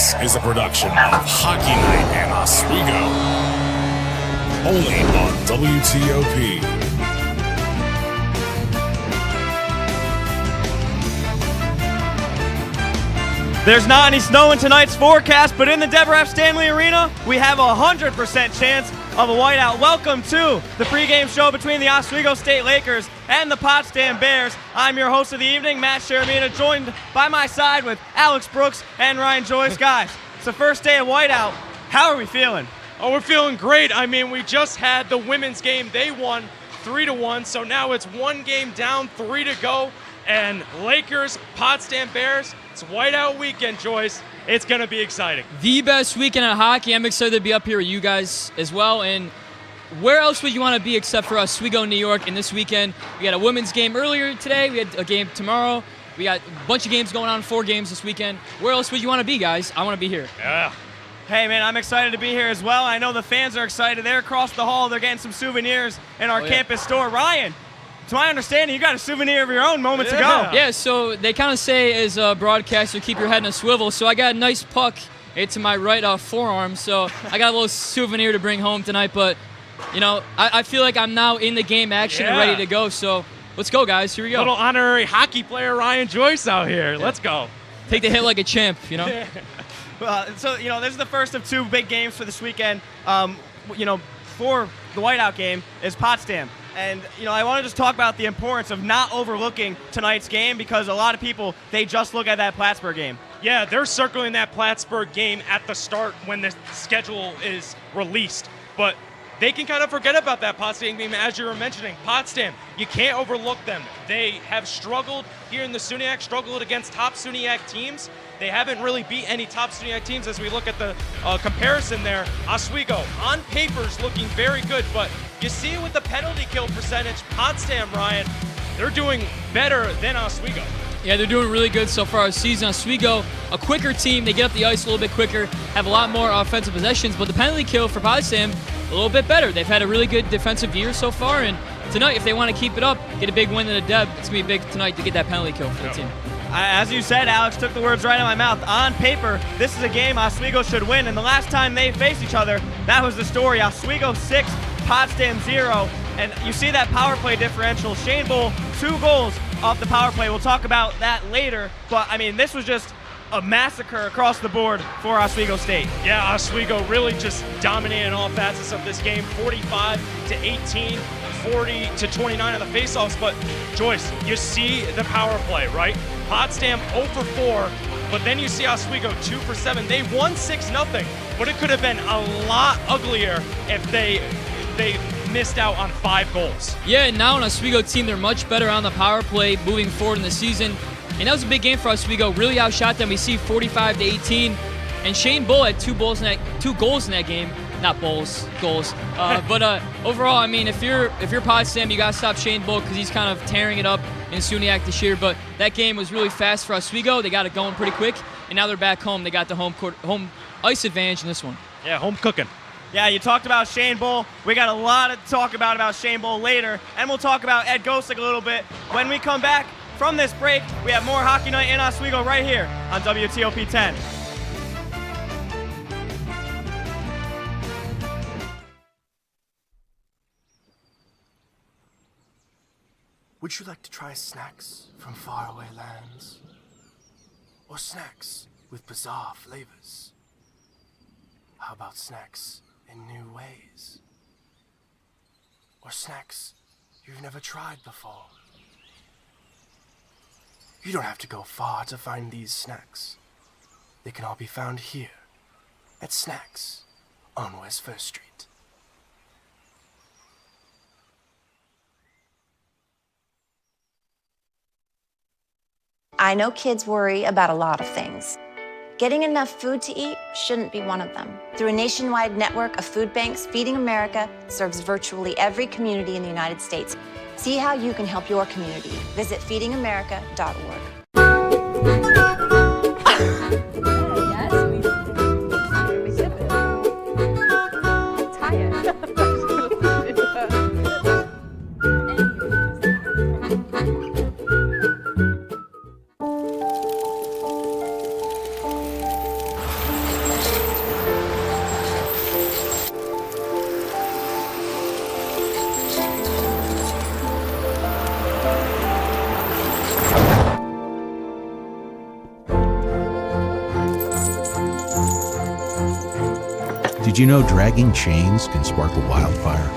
This is a production of Hockey Night in Oswego. Only on WTOP. There's not any snow in tonight's forecast, but in the Deborah F. Stanley Arena, we have a 100% chance of a whiteout. Welcome to the pregame show between the Oswego State Lakers and the Potsdam Bears. I'm your host of the evening, Matt Sharamina, joined by my side with Alex Brooks and Ryan Joyce. Guys, it's the first day of whiteout. How are we feeling? Oh, we're feeling great. I mean, we just had the women's game. They won 3-1, so now it's one game down, 3 to go. And Lakers, Potsdam Bears, it's whiteout weekend, Joyce. It's going to be exciting. The best weekend of hockey. I'm excited to be up here with you guys as well. And where else would you want to be except for Oswego, New York? And this weekend, we had a women's game earlier today. We had a game tomorrow. We got a bunch of games going on, 4 games this weekend. Where else would you want to be, guys? I want to be here. Yeah. Hey, man, I'm excited to be here as well. I know the fans are excited. They're across the hall. They're getting some souvenirs in our campus store. Ryan, to my understanding, you got a souvenir of your own moments ago. Yeah, so they kind of say as a broadcaster, keep your head in a swivel. So I got a nice puck to my right forearm. So I got a little souvenir to bring home tonight. But, you know, I feel like I'm now in the game action and ready to go. So let's go, guys. Here we go. Little honorary hockey player Ryan Joyce out here. Yeah. Let's go. Take the hit like a champ, you know? So, you know, this is the first of 2 big games for this weekend. You know, for the whiteout game is Potsdam. And, you know, I want to just talk about the importance of not overlooking tonight's game because a lot of people, they just look at that Plattsburgh game. Yeah, they're circling that Plattsburgh game at the start when the schedule is released. But they can kind of forget about that Potsdam game, as you were mentioning. Potsdam, you can't overlook them. They have struggled here in the SUNYAC, struggled against top SUNYAC teams. They haven't really beat any top SUNYAC teams as we look at the comparison there. Oswego, on paper, is looking very good, but you see it with the penalty kill percentage. Potsdam, Ryan, they're doing better than Oswego. Yeah, they're doing really good so far this season. Oswego, a quicker team. They get up the ice a little bit quicker, have a lot more offensive possessions, but the penalty kill for Potsdam, a little bit better. They've had a really good defensive year so far, and tonight, if they want to keep it up, get a big win in the Deb, it's going to be big tonight to get that penalty kill for the team. As you said, Alex took the words right out of my mouth. On paper, this is a game Oswego should win, and the last time they faced each other, that was the story. Oswego 6, Potsdam 0, and you see that power play differential. Shane Bull, 2 goals off the power play. We'll talk about that later, but, I mean, this was just a massacre across the board for Oswego State. Yeah, Oswego really just dominated all facets of this game, 45-18. 40-29 on the faceoffs, but Joyce, you see the power play, right? Potsdam 0 for 4, but then you see Oswego 2 for 7. They won 6-0, but it could have been a lot uglier if they missed out on 5 goals. Yeah, and now an Oswego team, they're much better on the power play moving forward in the season, and that was a big game for Oswego. Really outshot them. We see 45-18, and Shane Bull had 2 goals in that game. Not goals. But overall, I mean, if you're Potsdam, you got to stop Shane Bull because he's kind of tearing it up in SUNYAC this year. But that game was really fast for Oswego. They got it going pretty quick, and now they're back home. They got the home ice advantage in this one. Yeah, home cooking. Yeah, you talked about Shane Bull. We got a lot to talk about Shane Bull later, and we'll talk about Ed Gosick a little bit. When we come back from this break, we have more Hockey Night in Oswego right here on WTOP 10. Would you like to try snacks from faraway lands? Or snacks with bizarre flavors? How about snacks in new ways? Or snacks you've never tried before? You don't have to go far to find these snacks. They can all be found here at Snacks on West 1st Street. I know kids worry about a lot of things. Getting enough food to eat shouldn't be one of them. Through a nationwide network of food banks, Feeding America serves virtually every community in the United States. See how you can help your community. Visit feedingamerica.org. Did you know dragging chains can spark a wildfire?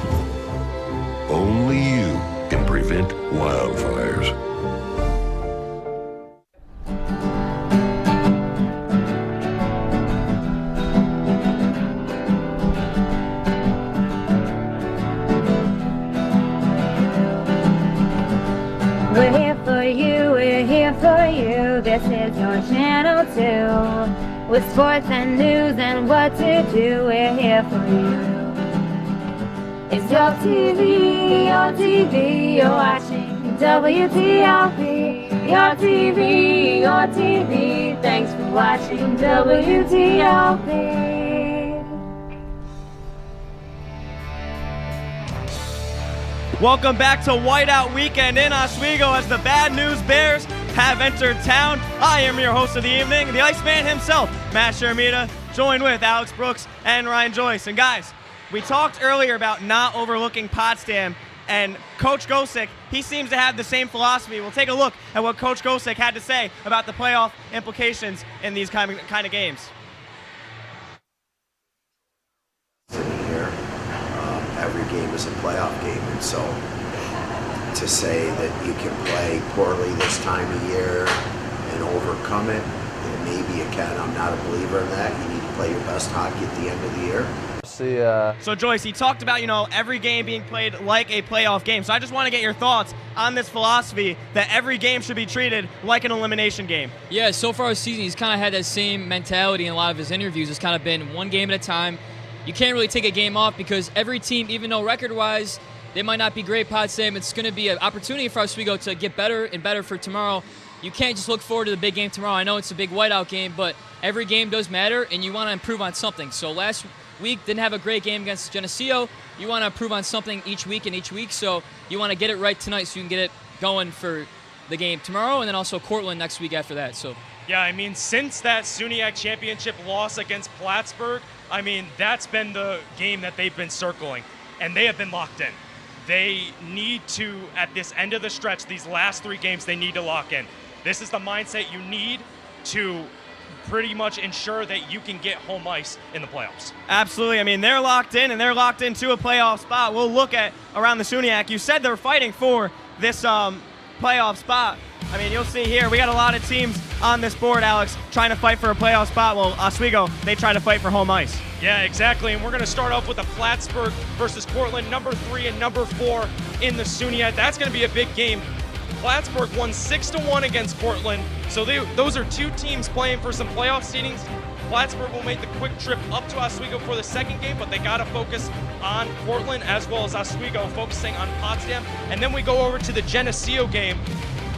Only you can prevent wildfires. We're here for you, we're here for you. This is your channel too. With sports and news and what to do, we're here for you. It's your TV, you're watching WTLP. Your TV, thanks for watching WTLP. Welcome back to Whiteout Weekend in Oswego as the Bad News Bears have entered town. I am your host of the evening, the Iceman himself, Matt Shermita, joined with Alex Brooks and Ryan Joyce. And guys, we talked earlier about not overlooking Potsdam, and Coach Gosick, he seems to have the same philosophy. We'll take a look at what Coach Gosick had to say about the playoff implications in these kind of games. Every game is a playoff game, and so to say that you can play poorly this time of year and overcome it, and maybe you can. I'm not a believer in that. You need to play your best hockey at the end of the year. So Joyce, he talked about, every game being played like a playoff game. So I just want to get your thoughts on this philosophy that every game should be treated like an elimination game. Yeah, so far this season, he's kind of had that same mentality in a lot of his interviews. It's kind of been one game at a time. You can't really take a game off because every team, even though record-wise they might not be great, Potsdam, it's going to be an opportunity for Oswego to get better and better for tomorrow. You can't just look forward to the big game tomorrow. I know it's a big whiteout game, but every game does matter, and you want to improve on something. So last week didn't have a great game against Geneseo. You want to improve on something each week, so you want to get it right tonight so you can get it going for the game tomorrow and then also Cortland next week after that. So. Yeah, I mean, since that SUNYAC championship loss against Plattsburgh, I mean, that's been the game that they've been circling, and they have been locked in. They need to, at this end of the stretch, these last 3 games, they need to lock in. This is the mindset you need to pretty much ensure that you can get home ice in the playoffs. Absolutely. I mean, they're locked in, and they're locked into a playoff spot. We'll look at around the SUNYAC. You said they're fighting for this playoff spot. I mean, you'll see here, we got a lot of teams on this board, Alex, trying to fight for a playoff spot. Well, Oswego, they try to fight for home ice. Yeah, exactly, and we're going to start off with the Plattsburgh versus Cortland, number 3 and number 4 in the SUNYAC. That's going to be a big game. Plattsburgh won 6-1 against Cortland, so those are 2 teams playing for some playoff seedings. Plattsburgh will make the quick trip up to Oswego for the second game, but they got to focus on Cortland as well as Oswego, focusing on Potsdam. And then we go over to the Geneseo game.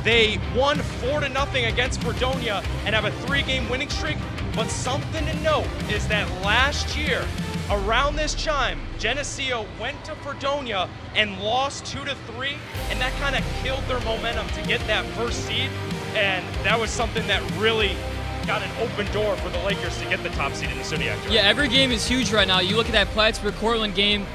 They won 4-0 against Fredonia and have a 3-game winning streak. But something to note is that last year, around this time, Geneseo went to Fredonia and lost 2-3, and that kind of killed their momentum to get that first seed. And that was something that really got an open door for the Lakers to get the top seed in the SUNYAC. Yeah, every game is huge right now. You look at that Plattsburgh-Cortland game.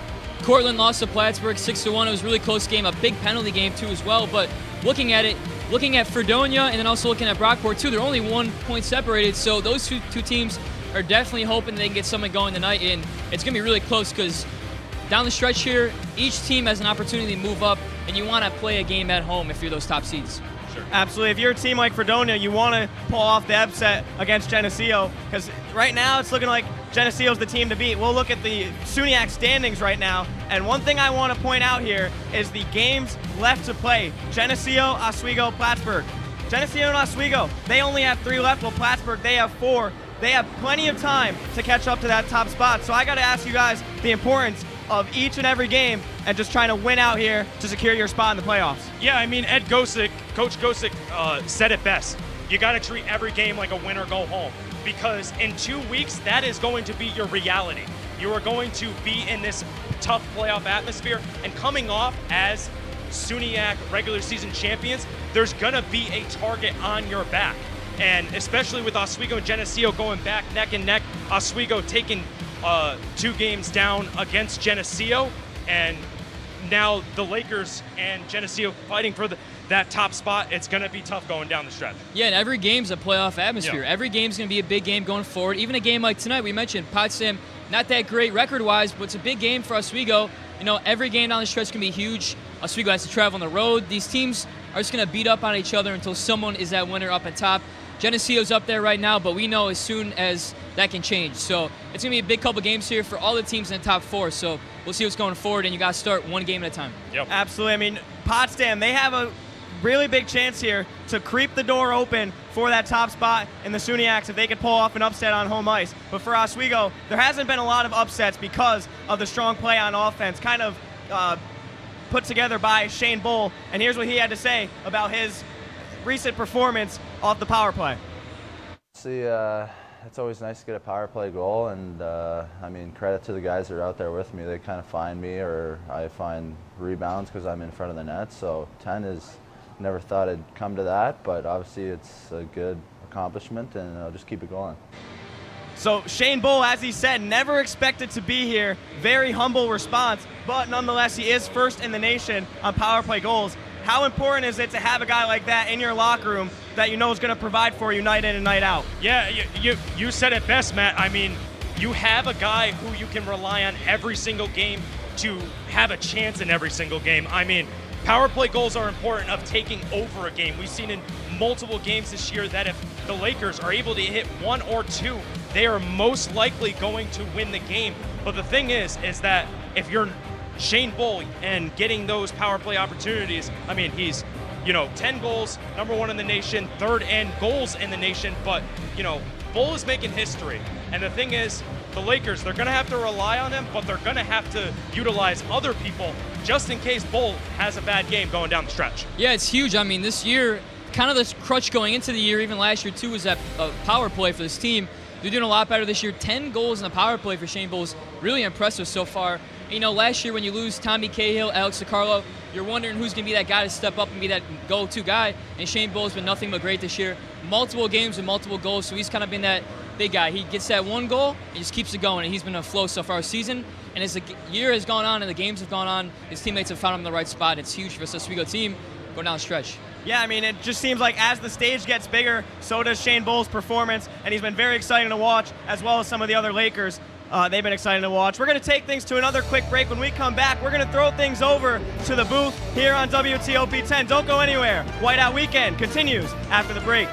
Cortland lost to Plattsburgh 6-1. It was a really close game, a big penalty game too as well. But looking at it, looking at Fredonia and then also looking at Brockport too, they're only 1 point separated. So those two teams are definitely hoping they can get something going tonight. And it's going to be really close because down the stretch here, each team has an opportunity to move up, and you want to play a game at home if you're those top seeds. Sure. Absolutely. If you're a team like Fredonia, you want to pull off the upset against Geneseo because right now it's looking like Geneseo's the team to beat. We'll look at the SUNYAC standings right now, and one thing I want to point out here is the games left to play. Geneseo, Oswego, Plattsburgh. Geneseo and Oswego, they only have 3 left, while Plattsburgh, they have 4. They have plenty of time to catch up to that top spot. So I got to ask you guys the importance of each and every game and just trying to win out here to secure your spot in the playoffs. Yeah, I mean, Coach Gosick said it best. You got to treat every game like a win or go home, because in 2 weeks, that is going to be your reality. You are going to be in this tough playoff atmosphere, and coming off as SUNYAC regular season champions, there's going to be a target on your back. And especially with Oswego and Geneseo going back neck and neck, Oswego taking 2 games down against Geneseo, and now the Lakers and Geneseo fighting for that top spot, it's going to be tough going down the stretch. Yeah, and every game's a playoff atmosphere. Yeah. Every game's going to be a big game going forward. Even a game like tonight, we mentioned Potsdam, not that great record-wise, but it's a big game for Oswego. You know, every game down the stretch can be huge. Oswego has to travel on the road. These teams are just going to beat up on each other until someone is that winner up at top. Geneseo's up there right now, but we know as soon as that can change. So it's going to be a big couple games here for all the teams in the top 4. So we'll see what's going forward, and you got to start one game at a time. Yep. Absolutely. I mean, Potsdam, they have a really big chance here to creep the door open for that top spot in the SUNYACs if they could pull off an upset on home ice. But for Oswego, there hasn't been a lot of upsets because of the strong play on offense, kind of put together by Shane Bull. And here's what he had to say about his recent performance off the power play. See, it's always nice to get a power play goal, and I mean, credit to the guys that are out there with me. They kind of find me, or I find rebounds because I'm in front of the net. So 10 is, never thought it'd come to that, but obviously it's a good accomplishment, and I'll just keep it going. So Shane Bull, as he said, never expected to be here. Very humble response, but nonetheless, he is first in the nation on power play goals. How important is it to have a guy like that in your locker room that you know is going to provide for you night in and night out? Yeah, you said it best, Matt. I mean, you have a guy who you can rely on every single game to have a chance in every single game. I mean, power play goals are important of taking over a game. We've seen in multiple games this year that if the Lakers are able to hit 1 or 2, they are most likely going to win the game. But the thing is that if you're Shane Bull and getting those power play opportunities, I mean, he's, 10 goals, number 1 in the nation, 3rd in goals in the nation, but, Bull is making history. And the thing is, the Lakers, they're going to have to rely on him, but they're going to have to utilize other people just in case Bull has a bad game going down the stretch. Yeah, it's huge. I mean, this year, kind of this crutch going into the year, even last year too, was that power play for this team. They're doing a lot better this year. 10 goals in the power play for Shane Bull is really impressive so far. Last year when you lose Tommy Cahill, Alex DiCarlo, you're wondering who's going to be that guy to step up and be that go-to guy. And Shane Bull has been nothing but great this year. Multiple games and multiple goals, so he's kind of been that big guy. He gets that one goal, he just keeps it going, and he's been a flow so far this season. And as the year has gone on and the games have gone on, his teammates have found him in the right spot. It's huge for this Oswego team going down the stretch. Yeah, I mean, it just seems like as the stage gets bigger, so does Shane Bull's performance, and he's been very exciting to watch, as well as some of the other Lakers. They've been exciting to watch. We're going to take things to another quick break. When we come back, we're going to throw things over to the booth here on WTOP 10. Don't go anywhere. Whiteout Weekend continues after the break.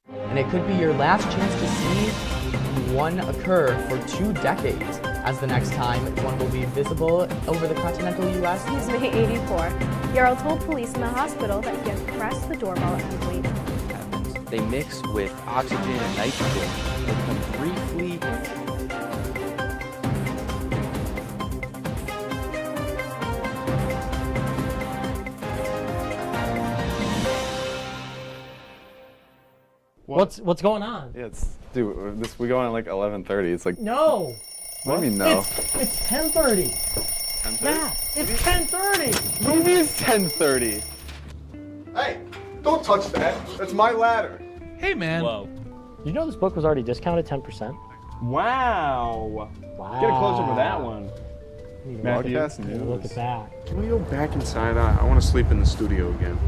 And it could be your last chance to see one occur for 2 decades, as the next time one will be visible over the continental U.S. He's May 84. Yarrow told police in the hospital that he had pressed the doorbell and waited. They mix with oxygen and nitrogen. They become briefly What's going on? Yeah, we go on at like 11:30. It's like no. What do you mean no? It's 10:30. 10:30? Yeah, it's 10:30. What do you mean it's 10:30? Hey, don't touch that. That's my ladder. Hey, man. Whoa. You know this book was already discounted 10%? Wow. Wow. Get a close-up of that one. Matthew, broadcast news. Look at that. Can we go back inside? I want to sleep in the studio again.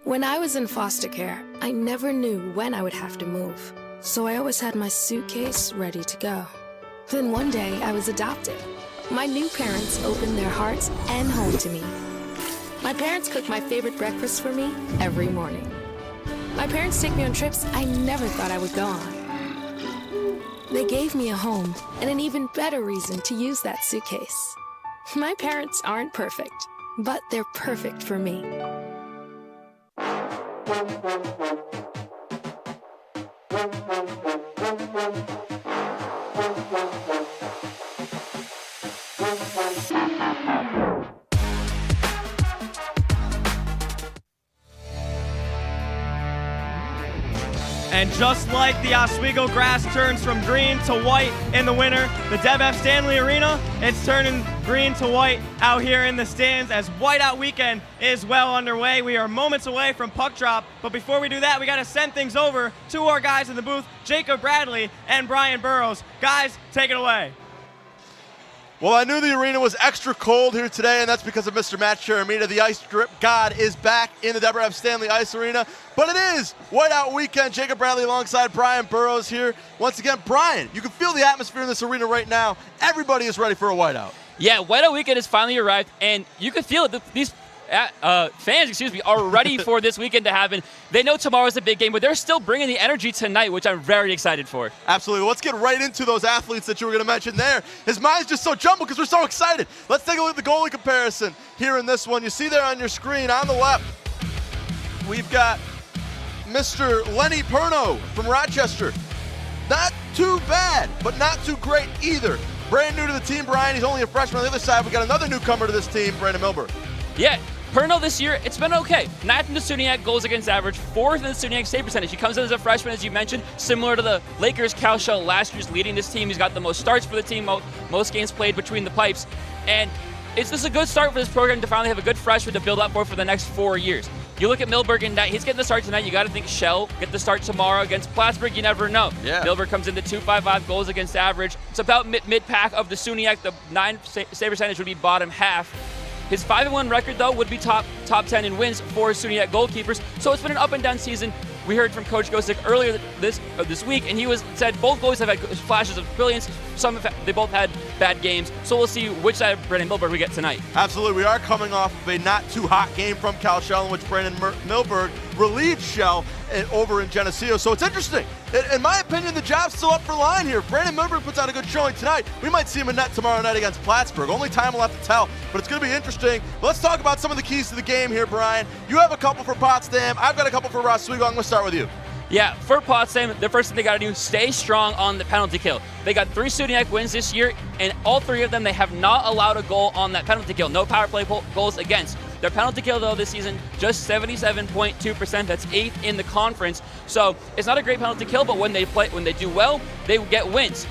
When I was in foster care, I never knew when I would have to move, so I always had my suitcase ready to go. Then one day, I was adopted. My new parents opened their hearts and home to me. My parents cook my favorite breakfast for me every morning. My parents take me on trips I never thought I would go on. They gave me a home and an even better reason to use that suitcase. My parents aren't perfect, but they're perfect for me. And just like the Oswego grass turns from green to white in the winter, the Deb F. Stanley Arena, it's turning green to white out here in the stands as Whiteout Weekend is well underway. We are moments away from puck drop, but before we do that, we got to send things over to our guys in the booth, Jacob Bradley and Brian Burrows. Guys, take it away. Well, I knew the arena was extra cold here today, and that's because of Mr. Matt Chiaramita. The ice drip god is back in the Deborah F. Stanley Ice Arena, but it is Whiteout Weekend. Jacob Bradley alongside Brian Burrows here. Once again, Brian, you can feel the atmosphere in this arena right now. Everybody is ready for a whiteout. Yeah, Whiteout Weekend has finally arrived, and you can feel it. These fans, are ready for this weekend to happen. They know tomorrow's a big game, but they're still bringing the energy tonight, which I'm very excited for. Absolutely. Let's get right into those athletes that you were going to mention there. His mind's just so jumbled because we're so excited. Let's take a look at the goalie comparison here in this one. You see there on your screen on the left, we've got Mr. Lenny Perno from Rochester. Not too bad, but not too great either. Brand new to the team, Brian. He's only a freshman. On the other side, we got another newcomer to this team, Brandon Milberg. Yeah, Perno this year, it's been okay. 9th in the SUNY goals against average, 4th in the SUNY save percentage. He comes in as a freshman, as you mentioned, similar to the Lakers. Cal Shell last year's leading this team. He's got the most starts for the team, most games played between the pipes. And this is a good start for this program to finally have a good freshman to build up for the next 4 years. You look at Milberg, and he's getting the start tonight. You got to think Shell get the start tomorrow against Plattsburgh. You never know. Yeah. Milberg comes into .255 goals against average. It's about mid-pack of the SUNY. The 9 save percentage would be bottom half. His 5-1 record, though, would be top 10 in wins for SUNY goalkeepers. So it's been an up-and-down season. We heard from Coach Gosick earlier this week, and he said both goalies have had flashes of brilliance. They both had bad games. So we'll see which side of Brandon Milberg we get tonight. Absolutely. We are coming off of a not-too-hot game from Cal Shell in which Brandon Milberg relieved Shell over in Geneseo. So it's interesting. In my opinion, the job's still up for line here. If Brandon Milberg puts out a good showing tonight, we might see him in net tomorrow night against Plattsburgh. Only time will have to tell, but it's going to be interesting. Let's talk about some of the keys to the game here, Brian. You have a couple for Potsdam. I've got a couple for Oswego. I'm going to start with you. Yeah, for Potsdam, the first thing they got to do, stay strong on the penalty kill. They got 3 SUNY wins this year, and all 3 of them, they have not allowed a goal on that penalty kill. No power play goals against. Their penalty kill, though, this season, just 77.2%. That's 8th in the conference. So it's not a great penalty kill, but when they do well, they get wins.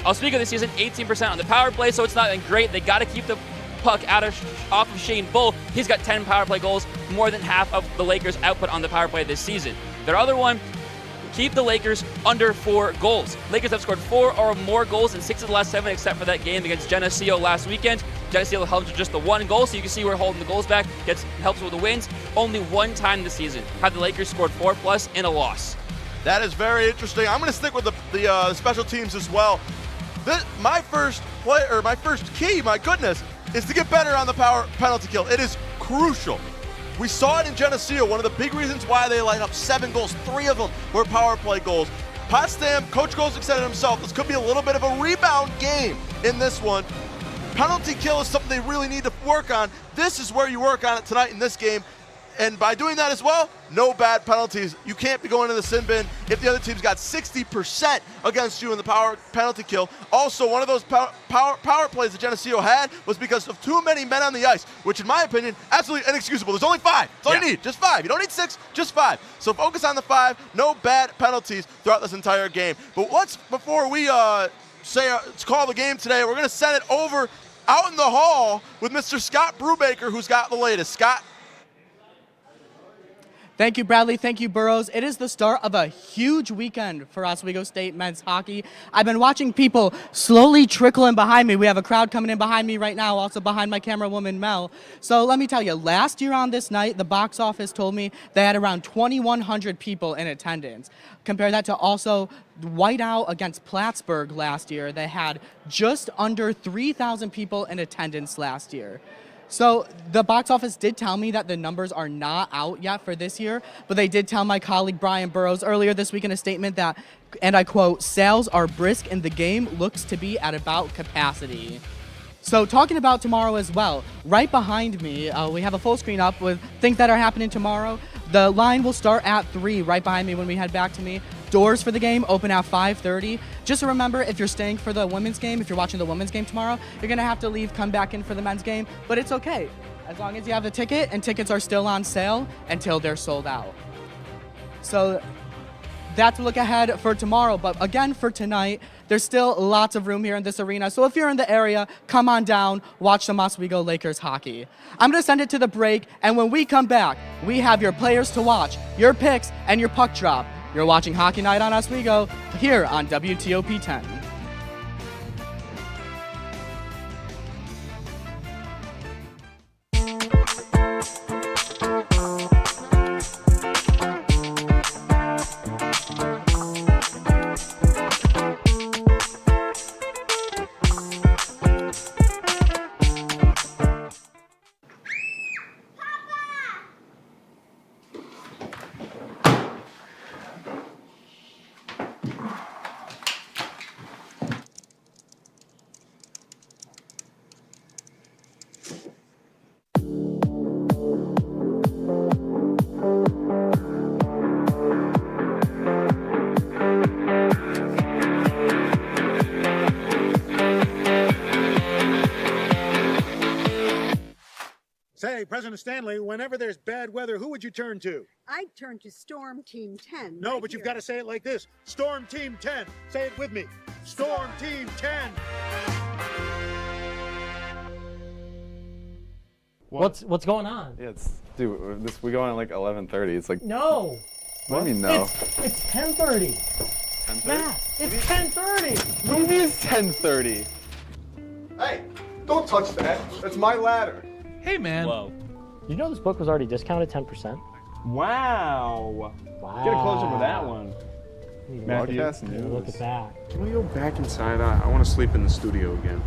Oswego this season, 18% on the power play, so it's not great. They got to keep the puck off of Shane Bull. He's got 10 power play goals, more than half of the Lakers' output on the power play this season. Their other one, keep the Lakers under 4 goals. Lakers have scored 4 or more goals in 6 of the last 7, except for that game against Geneseo last weekend. Geneseo helps with just the 1 goal, so you can see we're holding the goals back. Helps with the wins. Only 1 time this season have the Lakers scored 4+ in a loss. That is very interesting. I'm going to stick with the special teams as well. My first key, my goodness, is to get better on the penalty kill. It is crucial. We saw it in Geneseo. One of the big reasons why they light up 7 goals, 3 of them were power play goals. Potsdam, Coach Gosick said it himself, this could be a little bit of a rebound game in this one. Penalty kill is something they really need to work on. This is where you work on it tonight in this game. And by doing that as well, no bad penalties. You can't be going to the sin bin if the other team's got 60% against you in the penalty kill. Also, one of those power plays that Geneseo had was because of too many men on the ice, which in my opinion, absolutely inexcusable. There's only 5. That's all you need, just 5. You don't need 6, just 5. So focus on the 5, no bad penalties throughout this entire game. But before we let's call the game today, we're gonna send it over out in the hall with Mr. Scott Brubaker, who's got the latest. Scott? Thank you, Bradley. Thank you, Burrows. It is the start of a huge weekend for Oswego State men's hockey. I've been watching people slowly trickle in behind me. We have a crowd coming in behind me right now, also behind my camera woman, Mel. So let me tell you, last year on this night, the box office told me they had around 2,100 people in attendance. Compare that to also Whiteout against Plattsburgh last year. They had just under 3,000 people in attendance last year. So the box office did tell me that the numbers are not out yet for this year, but they did tell my colleague Brian Burrows earlier this week in a statement that, and I quote, "Sales are brisk and the game looks to be at about capacity." So talking about tomorrow as well, right behind me, we have a full screen up with things that are happening tomorrow. The line will start at 3 right behind me when we head back to me. Doors for the game open at 5:30. Just remember, if you're staying for the women's game, if you're watching the women's game tomorrow, you're going to have to leave, come back in for the men's game. But it's okay, as long as you have a ticket, and tickets are still on sale until they're sold out. So that's a look ahead for tomorrow. But again, for tonight, there's still lots of room here in this arena. So if you're in the area, come on down, watch some Oswego Lakers hockey. I'm going to send it to the break, and when we come back, we have your players to watch, your picks, and your puck drop. You're watching Hockey Night on Oswego here on WTOP 10. Say, President Stanley, whenever there's bad weather, who would you turn to? I'd turn to Storm Team 10. No, but you've got to say it like this. Storm Team 10. Say it with me. Storm Team 10. What's going on? Yeah, dude, we go on at like 11:30. It's like No. What do you mean no? It's 10:30. 10:30? Matt, it's 10:30. What do you mean it's 10:30? Hey, don't touch that. That's my ladder. Hey, man. Whoa. You know this book was already discounted 10%? Wow. Get a close up with that one. Broadcast news. Look at that. Can we go back inside? I want to sleep in the studio again.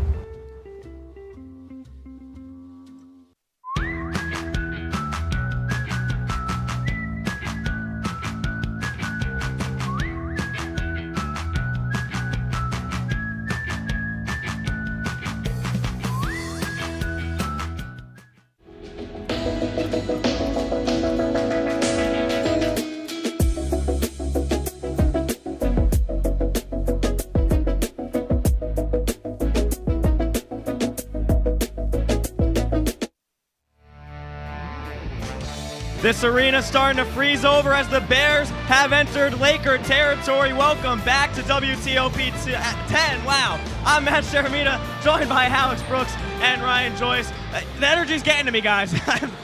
This arena starting to freeze over as the Bears have entered Laker territory. Welcome back to WTOP 10. Wow. I'm Matt Sharamita, joined by Alex Brooks and Ryan Joyce. The energy's getting to me, guys.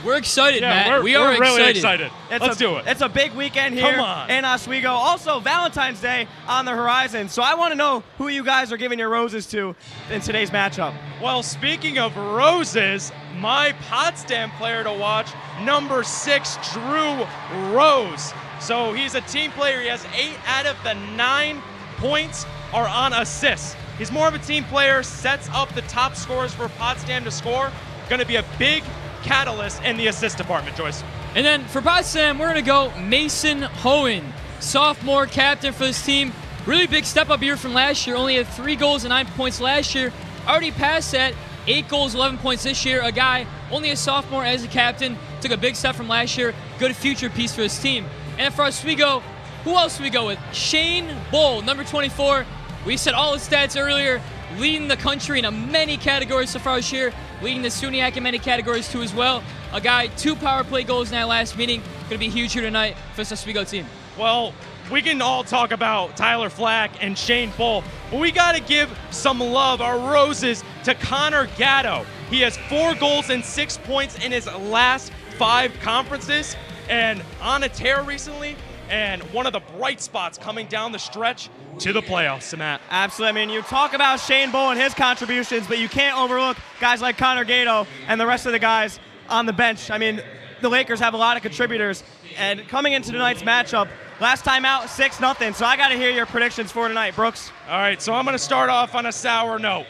We're excited, Yeah, Matt. we're really excited. Let's do it. It's a big weekend here Come on. in Oswego. Also, Valentine's Day on the horizon. So I want to know who you guys are giving your roses to in today's matchup. Well, speaking of roses, my Potsdam player to watch, number 6, Drew Rose. So he's a team player. He has 8 out of the 9 points are on assists. He's more of a team player, sets up the top scorers for Potsdam to score. Going to be a big catalyst in the assist department, Joyce. And then for Potsdam, we're going to go Mason Hohen, sophomore captain for this team. Really big step up here from last year. Only had 3 goals and 9 points last year. Already passed that. 8 goals, 11 points this year. A guy, only a sophomore as a captain, took a big step from last year. Good future piece for his team. And for Oswego, who else do we go with? Shane Bull, number 24. We said all his stats earlier, leading the country in many categories so far this year, leading the SUNY in many categories too as well. A guy, 2 power play goals in that last meeting. Going to be huge here tonight for this Oswego team. Well, we can all talk about Tyler Flack and Shane Bull, but we got to give some love, our roses, to Connor Gatto. He has 4 goals and 6 points in his last 5 conferences, and on a tear recently, and one of the bright spots coming down the stretch to the playoffs, Matt. Absolutely. I mean, you talk about Shane Bull and his contributions, but you can't overlook guys like Connor Gatto and the rest of the guys on the bench. I mean, the Lakers have a lot of contributors, and coming into tonight's matchup, last time out, 6-0, so I got to hear your predictions for tonight, Brooks. All right, so I'm going to start off on a sour note.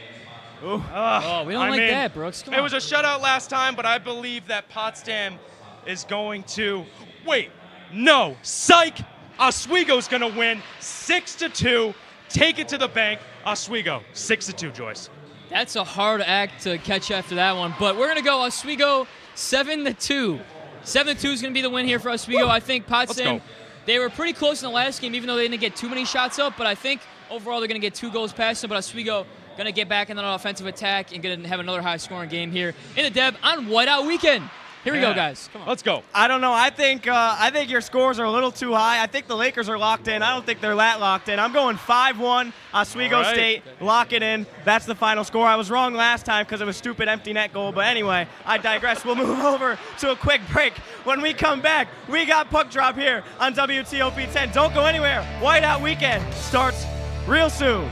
We don't like that, Brooks. Come on. It was a shutout last time, but I believe that Potsdam is going to... Wait, no, psych! Oswego's going to win 6-2. Take it to the bank. Oswego, 6-2, Joyce. That's a hard act to catch after that one, but we're going to go Oswego 7-2. 7-2 is going to be the win here for Oswego. Woo! I think Potsdam, they were pretty close in the last game, even though they didn't get too many shots up, but I think overall they're going to get 2 goals past them, but Oswego going to get back in an offensive attack and going to have another high-scoring game here in the Deb on Whiteout Weekend. Here we go, guys. Come on. Let's go. I don't know. I think your scores are a little too high. I think the Lakers are locked in. I don't think they're that locked in. I'm going 5-1 Oswego State. Lock it in. That's the final score. I was wrong last time because it was stupid empty net goal. But anyway, I digress. We'll move over to a quick break. When we come back, we got Puck Drop here on WTOP 10. Don't go anywhere. Whiteout Weekend starts real soon.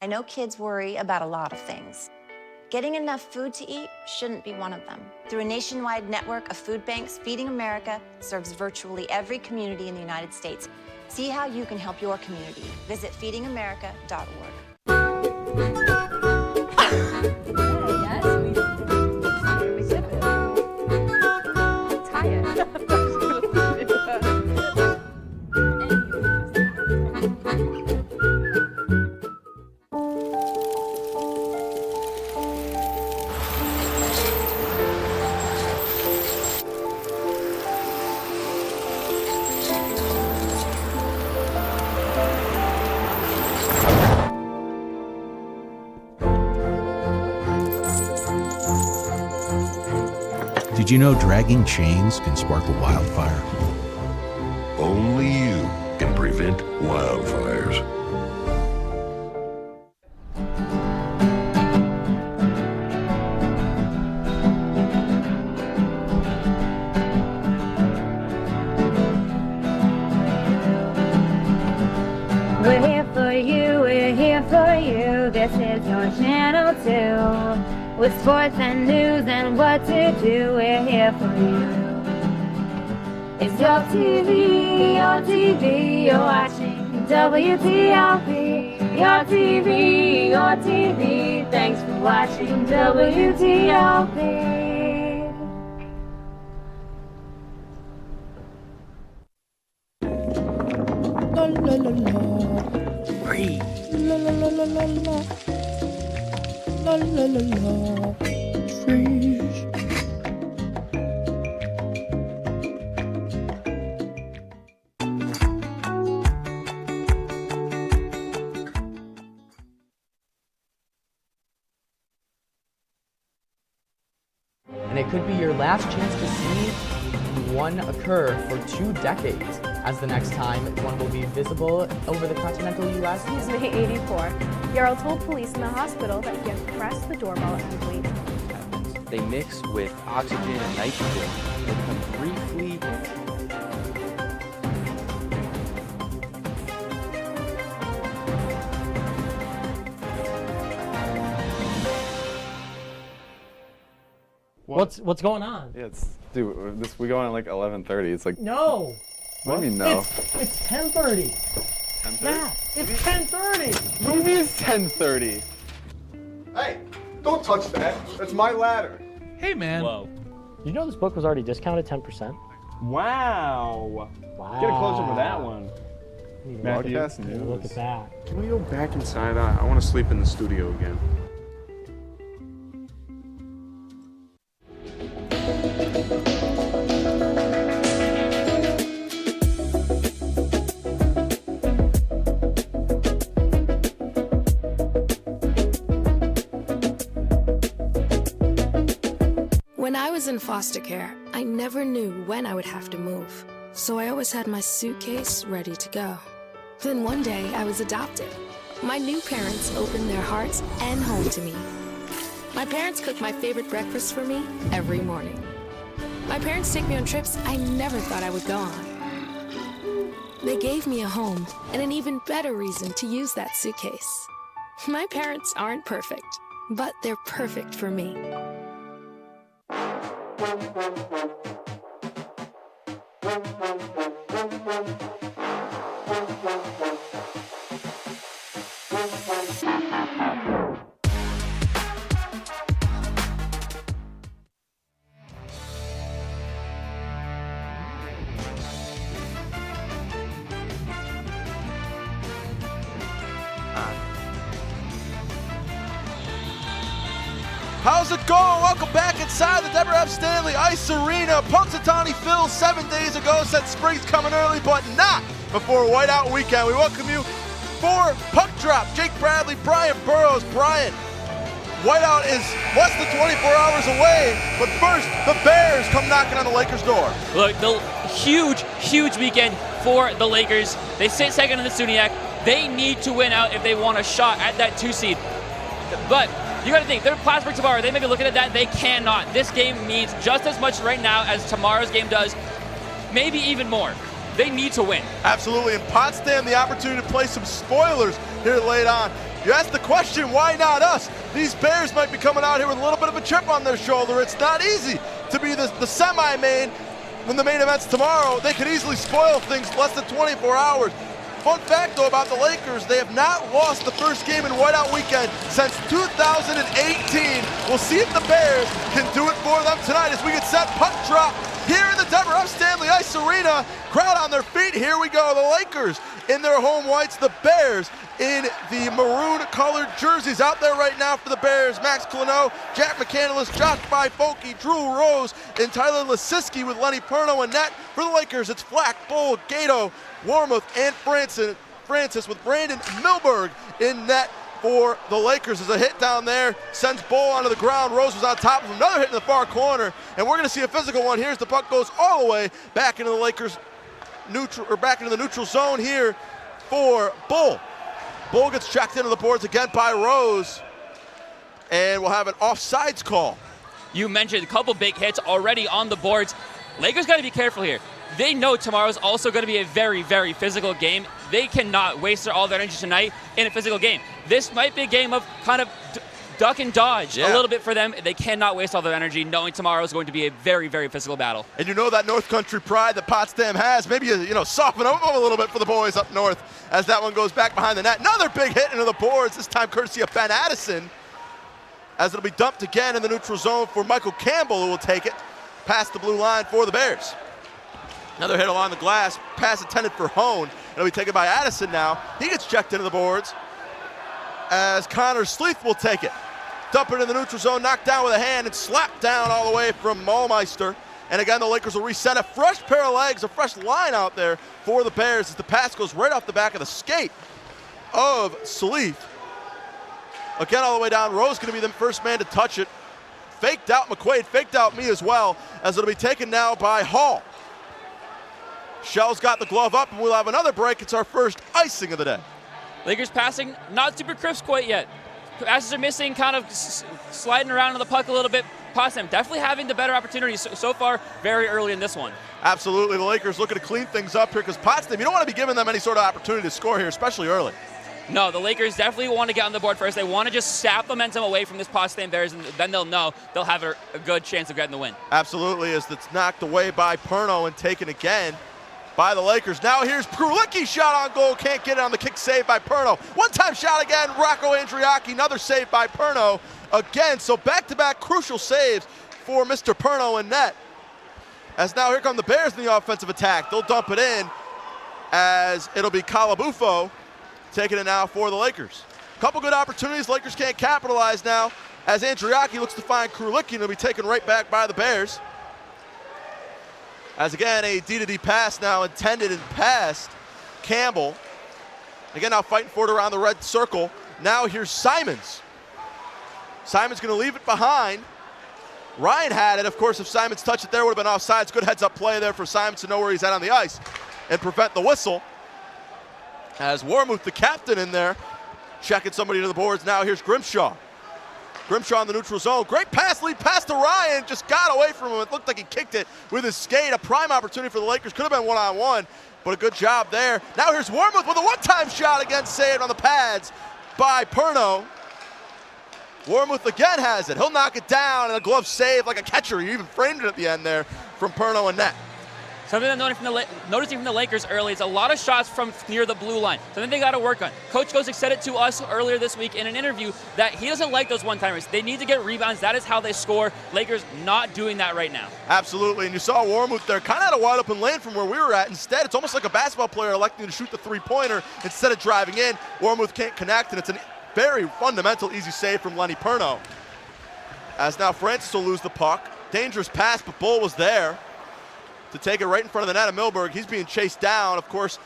I know kids worry about a lot of things. Getting enough food to eat shouldn't be one of them. Through a nationwide network of food banks, Feeding America serves virtually every community in the United States. See how you can help your community. Visit feedingamerica.org. Did you know dragging chains can spark a wildfire? Only you can prevent wildfires. We're here for you, we're here for you. This is your channel 2. With sports and news and what to do, we're here for you. It's your TV, you're watching WTOP. Your TV, thanks for watching WTOP. La la la la. Breathe. La la la la la la. La la la la. Trees. And it could be your last chance to see one occur for 2 decades, as the next time one will be visible over the continental U.S. He's May 84. Yarrow told police in the hospital that he had pressed the doorbell and waited. They mix with oxygen and nitrogen and become briefly What's going on? Yeah, dude, we go on at like 11:30. It's like No. What do you mean no? It's 10:30. 10:30? Yeah, it's 10:30. What do you mean it's 10:30? Hey, don't touch that. That's my ladder. Hey, man. Whoa. You know this book was already discounted 10%? Wow. Get a close up with that one. Broadcast news. Look at that. Can we go back inside? I want to sleep in the studio again. When I was in foster care, I never knew when I would have to move. So I always had my suitcase ready to go. Then one day I was adopted. My new parents opened their hearts and home to me. My parents cook my favorite breakfast for me every morning. My parents take me on trips I never thought I would go on. They gave me a home and an even better reason to use that suitcase. My parents aren't perfect, but they're perfect for me. How's it going? Welcome back inside the Deborah F. Stanley Ice Arena. Punxsutawney Phil 7 days ago said spring's coming early, but not before Whiteout Weekend. We welcome you for puck drop. Jake Bradley, Brian Burrows. Brian, whiteout is less than 24 hours away, but first, the Bears come knocking on the Lakers' door. Look, the huge weekend for the Lakers. They sit second in the SUNY. They need to win out if they want a shot at that 2 seed. But you got to think, they're Plattsburgh tomorrow. They may be looking at that. They cannot. This game means just as much right now as tomorrow's game does, maybe even more. They need to win. Absolutely. In Potsdam, the opportunity to play some spoilers here late on. You ask the question, why not us? These Bears might be coming out here with a little bit of a chip on their shoulder. It's not easy to be the semi-main when the main event's tomorrow. They could easily spoil things less than 24 hours. Fun fact, though, about the Lakers, they have not lost the first game in whiteout weekend since 2018. We'll see if the Bears can do it for them tonight as we get set puck drop here in the Deborah F. Stanley Ice Arena. Crowd on their feet, here we go. The Lakers in their home whites, the Bears in the maroon-colored jerseys. Out there right now for the Bears, Max Clino, Jack McCandless, Josh Bifolky, Drew Rose, and Tyler Lasiski with Lenny Perno and net. For the Lakers, it's Flack, Bull, Gato, Warmuth, and Francis with Brandon Milberg in net for the Lakers. As a hit down there sends Bull onto the ground. Rose was on top of him. Another hit in the far corner, and we're going to see a physical one here as the puck goes all the way back into the Lakers neutral, or back into the neutral zone here for Bull. Bull gets checked into the boards again by Rose, and we'll have an offsides call. You mentioned a couple big hits already on the boards. Lakers got to be careful here. They know tomorrow's also going to be a very, very physical game. They cannot waste all their energy tonight in a physical game. This might be a game of kind of duck and dodge a little bit for them. They cannot waste all their energy knowing tomorrow is going to be a very, very physical battle. And you know that North Country pride that Potsdam has. Maybe soften up a little bit for the boys up north as that one goes back behind the net. Another big hit into the boards, this time courtesy of Ben Addison, as it'll be dumped again in the neutral zone for Michael Campbell, who will take it past the blue line for the Bears. Another hit along the glass, pass intended for Hone. It'll be taken by Addison now. He gets checked into the boards as Connor Sleeth will take it. Dump it in the neutral zone, knocked down with a hand and slapped down all the way from Mahlmeister. And again, the Lakers will reset a fresh pair of legs, a fresh line out there for the Bears as the pass goes right off the back of the skate of Sleeth. Again, all the way down. Rose going to be the first man to touch it. Faked out McQuaid, faked out me as well, as it'll be taken now by Hall. Shell's got the glove up, and we'll have another break. It's our first icing of the day. Lakers passing not super crisp quite yet. Passes are missing, kind of sliding around on the puck a little bit. Potsdam definitely having the better opportunities so far very early in this one. Absolutely, the Lakers looking to clean things up here because Potsdam, you don't want to be giving them any sort of opportunity to score here, especially early. No, the Lakers definitely want to get on the board first. They want to just sap momentum away from this Potsdam Bears, and then they'll know they'll have a good chance of getting the win. Absolutely, as it's knocked away by Perno and taken again by the Lakers. Now here's Krulicki, shot on goal, can't get it on the kick, saved by Perno. One-time shot again, Rocco Andriaki, another save by Perno again. So back-to-back crucial saves for Mr. Perno in net. As now here come the Bears in the offensive attack. They'll dump it in as it'll be Calabufo taking it now for the Lakers. Couple good opportunities, Lakers can't capitalize now as Andriaki looks to find Krulicki, and it'll be taken right back by the Bears. As again, a D-to-D pass now intended and passed. Campbell. Again, now fighting for it around the red circle. Now here's Simons. Simons going to leave it behind. Ryan had it. Of course, if Simons touched it there, would have been offsides. Good heads-up play there for Simons to know where he's at on the ice and prevent the whistle. As Warmuth, the captain, in there, checking somebody to the boards. Now here's Grimshaw. Grimshaw in the neutral zone. Great pass, lead pass to Ryan. Just got away from him. It looked like he kicked it with his skate. A prime opportunity for the Lakers. Could have been one-on-one, but a good job there. Now here's Warmuth with a one-time shot again, saved on the pads by Perno. Warmuth again has it. He'll knock it down, and a glove save like a catcher. He even framed it at the end there from Perno and net. Something I'm noticing from the Lakers early is a lot of shots from near the blue line. Something they got to work on. Coach Gosick said it to us earlier this week in an interview that he doesn't like those one-timers. They need to get rebounds. That is how they score. Lakers not doing that right now. Absolutely, and you saw Warmuth there kind of had a wide open lane from where we were at. Instead, it's almost like a basketball player electing to shoot the three-pointer instead of driving in. Warmuth can't connect, and it's a very fundamental easy save from Lenny Perno. As now Francis will lose the puck. Dangerous pass, but Bull was there to take it right in front of the net of Milberg. He's being chased down. Of course,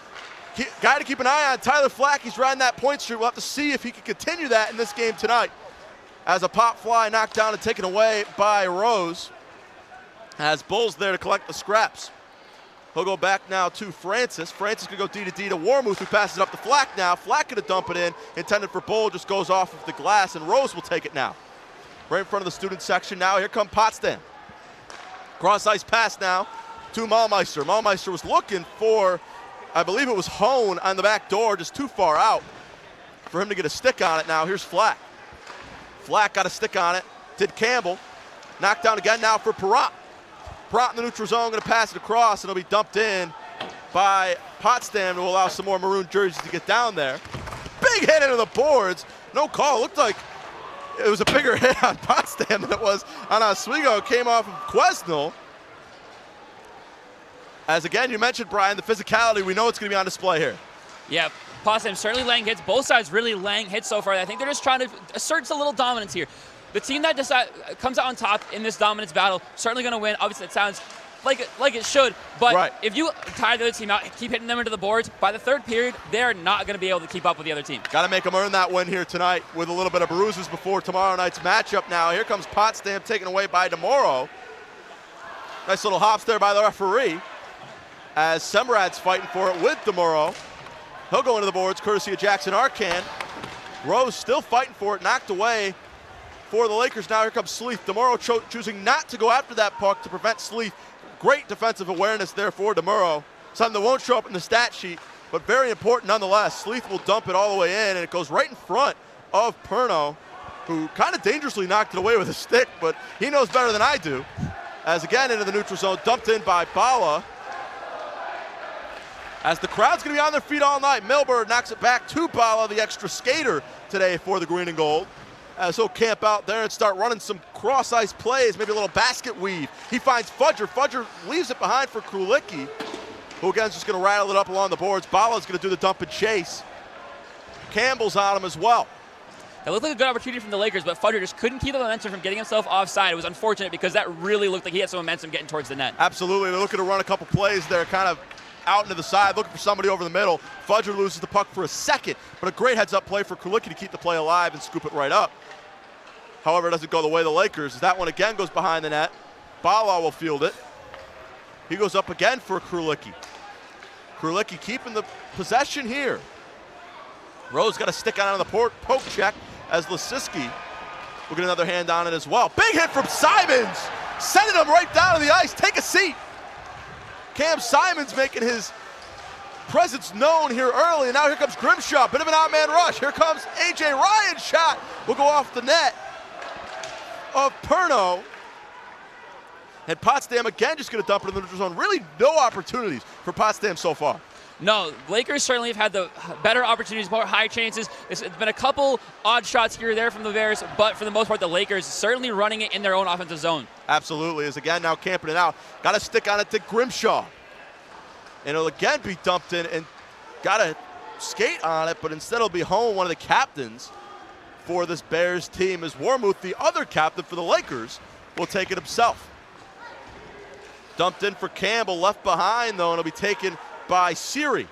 Guy to keep an eye on, Tyler Flack. He's riding that point streak. We'll have to see if he can continue that in this game tonight. As a pop fly knocked down and taken away by Rose. As Bull's there to collect the scraps. He'll go back now to Francis. Francis can go D to D to Warmuth, who passes it up to Flack now. Flack gonna dump it in, intended for Bull, just goes off of the glass, and Rose will take it now. Right in front of the student section now. Here come Potsdam. Cross ice pass now to Mahlmeister. Mahlmeister was looking for, I believe it was Hone on the back door, just too far out for him to get a stick on it now. Here's Flack. Flack got a stick on it. Did Campbell. Knocked down again now for Perrott. Perrott in the neutral zone, going to pass it across, and it'll be dumped in by Potsdam to allow some more maroon jerseys to get down there. Big hit into the boards. No call. Looked like it was a bigger hit on Potsdam than it was on Oswego. It came off of Quesnel. As again, you mentioned, Brian, the physicality, we know it's going to be on display here. Yeah, Potsdam certainly laying hits. Both sides really laying hits so far. I think they're just trying to assert a little dominance here. The team that comes out on top in this dominance battle, certainly going to win. Obviously, it sounds like it should, but if you tire the other team out, keep hitting them into the boards, by the third period, they're not going to be able to keep up with the other team. Got to make them earn that win here tonight with a little bit of bruises before tomorrow night's matchup now. Here comes Potsdam taken away by DeMoro. Nice little hops there by the referee as Semrad's fighting for it with DeMoro. He'll go into the boards courtesy of Jackson Arcan. Rose still fighting for it, knocked away for the Lakers. Now here comes Sleeth. DeMoro choosing not to go after that puck to prevent Sleeth. Great defensive awareness there for DeMoro. Something that won't show up in the stat sheet, but very important nonetheless. Sleeth will dump it all the way in, and it goes right in front of Perno, who kind of dangerously knocked it away with a stick, but he knows better than I do. As again into the neutral zone, dumped in by Bala. As the crowd's going to be on their feet all night, Milberg knocks it back to Bala, the extra skater today for the green and gold. As he'll camp out there and start running some cross-ice plays, maybe a little basket weave. He finds Fudger. Fudger leaves it behind for Krulicki, who again is just going to rattle it up along the boards. Bala's going to do the dump and chase. Campbell's on him as well. It looked like a good opportunity from the Lakers, but Fudger just couldn't keep the momentum from getting himself offside. It was unfortunate because that really looked like he had some momentum getting towards the net. Absolutely. They're looking to run a couple plays there, kind of out into the side, looking for somebody over the middle. Fudger loses the puck for a second, but a great heads-up play for Krulicki to keep the play alive and scoop it right up. However, it doesn't go the way of the Lakers. That one again goes behind the net. Bala will field it. He goes up again for Krulicki. Krulicki keeping the possession here. Rose got a stick on the poke check as Lisiski will get another hand on it as well. Big hit from Simons, sending him right down to the ice. Take a seat. Cam Simons making his presence known here early, and now here comes Grimshaw. Bit of an odd man rush. Here comes A.J. Ryan's shot. Will go off the net of Perno. And Potsdam again just going to dump it in the neutral zone. Really no opportunities for Potsdam so far. No, Lakers certainly have had the better opportunities, more high chances. It's been a couple odd shots here or there from the Bears, but for the most part, the Lakers certainly running it in their own offensive zone. Absolutely, is again now camping it out. Got to stick on it to Grimshaw. And it'll again be dumped in and got to skate on it, but instead it'll be Home, one of the captains for this Bears team, as Warmuth, the other captain for the Lakers, will take it himself. Dumped in for Campbell, left behind though, and it'll be taken by Siri.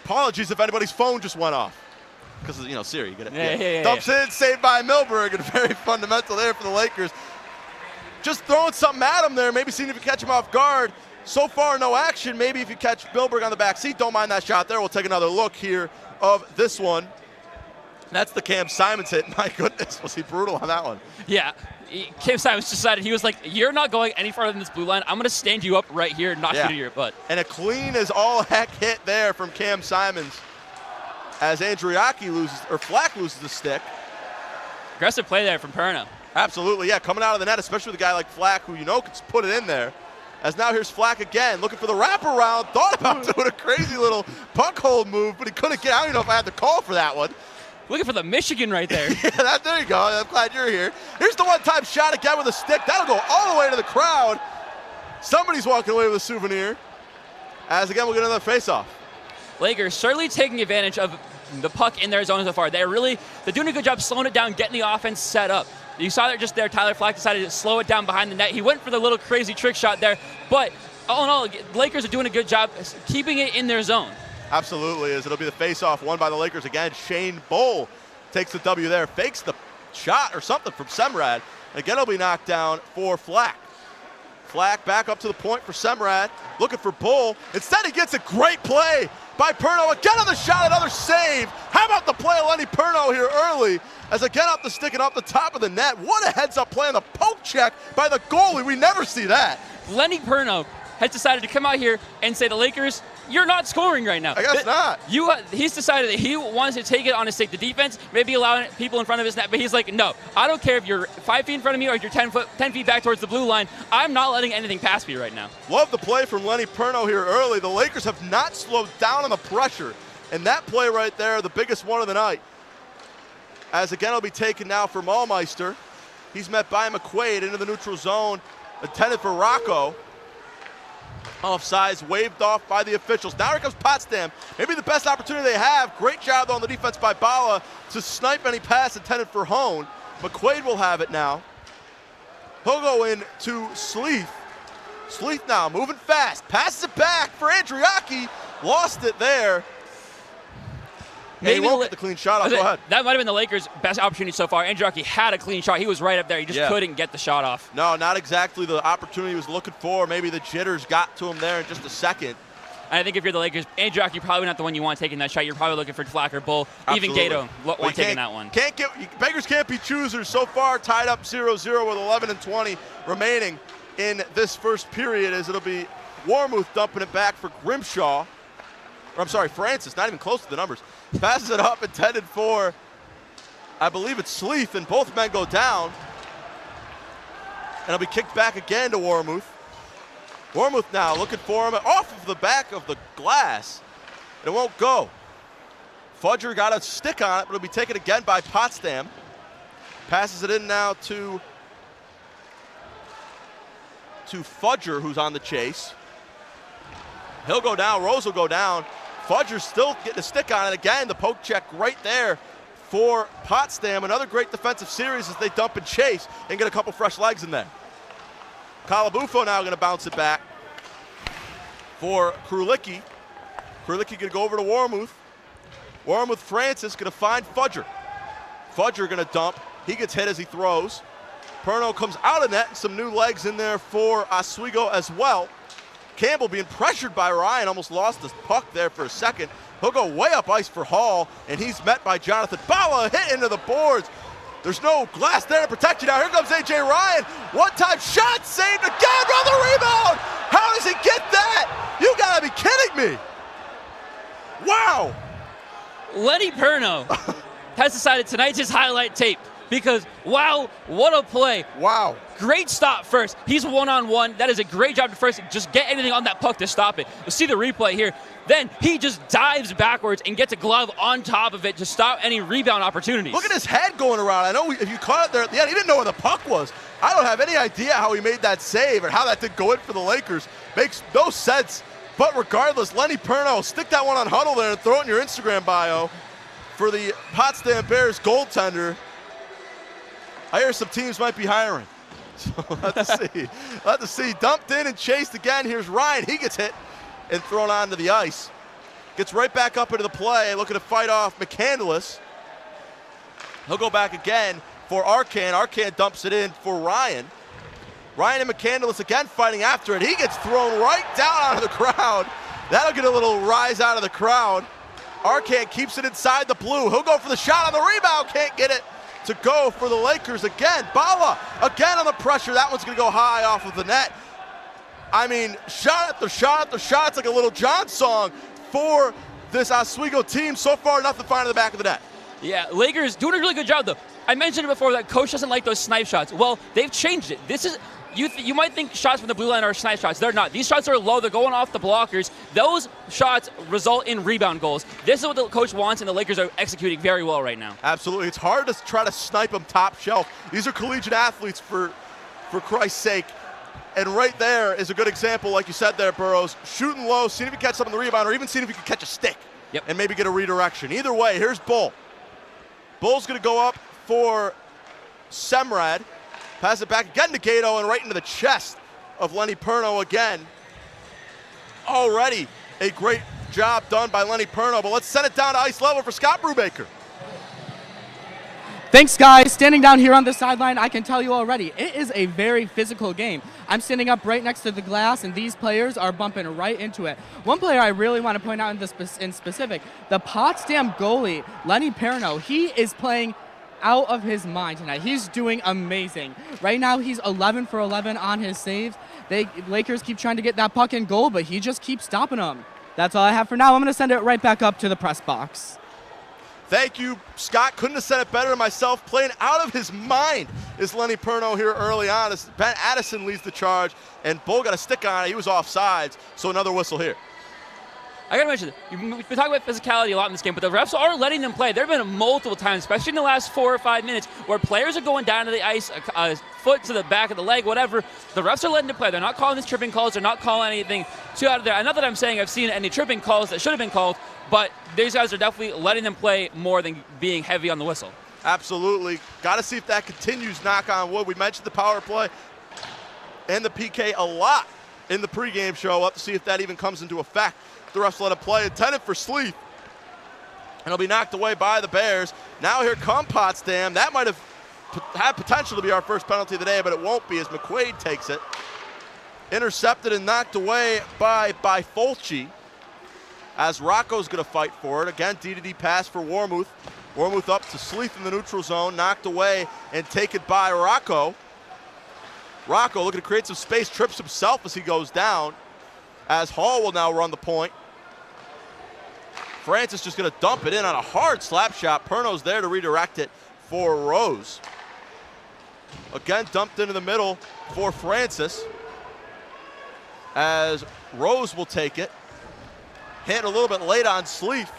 Apologies if anybody's phone just went off. Because, you know, Siri, you get it? Yeah. Dumps in, saved by Milberg, and very fundamental there for the Lakers. Just throwing something at him there, maybe seeing if you catch him off guard. So far, no action. Maybe if you catch Milberg on the back seat, don't mind that shot there. We'll take another look here of this one. That's the Cam Simons hit. My goodness, was he brutal on that one. Yeah, Cam Simons decided, he was like, you're not going any farther than this blue line. I'm going to stand you up right here and knock you to your butt. And a clean as all heck hit there from Cam Simons as Andriaki loses, or Flack loses the stick. Aggressive play there from Perno. Absolutely, yeah, coming out of the net, especially with a guy like Flack, who you know can put it in there. As now here's Flack again, looking for the wraparound. Thought about doing a crazy little puck hold move, but he couldn't get. I don't even know if I had the call for that one. Looking for the Michigan right there. Yeah, there you go. I'm glad you're here. Here's the one-time shot again with a stick. That'll go all the way to the crowd. Somebody's walking away with a souvenir. As again, we'll get another face-off. Lakers certainly taking advantage of the puck in their zone so far. They're doing a good job slowing it down, getting the offense set up. You saw that just there. Tyler Flack decided to slow it down behind the net. He went for the little crazy trick shot there, but all in all, the Lakers are doing a good job keeping it in their zone. Absolutely, as it'll be the face-off won by the Lakers again. Shane Bull takes the W there, fakes the shot or something from Semrad. Again, it'll be knocked down for Flack. Flack back up to the point for Semrad, looking for Bull. Instead, he gets a great play by Perno. Again on the shot, another save. How about the play of Lenny Perno here early? As again up the stick and up the top of the net. What a heads-up play on the poke check by the goalie. We never see that. Lenny Perno has decided to come out here and say, the Lakers, you're not scoring right now. I guess not. He's decided that he wants to take it on his stick. The defense, maybe allowing people in front of his net, but he's like, no, I don't care if you're 5 feet in front of me or if you're 10 feet back towards the blue line. I'm not letting anything pass me right now. Love the play from Lenny Perno here early. The Lakers have not slowed down on the pressure. And that play right there, the biggest one of the night. As again, it'll be taken now for Maulmeister. He's met by McQuaid into the neutral zone, intended for Rocco. Offsides, waved off by the officials. Now here comes Potsdam. Maybe the best opportunity they have. Great job though on the defense by Bala to snipe any pass intended for Hone. McQuaid will have it now. He'll go in to Sleeth. Sleeth now moving fast. Passes it back for Andriaki. Lost it there. Maybe he won't get the clean shot off. Go ahead. That might have been the Lakers' best opportunity so far. Andriaki had a clean shot. He was right up there. He just couldn't get the shot off. No, not exactly the opportunity he was looking for. Maybe the jitters got to him there in just a second. And I think if you're the Lakers, Andriaki probably not the one you want taking that shot. You're probably looking for Flack or Bull. Absolutely. Even Gato want taking that one. Beggars can't be choosers. So far, tied up 0-0 with 11 and 20 remaining in this first period, as it'll be Warmuth dumping it back for Grimshaw. Or, I'm sorry, Francis, not even close to the numbers. Passes it up, intended for, I believe it's Sleeth, and both men go down. And it'll be kicked back again to Warmuth. Warmuth now looking for him off of the back of the glass. And it won't go. Fudger got a stick on it, but it'll be taken again by Potsdam. Passes it in now to Fudger, who's on the chase. He'll go down, Rose will go down. Fudger's still getting a stick on it. Again, the poke check right there for Potsdam. Another great defensive series as they dump and chase and get a couple fresh legs in there. Calabufo now going to bounce it back for Krulicki. Krulicki going to go over to Warmuth. Warmuth Francis going to find Fudger. Fudger going to dump. He gets hit as he throws. Perno comes out of net. Some new legs in there for Oswego as well. Campbell being pressured by Ryan, almost lost the puck there for a second. He'll go way up ice for Hall, and he's met by Jonathan Bala, hit into the boards. There's no glass there to protect you now. Here comes A.J. Ryan. One-time shot, saved again on the rebound. How does he get that? You gotta be kidding me. Wow. Lenny Perno has decided tonight's his highlight tape. Because, wow, what a play. Wow. Great stop first. He's one-on-one. That is a great job to first just get anything on that puck to stop it. You'll see the replay here. Then he just dives backwards and gets a glove on top of it to stop any rebound opportunities. Look at his head going around. I know if you caught it there at the end, he didn't know where the puck was. I don't have any idea how he made that save or how that did go in for the Lakers. Makes no sense. But regardless, Lenny Perno, stick that one on Huddle there and throw it in your Instagram bio for the Potsdam Bears goaltender. I hear some teams might be hiring. So we'll have to see. We'll have to see. Dumped in and chased again. Here's Ryan. He gets hit and thrown onto the ice. Gets right back up into the play, looking to fight off McCandless. He'll go back again for Arcan. Arcan dumps it in for Ryan. Ryan and McCandless again fighting after it. He gets thrown right down out of the crowd. That'll get a little rise out of the crowd. Arcan keeps it inside the blue. He'll go for the shot on the rebound. Can't get it to go for the Lakers again. Bala again on the pressure. That one's going to go high off of the net. I mean, shot after shot after shot. It's like a Little John song for this Oswego team. So far, nothing finding the back of the net. Yeah, Lakers doing a really good job, though. I mentioned it before that coach doesn't like those snipe shots. Well, they've changed it. This is you might think shots from the blue line are snipe shots. They're not. These shots are low. They're going off the blockers. Those shots result in rebound goals. This is what the coach wants, and the Lakers are executing very well right now. Absolutely. It's hard to try to snipe them top shelf. These are collegiate athletes, for Christ's sake. And right there is a good example, like you said there, Burrows. Shooting low, seeing if you catch something on the rebound, or even seeing if you can catch a stick and maybe get a redirection. Either way, here's Bull. Bull's going to go up for Semrad. Pass it back again to Gato and right into the chest of Lenny Perno again. already a great job done by Lenny Perno, but let's send it down to ice level for Scott Brubaker. Thanks, guys. Standing down here on the sideline, I can tell you already, it is a very physical game. I'm standing up right next to the glass, and these players are bumping right into it. One player I really want to point out in specific, the Potsdam goalie, Lenny Perno, he is playing out of his mind tonight. He's doing amazing. Right now, he's 11 for 11 on his saves. Lakers keep trying to get that puck in goal, but he just keeps stopping them. That's all I have for now. I'm going to send it right back up to the press box. Thank you, Scott. Couldn't have said it better myself. Playing out of his mind is Lenny Perno here early on. As Ben Addison leads the charge, and Bull got a stick on it. He was offsides, so another whistle here. I gotta mention, we've been talking about physicality a lot in this game, but the refs are letting them play. There have been multiple times, especially in the last 4 or 5 minutes, where players are going down to the ice, a foot to the back of the leg, whatever. The refs are letting them play. They're not calling these tripping calls. They're not calling anything too out of there. Not that I'm saying I've seen any tripping calls that should have been called, but these guys are definitely letting them play more than being heavy on the whistle. Absolutely. Got to see if that continues, knock on wood. We mentioned the power play and the PK a lot in the pregame show. We'll have to see if that even comes into effect. The refs let it play, intended for Sleeth, and it'll be knocked away by the Bears. Now here come Potsdam. That might have had potential to be our first penalty of the day, but it won't be as McQuaid takes it. Intercepted and knocked away by Fulci, as Rocco's going to fight for it. Again, D-to-D pass for Warmuth. Warmuth up to Sleeth in the neutral zone, knocked away and taken by Rocco. Rocco looking to create some space, trips himself as he goes down, as Hall will now run the point. Francis just going to dump it in on a hard slap shot. Perno's there to redirect it for Rose. Again, dumped into the middle for Francis, as Rose will take it. Hit a little bit late on Sleeth.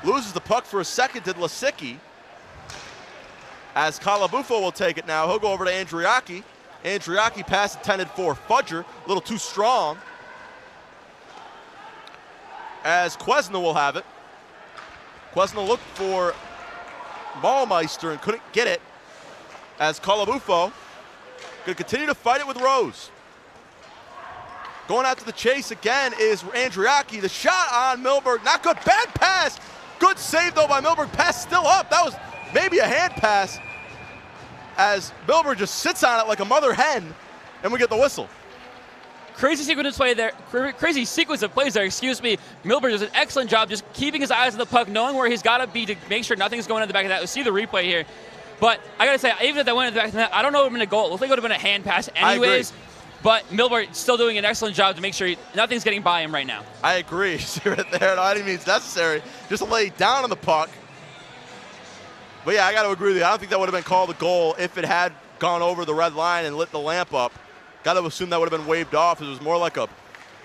Loses the puck for a second to Lasicki, as Calabufo will take it now. He'll go over to Andriaki. Andriaki pass intended for Fudger, a little too strong, as Quesna will have it. Quesna looked for Ballmeister and couldn't get it, as Calabufo going to continue to fight it with Rose. Going out to the chase again is Andriaki. The shot on Milberg, not good. Bad pass. Good save though by Milberg. Pass still up. That was maybe a hand pass, as Milberg just sits on it like a mother hen, and we get the whistle. Crazy sequence of play there. Crazy sequence of plays there. Excuse me. Milberg does an excellent job just keeping his eyes on the puck, knowing where he's got to be to make sure nothing's going in the back of that. We'll see the replay here. But I got to say, even if that went in the back of that, I don't know if it would have been a goal. It looks like it would have been a hand pass anyways. But Milberg still doing an excellent job to make sure nothing's getting by him right now. I agree. See right there, not any means necessary. Just lay down on the puck. But yeah, I got to agree with you. I don't think that would have been called a goal if it had gone over the red line and lit the lamp up. Got to assume that would have been waved off. It was more like a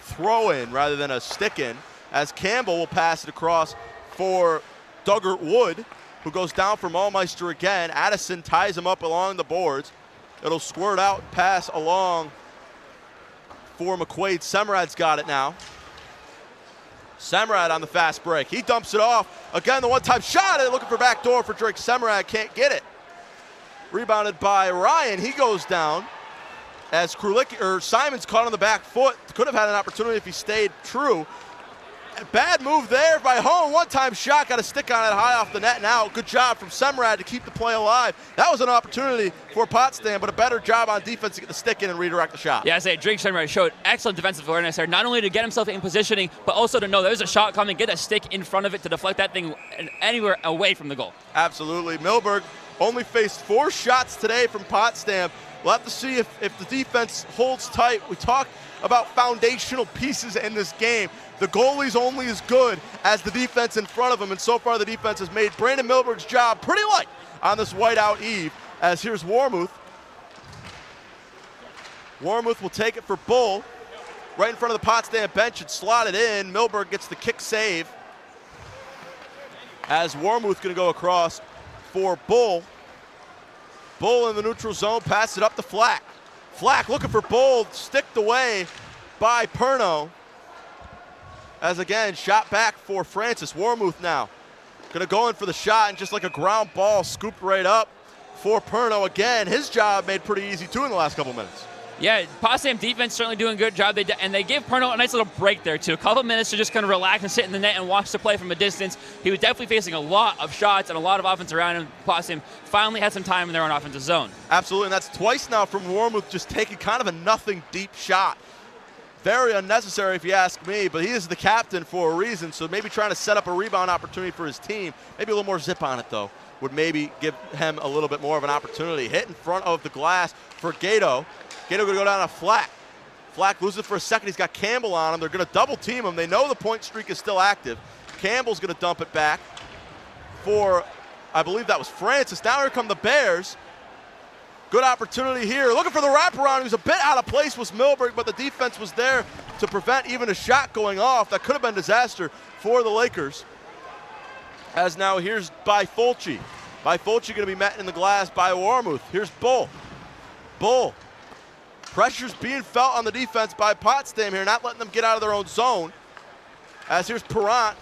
throw-in rather than a stick-in, as Campbell will pass it across for Duggart Wood, who goes down for Mallmeister again. Addison ties him up along the boards. It'll squirt out and pass along for McQuaid. Semrad's got it now. Semrad on the fast break. He dumps it off. Again, the one-time shot, and looking for backdoor for Drake Semrad. Can't get it. Rebounded by Ryan. He goes down, as Simon's caught on the back foot. Could have had an opportunity if he stayed true. Bad move there by Home. One-time shot, got a stick on it high off the net and out. Good job from Semrad to keep the play alive. That was an opportunity for Potsdam, but a better job on defense to get the stick in and redirect the shot. Yeah, I say Drake Semrad showed excellent defensive awareness there, not only to get himself in positioning, but also to know there's a shot coming, get a stick in front of it to deflect that thing anywhere away from the goal. Absolutely. Milberg only faced 4 shots today from Potsdam. We'll have to see if the defense holds tight. We talked about foundational pieces in this game. The goalie's only as good as the defense in front of him, and so far the defense has made Brandon Milberg's job pretty light on this whiteout eve, as here's Warmuth. Warmuth will take it for Bull. Right in front of the Potsdam bench and slot it in. Milberg gets the kick save, as Warmuth going to go across for Bull. Bull in the neutral zone, pass it up to Flack. Flack looking for Bull, sticked away by Perno. As again, shot back for Francis. Warmuth now gonna go in for the shot, and just like a ground ball, scooped right up for Perno again. His job made pretty easy too in the last couple minutes. Yeah, Potsdam defense certainly doing a good job. They gave Perno a nice little break there, too. A couple minutes to just kind of relax and sit in the net and watch the play from a distance. He was definitely facing a lot of shots and a lot of offense around him. Potsdam finally had some time in their own offensive zone. Absolutely, and that's twice now from Warmouth just taking kind of a nothing deep shot. Very unnecessary if you ask me, but he is the captain for a reason, so maybe trying to set up a rebound opportunity for his team. Maybe a little more zip on it, though, would maybe give him a little bit more of an opportunity. Hit in front of the glass for Gato. Gato going to go down to Flack. Flack loses for a second. He's got Campbell on him. They're going to double team him. They know the point streak is still active. Campbell's going to dump it back for, I believe that was Francis. Now here come the Bears. Good opportunity here. Looking for the wraparound. He was a bit out of place was Milberg, but the defense was there to prevent even a shot going off. That could have been disaster for the Lakers. As now here's Bifulci. Bifulci going to be met in the glass by Warmouth. Here's Bull. Bull. Pressure's being felt on the defense by Potsdam here, not letting them get out of their own zone. As here's Perrant.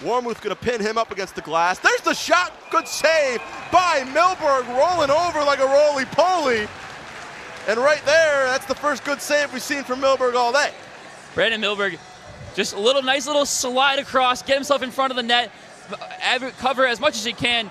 Warmouth going to pin him up against the glass. There's the shot. Good save by Milberg, rolling over like a roly-poly. And right there, that's the first good save we've seen from Milberg all day. Brandon Milberg, just a nice little slide across, get himself in front of the net, cover as much as he can.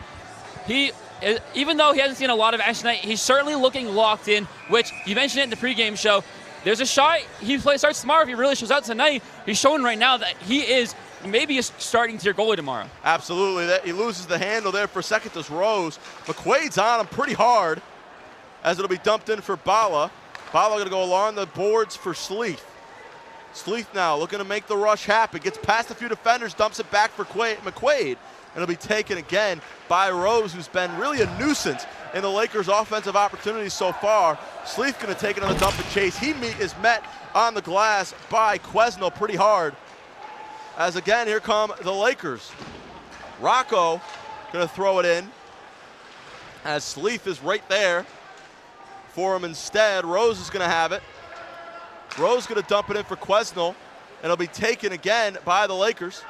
Even though he hasn't seen a lot of action tonight, he's certainly looking locked in, which you mentioned it in the pregame show. There's a shot he starts tomorrow if he really shows out tonight. He's showing right now that he is maybe a starting tier goalie tomorrow. Absolutely. He loses the handle there for a second. Does Rose. McQuaid's on him pretty hard as it'll be dumped in for Bala. Bala going to go along the boards for Sleeth. Sleeth now looking to make the rush happen. Gets past a few defenders, dumps it back for McQuaid. And it'll be taken again by Rose, who's been really a nuisance in the Lakers' offensive opportunities so far. Sleeth going to take it on the dump and chase. He is met on the glass by Quesnel pretty hard. As again, here come the Lakers. Rocco going to throw it in as Sleeth is right there for him instead. Rose is going to have it. Rose going to dump it in for Quesnel, and it'll be taken again by the Lakers.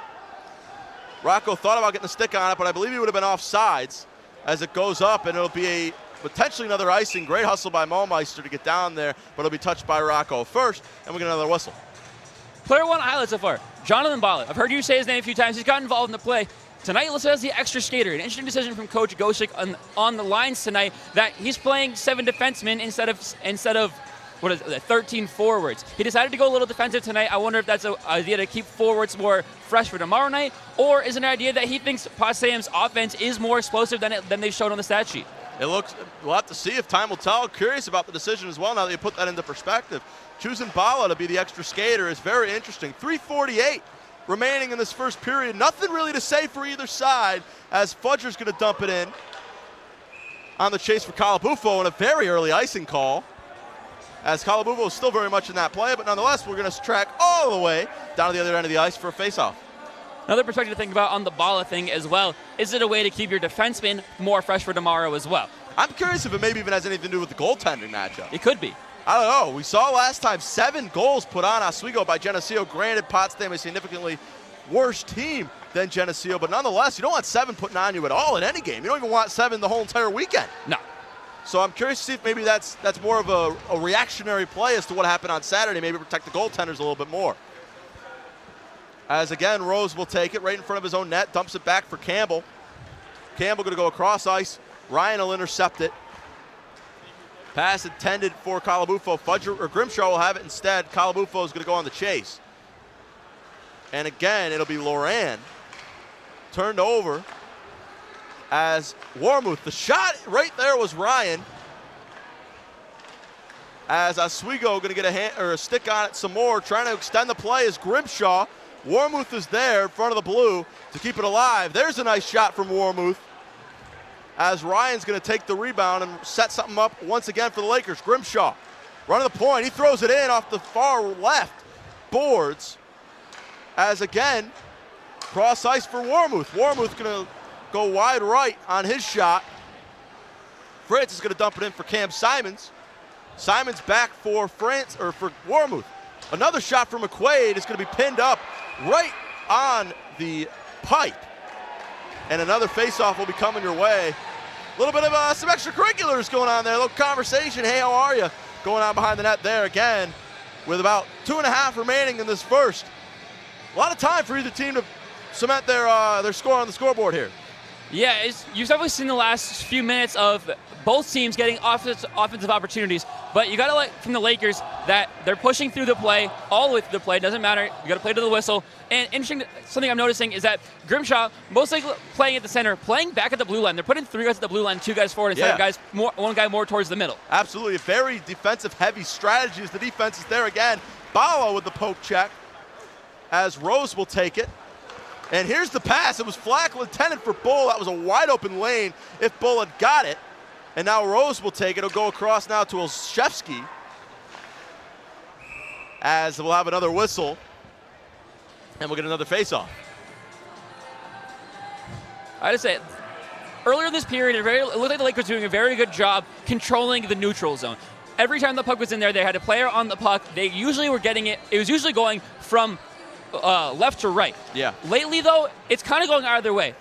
Rocco thought about getting a stick on it, but I believe he would have been offsides as it goes up, and it'll be potentially another icing. Great hustle by Malmeister to get down there, but it'll be touched by Rocco first, and we get another whistle. Player one highlight so far, Jonathan Bala. I've heard you say his name a few times. He's gotten involved in the play. Tonight, listed as the extra skater. An interesting decision from Coach Gosik on the lines tonight that he's playing 7 defensemen instead of 13 forwards. He decided to go a little defensive tonight. I wonder if that's an idea to keep forwards more fresh for tomorrow night, or is it an idea that he thinks Potsdam's offense is more explosive than they've shown on the stat sheet? We'll have to see if time will tell. Curious about the decision as well now that you put that into perspective. Choosing Bala to be the extra skater is very interesting. 3:48 remaining in this first period. Nothing really to say for either side as Fudger's going to dump it in on the chase for Calabufo and a very early icing call. As Calabufo is still very much in that play, but nonetheless, we're going to track all the way down to the other end of the ice for a faceoff. Another perspective to think about on the Bala thing as well, is it a way to keep your defensemen more fresh for tomorrow as well? I'm curious if it maybe even has anything to do with the goaltending matchup. It could be. I don't know. We saw last time 7 goals put on Oswego by Geneseo. Granted, Potsdam is a significantly worse team than Geneseo, but nonetheless, you don't want 7 putting on you at all in any game. You don't even want 7 the whole entire weekend. No. So I'm curious to see if maybe that's more of a reactionary play as to what happened on Saturday, maybe protect the goaltenders a little bit more. As again, Rose will take it right in front of his own net, dumps it back for Campbell. Campbell going to go across ice. Ryan will intercept it. Pass intended for Calabufo. Fudger or Grimshaw will have it instead. Calabufo is going to go on the chase. And again, it'll be Loran. Turned over as Warmouth. The shot right there was Ryan. As Oswego going to get a stick on it some more. Trying to extend the play is Grimshaw. Warmouth is there in front of the blue to keep it alive. There's a nice shot from Warmouth. As Ryan's going to take the rebound and set something up once again for the Lakers. Grimshaw running the point. He throws it in off the far left boards. As again, cross ice for Warmouth. Warmouth going to go wide right on his shot. Fritz is going to dump it in for Cam Simons. Simons back for Warmouth. Another shot for McQuaid is going to be pinned up right on the pipe. And another faceoff will be coming your way. A little bit of some extracurriculars going on there, a little conversation. Hey, how are you? going on behind the net there again with about 2.5 remaining in this first. A lot of time for either team to cement their score on the scoreboard here. Yeah, you've definitely seen the last few minutes of both teams getting offensive opportunities, but you got to like from the Lakers that they're pushing through the play, all the way through the play. Doesn't matter. You got to play to the whistle. And interesting, something I'm noticing is that Grimshaw, mostly playing at the center, playing back at the blue line. They're putting 3 guys at the blue line, 2 guys forward instead of one guy more towards the middle. Absolutely, a very defensive-heavy strategy as the defense is there again. Bala with the poke check as Rose will take it. And here's the pass. It was flag intended for Bull. That was a wide open lane if Bull had got it. And now Rose will take it. It'll go across now to Olszewski as we'll have another whistle. And we'll get another face-off. I just say, earlier this period, it looked like the Lakers were doing a very good job controlling the neutral zone. Every time the puck was in there, they had a player on the puck. They usually were getting it. It was usually going from left to right. Yeah. Lately, though, it's kind of going either way.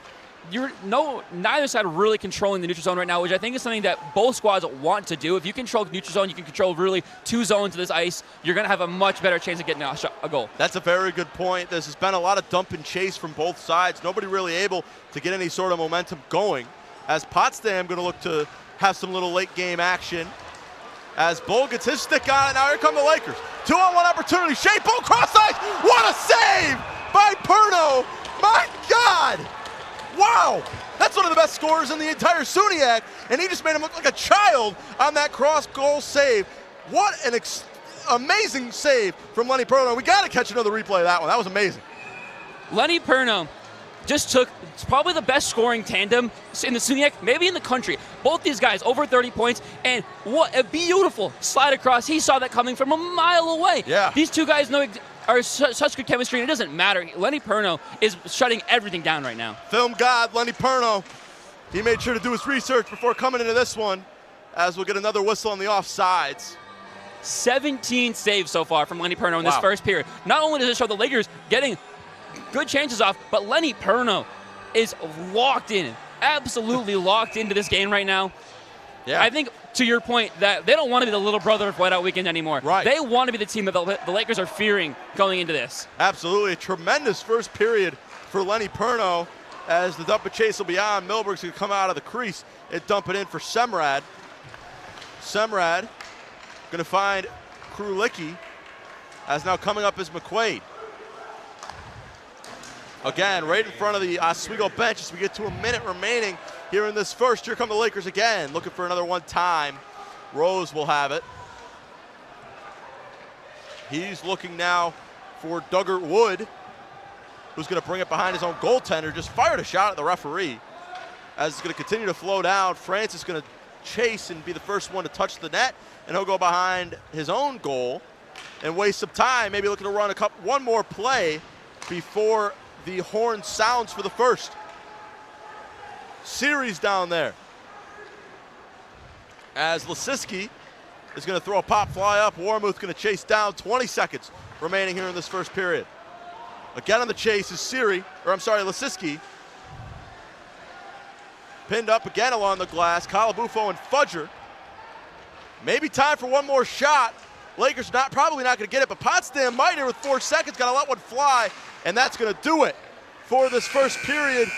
Neither side really controlling the neutral zone right now, which I think is something that both squads want to do. If you control the neutral zone, you can control really 2 zones of this ice. You're going to have a much better chance of getting a goal. That's a very good point. This has been a lot of dump and chase from both sides. Nobody really able to get any sort of momentum going. As Potsdam going to look to have some little late game action. As Bull gets his stick on it. Now here come the Lakers. 2-on-1 opportunity. Shea Bull cross ice. What a save by Perno. My God. Wow. That's one of the best scorers in the entire SUNY, and he just made him look like a child on that cross goal save. What an amazing save from Lenny Perno. We got to catch another replay of that one. That was amazing. Lenny Perno just took probably the best scoring tandem in the SUNY, maybe in the country. Both these guys over 30 points, and what a beautiful slide across. He saw that coming from a mile away. Yeah. These two guys are such good chemistry, and it doesn't matter. Lenny Perno is shutting everything down right now. Film god, Lenny Perno. He made sure to do his research before coming into this one, as we'll get another whistle on the offsides. 17 saves so far from Lenny Perno in this first period. Not only does it show the Lakers getting good chances off, but Lenny Perno is locked in, absolutely locked into this game right now. Yeah. I think, to your point, that they don't want to be the little brother of Whiteout Weekend anymore. Right. They want to be the team that the Lakers are fearing going into this. Absolutely. A tremendous first period for Lenny Perno as the dump and chase will be on. Milberg's going to come out of the crease and dump it in for Semrad. Semrad going to find Krulicki as now coming up is McQuaid. Again, right in front of the Oswego bench as we get to a minute remaining here in this first. Here come the Lakers again, looking for another one time. Rose will have it. He's looking now for Duggart Wood, who's going to bring it behind his own goaltender. Just fired a shot at the referee. As it's going to continue to flow down, France is going to chase and be the first one to touch the net, and he'll go behind his own goal and waste some time, maybe looking to run one more play before the horn sounds for the first. Series down there. As Lasiski is going to throw a pop fly up. Warmuth going to chase down. 20 seconds remaining here in this first period. Again on the chase is Lasiski. Pinned up again along the glass. Calabufo and Fudger. Maybe time for one more shot. Lakers probably not going to get it, but Potsdam might here with 4 seconds. Got to let one fly, and that's going to do it for this first period.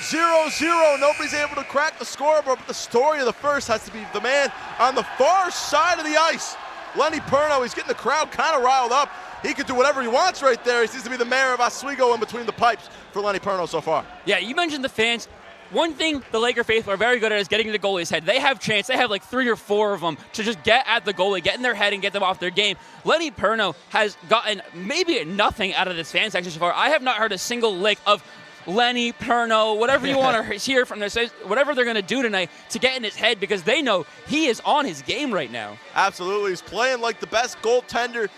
0-0. Nobody's able to crack the scoreboard, but the story of the first has to be the man on the far side of the ice. Lenny Perno, he's getting the crowd kind of riled up. He could do whatever he wants right there. He seems to be the mayor of Oswego in between the pipes for Lenny Perno so far. Yeah, you mentioned the fans. One thing the Laker faithful are very good at is getting the goalie's head. They have chance. They have like 3 or 4 of them to just get at the goalie, get in their head, and get them off their game. Lenny Perno has gotten maybe nothing out of this fan section so far. I have not heard a single lick of Lenny Perno, whatever you want to hear from this, whatever they're going to do tonight to get in his head, because they know he is on his game right now. Absolutely. He's playing like the best goaltender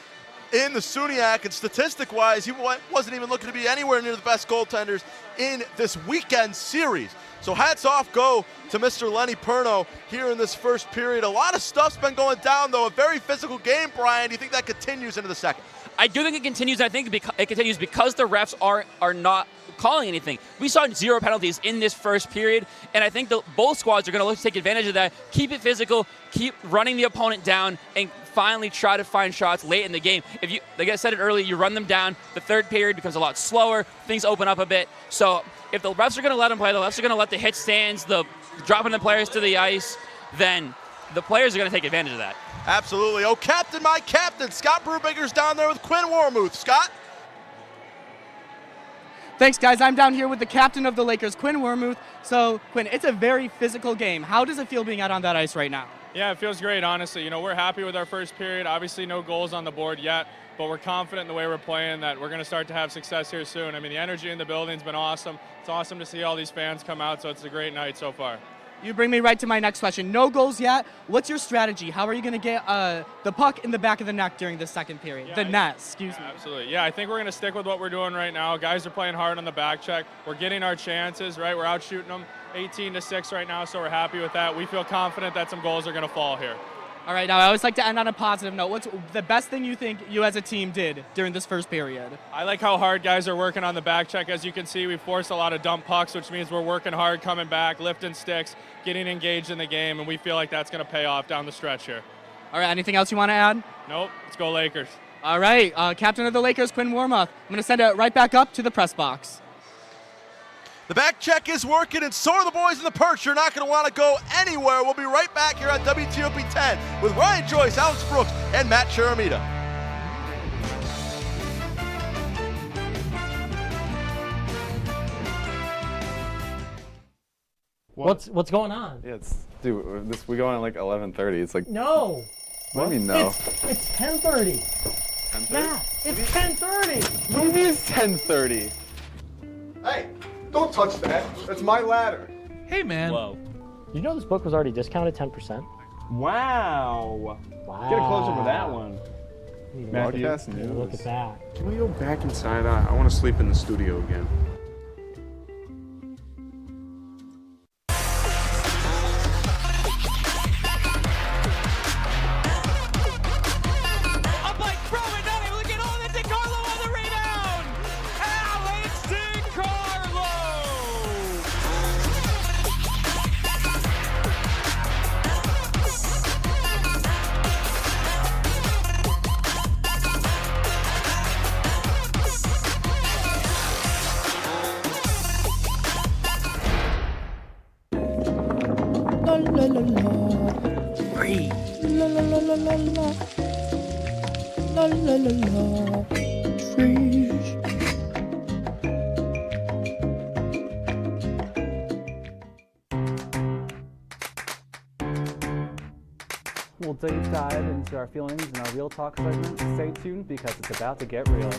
in the SUNYAC, and statistic-wise, he wasn't even looking to be anywhere near the best goaltenders in this weekend series. So hats off go to Mr. Lenny Perno here in this first period. A lot of stuff's been going down, though. A very physical game, Brian. Do you think that continues into the second? I do think it continues. I think it continues because the refs are not calling anything. We saw 0 penalties in this first period, and I think both squads are going to look to take advantage of that, keep it physical, keep running the opponent down, and finally try to find shots late in the game. If you, like I said it earlier, you run them down, the third period becomes a lot slower, things open up a bit. So if the refs are going to let them play, the refs are going to let the hit stands, the dropping the players to the ice, then the players are going to take advantage of that. Absolutely. Oh, captain, my captain. Scott Brubaker's down there with Quinn Wormuth. Scott? Thanks, guys. I'm down here with the captain of the Lakers, Quinn Wormuth. So, Quinn, it's a very physical game. How does it feel being out on that ice right now? Yeah, it feels great, honestly. You know, we're happy with our first period. Obviously, no goals on the board yet, but we're confident in the way we're playing that we're going to start to have success here soon. I mean, the energy in the building's been awesome. It's awesome to see all these fans come out, so it's a great night so far. You bring me right to my next question. No goals yet. What's your strategy? How are you going to get the puck in the back of the net during the second period? The net, excuse me. Absolutely. Yeah, I think we're going to stick with what we're doing right now. Guys are playing hard on the back check. We're getting our chances, right? We're out shooting them 18-6 right now, so we're happy with that. We feel confident that some goals are going to fall here. All right, now I always like to end on a positive note. What's the best thing you think you as a team did during this first period? I like how hard guys are working on the back check. As you can see, we forced a lot of dump pucks, which means we're working hard, coming back, lifting sticks, getting engaged in the game, and we feel like that's going to pay off down the stretch here. All right, anything else you want to add? Nope, let's go Lakers. All right, captain of the Lakers, Quinn Wormuth. I'm going to send it right back up to the press box. The back check is working, and so are the boys in the perch. You're not going to want to go anywhere. We'll be right back here on WTOP 10 with Ryan Joyce, Alex Brooks, and Matt Chiramita. What's going on? Yeah, we go on at like 11:30. It's like No. What do you mean no? It's 10:30. 10:30? Matt, it's 10:30. What do you mean it's 10:30? Hey, don't touch that. That's my ladder. Hey, man. Whoa. You know this book was already discounted 10%? Wow. Get a close up of that one. Broadcast news. Look at that. Can we go back inside? I want to sleep in the studio again. La la la. Breathe. La la la la la la. La la la la. Freeze. We'll deep dive into our feelings in our Real Talk segment. Stay tuned because it's about to get real.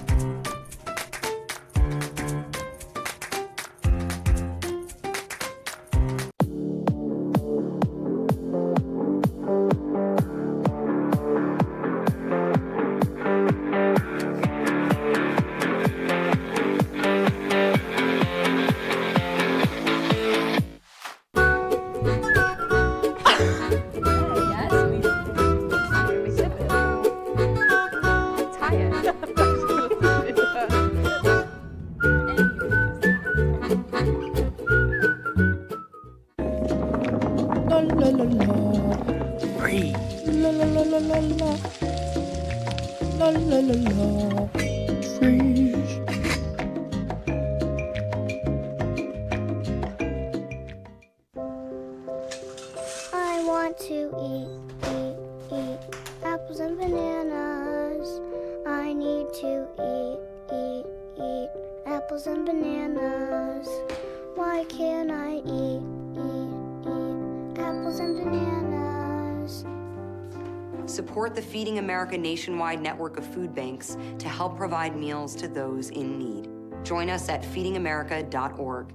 La la la la. Breathe. La la la la la la. La la la la. Freeze. I want to eat apples and bananas. I need to eat apples and bananas. Why can't I eat apples and bananas? Support the Feeding America nationwide network of food banks to help provide meals to those in need. Join us at feedingamerica.org.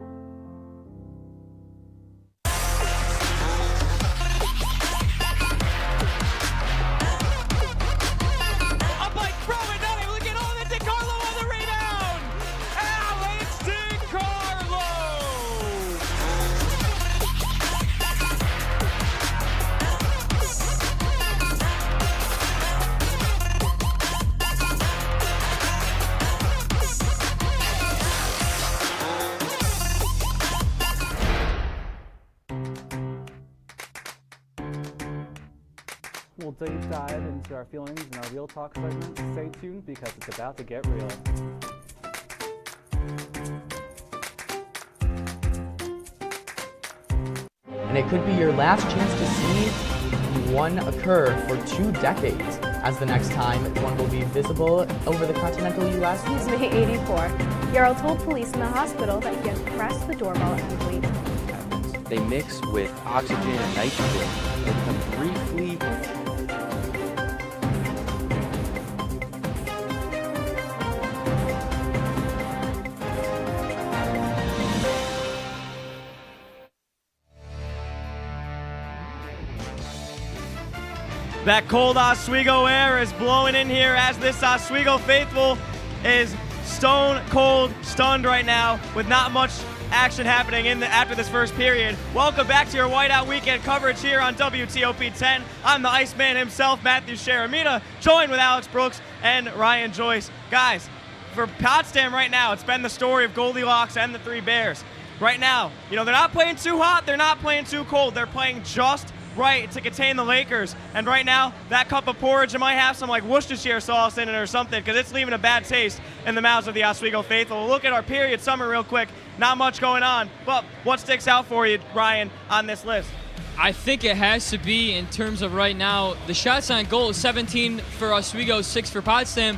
Up like throwing deep dive into our feelings and our real talk segment. Stay tuned because it's about to get real. And it could be your last chance to see one occur for 2 decades, as the next time one will be visible over the continental U.S. Excuse me, 84. Yarrow told police in the hospital that he had to press the doorbell and wait. They mix with oxygen and nitrogen and become briefly That cold Oswego air is blowing in here as this Oswego faithful is stone cold stunned right now with not much action happening after this first period. Welcome back to your Whiteout Weekend coverage here on WTOP 10. I'm the Iceman himself, Matthew Sharamita, joined with Alex Brooks and Ryan Joyce. Guys, for Potsdam right now, it's been the story of Goldilocks and the Three Bears. Right now, they're not playing too hot, they're not playing too cold, they're playing just right to contain the Lakers. And right now, that cup of porridge, it might have some like Worcestershire sauce in it or something, because it's leaving a bad taste in the mouths of the Oswego faithful. We'll look at our period summary real quick. Not much going on, but what sticks out for you, Ryan, on this list? I think it has to be, in terms of right now, the shots on goal is 17 for Oswego, 6 for Potsdam.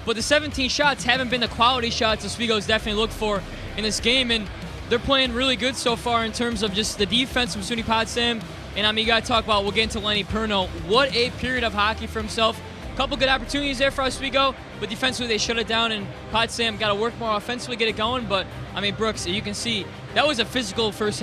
But the 17 shots haven't been the quality shots Oswego's definitely looked for in this game, and they're playing really good so far in terms of just the defense from SUNY Potsdam. And you got to talk about, we'll get into Lenny Perno. What a period of hockey for himself. A couple good opportunities there for Oswego, but defensively they shut it down, and Potsdam got to work more offensively, get it going. But, Brooks, you can see that was a physical first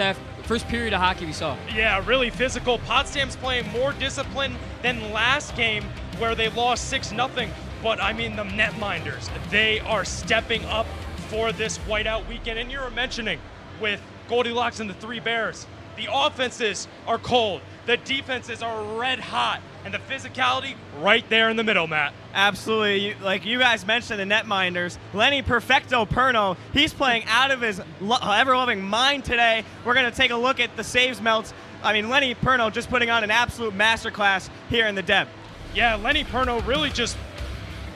period of hockey we saw. Yeah, really physical. Potsdam's playing more disciplined than last game where they lost 6-0. But, the netminders, they are stepping up for this Whiteout Weekend. And you were mentioning with Goldilocks and the Three Bears, the offenses are cold, the defenses are red hot, and the physicality right there in the middle, Matt. Absolutely. Like you guys mentioned, the netminders, Lenny Perfecto Perno, he's playing out of his ever-loving mind today. We're going to take a look at the saves melts. Lenny Perno just putting on an absolute masterclass here in the Deb. Yeah, Lenny Perno really just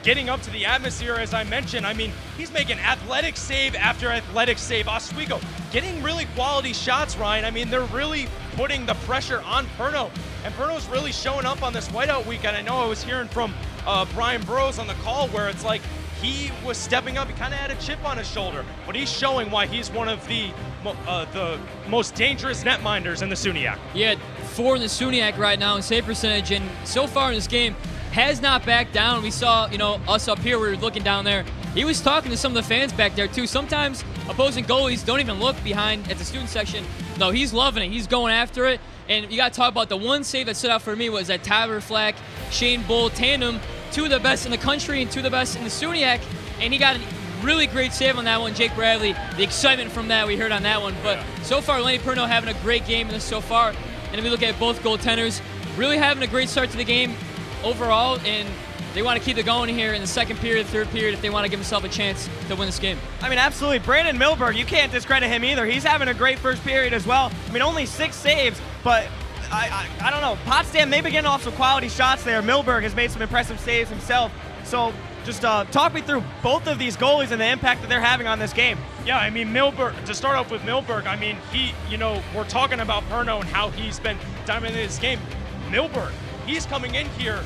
getting up to the atmosphere, as I mentioned. He's making athletic save after athletic save. Oswego getting really quality shots, Ryan. They're really putting the pressure on Perno. And Perno's really showing up on this Whiteout Weekend. I know I was hearing from Brian Burrows on the call where it's like he was stepping up. He kind of had a chip on his shoulder, but he's showing why he's one of the most dangerous netminders in the SUNYAC. Yeah, 4 in the SUNYAC right now in save percentage, and so far in this game, has not backed down. We saw, us up here, we were looking down there. He was talking to some of the fans back there, too. Sometimes opposing goalies don't even look behind at the student section. No, he's loving it. He's going after it. And you got to talk about the one save that stood out for me was that Tyler Flack, Shane Bull tandem, 2 of the best in the country and 2 of the best in the SUNYAC. And he got a really great save on that one. Jake Bradley, the excitement from that we heard on that one. But so far, Lenny Perno having a great game in this so far. And if we look at both goaltenders, really having a great start to the game overall, and they want to keep it going here in the second period, third period, if they want to give themselves a chance to win this game. Absolutely. Brandon Milberg, you can't discredit him either. He's having a great first period as well. Only 6 saves, but I don't know. Potsdam, they've been getting off some quality shots there. Milberg has made some impressive saves himself. So just talk me through both of these goalies and the impact that they're having on this game. Yeah, Milberg, to start off with Milberg, he, we're talking about Perno and how he's been dominating this game. Milberg, he's coming in here,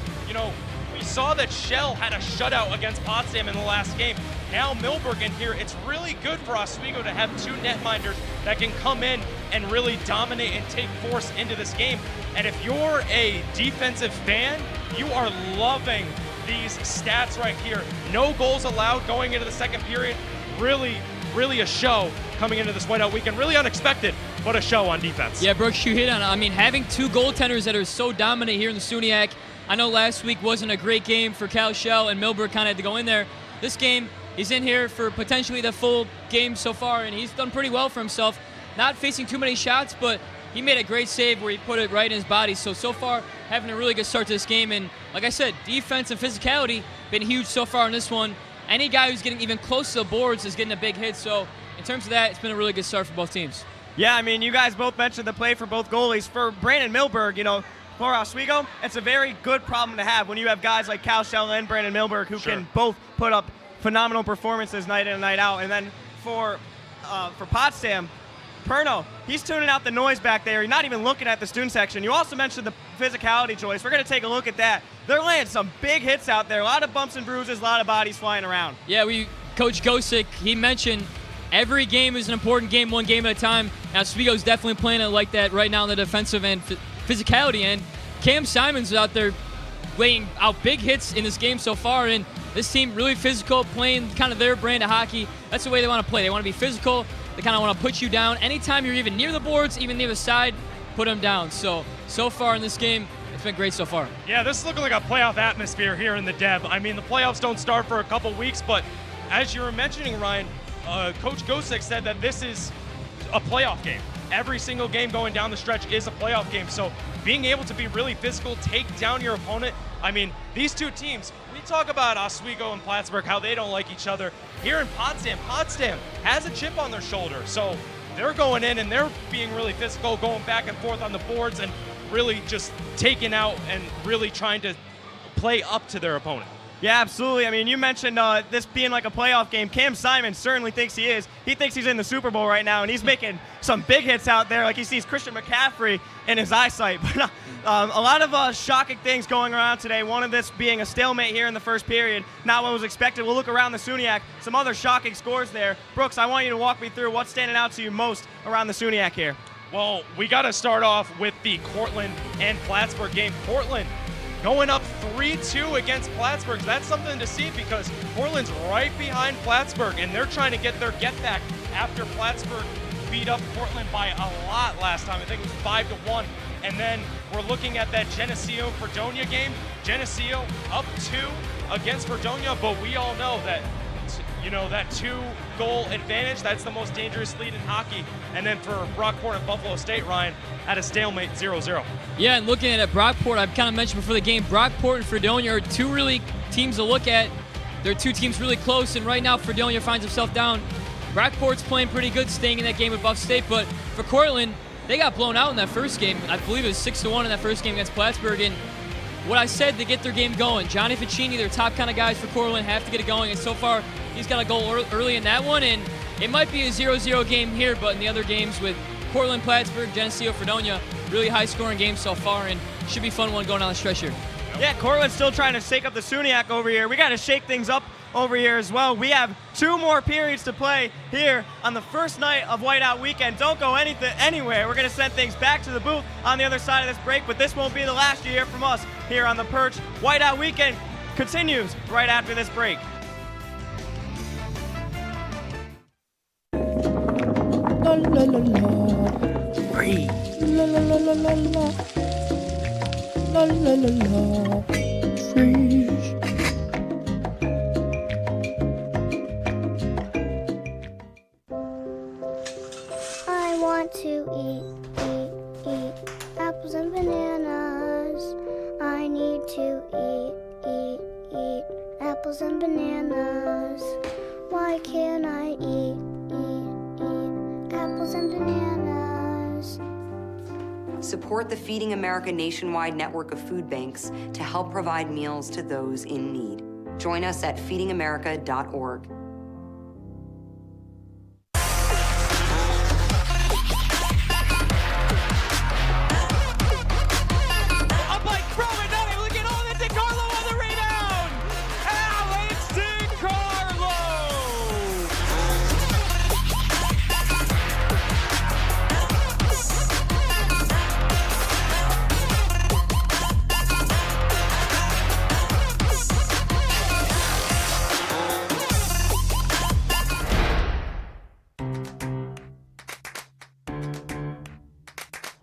we saw that Shell had a shutout against Potsdam in the last game. Now Milberg in here, it's really good for Oswego to have 2 netminders that can come in and really dominate and take force into this game. And if you're a defensive fan, you are loving these stats right here. No goals allowed going into the second period. Really a show coming into this Whiteout Weekend. Really unexpected, but a show on defense. Yeah, Brooks, you hit on it. Having 2 goaltenders that are so dominant here in the SUNYAC. I know last week wasn't a great game for Cal Shell, and Milberg kind of had to go in there. This game, he's in here for potentially the full game so far, and he's done pretty well for himself. Not facing too many shots, but he made a great save where he put it right in his body. So far, having a really good start to this game. And like I said, defense and physicality been huge so far in this one. Any guy who's getting even close to the boards is getting a big hit. So in terms of that, it's been a really good start for both teams. Yeah, you guys both mentioned the play for both goalies. For Brandon Milberg, for Oswego, it's a very good problem to have when you have guys like Cal Shell and Brandon Milberg who can both put up phenomenal performances night in and night out. And then for Potsdam, Perno, he's tuning out the noise back there. You're not even looking at the student section. You also mentioned the physicality, Joyce. We're going to take a look at that. They're laying some big hits out there. A lot of bumps and bruises, a lot of bodies flying around. Yeah, Coach Gosick, he mentioned every game is an important game, one game at a time. Now, Oswego's definitely playing it like that right now on the defensive end, physicality end. Cam Simons is out there laying out big hits in this game so far, and this team really physical, playing kind of their brand of hockey. That's the way they want to play. They want to be physical. They kind of want to put you down. Anytime you're even near the boards, even near the side, put them down. So far in this game, it's been great so far. Yeah, this is looking like a playoff atmosphere here in the Deb. I mean, the playoffs don't start for a couple weeks, but as you were mentioning, Ryan, Coach Gosick said that this is a playoff game. Every single game going down the stretch is a playoff game. So being able to be really physical, take down your opponent. I mean, these two teams, we talk about Oswego and Plattsburgh, how they don't like each other. Here in Potsdam has a chip on their shoulder. So they're going in and they're being really physical, going back and forth on the boards and really just taking out and really trying to play up to their opponent. Yeah, absolutely. I mean, you mentioned this being like a playoff game. Cam Simons certainly thinks he is. He thinks he's in the Super Bowl right now, and he's making some big hits out there. Like he sees Christian McCaffrey in his eyesight. But a lot of shocking things going around today. One of this being a stalemate here in the first period. Not what was expected. We'll look around the SUNYAC. Some other shocking scores there. Brooks, I want you to walk me through what's standing out to you most around the SUNYAC here. Well, we got to start off with the Cortland and Plattsburgh game. Cortland going up 3-2 against Plattsburgh. That's something to see because Portland's right behind Plattsburgh, and they're trying to get their get back after Plattsburgh beat up Portland by a lot last time. I think it was 5-1. And then we're looking at that Geneseo-Fredonia game. Geneseo up 2 against Fredonia, but we all know that, that 2-goal advantage, that's the most dangerous lead in hockey. And then for Brockport and Buffalo State, Ryan, at a stalemate 0-0. Yeah, and looking at Brockport, I've kind of mentioned before the game, Brockport and Fredonia are two really teams to look at. They're two teams really close, and right now Fredonia finds himself down. Brockport's playing pretty good, staying in that game with Buff State, but for Cortland, they got blown out in that first game. I believe it was 6-1 in that first game against Plattsburgh, and what I said to get their game going, Johnny Ficini, their top kind of guys for Cortland, have to get it going, and so far he's got a goal early in that one, and it might be a 0-0 game here, but in the other games with Cortland, Plattsburgh, Geneseo, Fredonia, really high-scoring games so far, and should be a fun one going down the stretch here. Yeah, Cortland's still trying to shake up the SUNYAC over here. We got to shake things up over here as well. We have 2 more periods to play here on the first night of Whiteout Weekend. Don't go anywhere. We're going to send things back to the booth on the other side of this break, but this won't be the last you hear from us here on the Perch. Whiteout Weekend continues right after this break. La la la la. Breathe. La la la la la la. La la la la. Breathe. I want to eat apples and bananas. I need to eat apples and bananas. Why can't I eat apples and bananas? Support the Feeding America nationwide network of food banks to help provide meals to those in need. Join us at feedingamerica.org.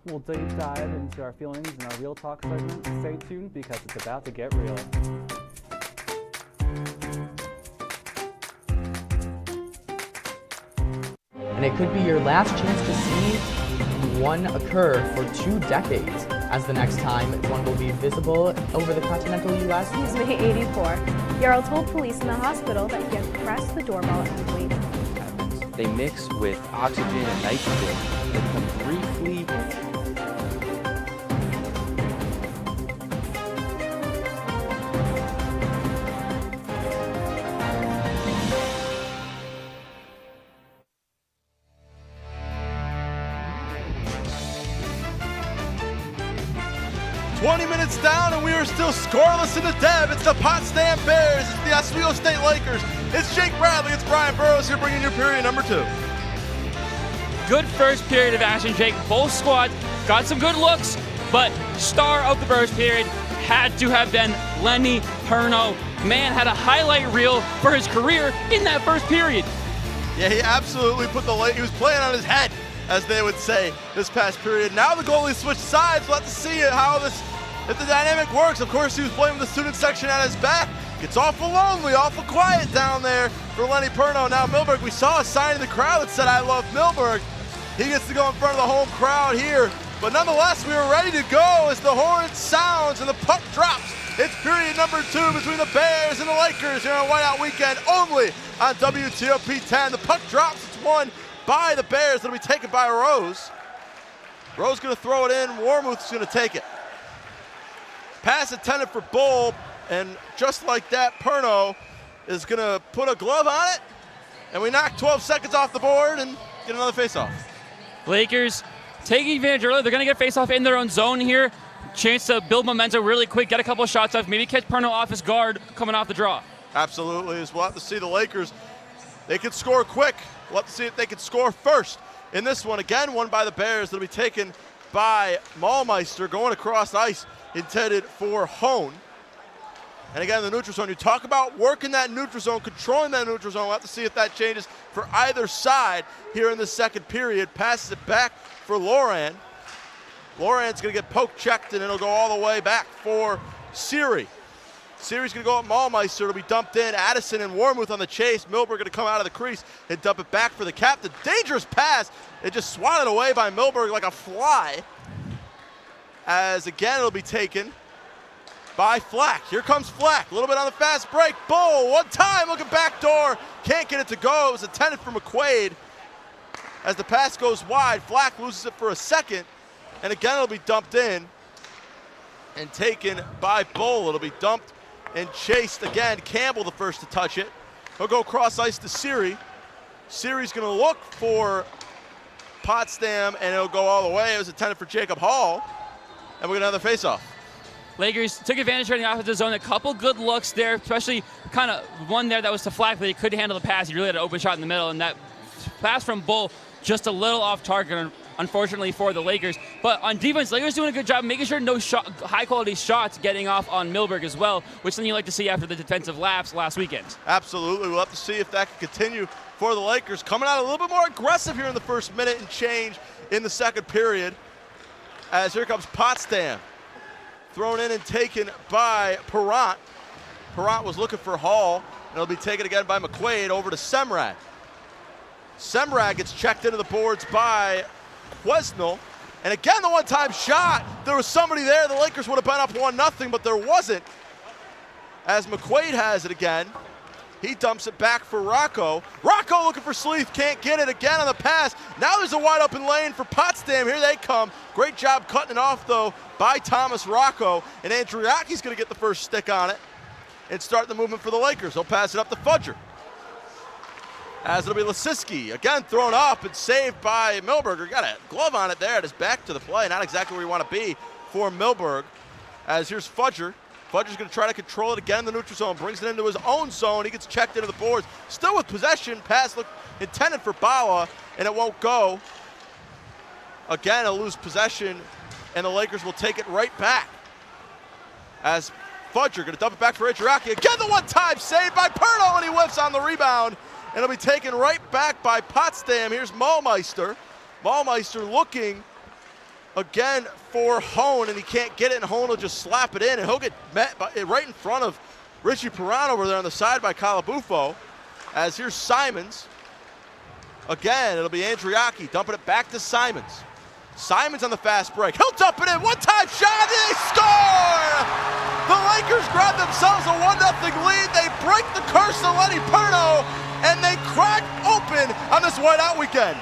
We'll deep dive into our feelings in our Real Talk segment. Stay tuned because it's about to get real. And it could be your last chance to see one occur for 2 decades, as the next time one will be visible over the continental U.S. He's May 84. Yarl told police in the hospital that he had pressed the doorbell and waited. They mix with oxygen and nitrogen and become briefly 20 minutes down, and we are still scoreless in the Dev. It's the Potsdam Bears. It's the Oswego State Lakers. It's Jake Bradley. It's Brian Burrows here bringing you period number 2. Good first period of action, Jake. Both squads got some good looks, but star of the first period had to have been Lenny Perno. Man had a highlight reel for his career in that first period. Yeah, he absolutely put he was playing on his head, as they would say, this past period. Now the goalie switched sides. We'll have to see if the dynamic works. Of course, he was playing with the student section at his back. Gets awful lonely, awful quiet down there for Lenny Perno. Now Milberg, we saw a sign in the crowd that said, "I love Milberg." He gets to go in front of the home crowd here. But nonetheless, we are ready to go as the horn sounds and the puck drops. It's period number 2 between the Bears and the Lakers here on Whiteout Weekend, only on WTOP 10. The puck drops. It's won by the Bears. It'll be taken by Rose. Rose going to throw it in. Warmuth's going to take it. Pass intended for Bull, and just like that, Perno is going to put a glove on it, and we knock 12 seconds off the board and get another faceoff. Lakers taking advantage early. They're going to get face-off in their own zone here. Chance to build momentum really quick, get a couple shots off, maybe catch Perno off his guard coming off the draw. Absolutely, as we'll have to see the Lakers. They can score quick. We'll have to see if they can score first in this one. Again, won by the Bears. It'll be taken by Mahlmeister, going across ice, intended for Hone. And again, the neutral zone, you talk about working that neutral zone, controlling that neutral zone. We'll have to see if that changes for either side here in the second period. Passes it back for Loran. Loran's going to get poke checked, and it'll go all the way back for Siri. Siri's going to go up Mahlmeister. It'll be dumped in. Addison and Warmuth on the chase. Milberg going to come out of the crease and dump it back for the captain. Dangerous pass. It just swatted away by Milberg like a fly. As again, it'll be taken by Flack. Here comes Flack. A little bit on the fast break. Bull, one time, looking back door. Can't get it to go. It was intended for McQuaid. As the pass goes wide, Flack loses it for a second. And again, it'll be dumped in and taken by Bull. It'll be dumped and chased again. Campbell the first to touch it. He'll go cross ice to Siri. Siri's going to look for Potsdam, and it'll go all the way. It was intended for Jacob Hall. And we're going to have another faceoff. Lakers took advantage of the offensive zone. A couple good looks there, especially kind of one there that was to Flack, but he couldn't handle the pass. He really had an open shot in the middle, and that pass from Bull just a little off target, unfortunately, for the Lakers. But on defense, Lakers doing a good job making sure no high-quality shots getting off on Milberg as well, which is something you like to see after the defensive lapse last weekend. Absolutely. We'll have to see if that can continue for the Lakers. Coming out a little bit more aggressive here in the first minute and change in the second period. As here comes Potsdam. Thrown in and taken by Perrant. Perrant was looking for Hall, and it'll be taken again by McQuaid over to Semrad. Semrad gets checked into the boards by Quesnel. And again, the one-time shot. There was somebody there. The Lakers would have been up 1-0, but there wasn't. As McQuaid has it again. He dumps it back for Rocco. Rocco looking for Sleeth, can't get it again on the pass. Now there's a wide open lane for Potsdam. Here they come. Great job cutting it off, though, by Thomas Rocco. And Andriaki's going to get the first stick on it and start the movement for the Lakers. He'll pass it up to Fudger. As it'll be Lasiski, again thrown up and saved by Milberg. Got a glove on it there at his back to the play. Not exactly where you want to be for Milberg. As here's Fudger. Fudger's going to try to control it again in the neutral zone. Brings it into his own zone. He gets checked into the boards. Still with possession. Pass look intended for Bala, and it won't go. Again, he'll lose possession, and the Lakers will take it right back. As Fudger going to dump it back for Andriaki. Again, the one-time save by Perno, and he whiffs on the rebound. And it'll be taken right back by Potsdam. Here's Mahlmeister. Mahlmeister looking again for Hone, and he can't get it, and Hone will just slap it in, and he'll get met right in front of Richie Perrant over there on the side by Calabufo. As here's Simons. Again, it'll be Andriaki dumping it back to Simons. Simons on the fast break. He'll dump it in. One-time shot, and they score! The Lakers grab themselves a 1-0 lead. They break the curse of Lenny Perno, and they crack open on this whiteout weekend.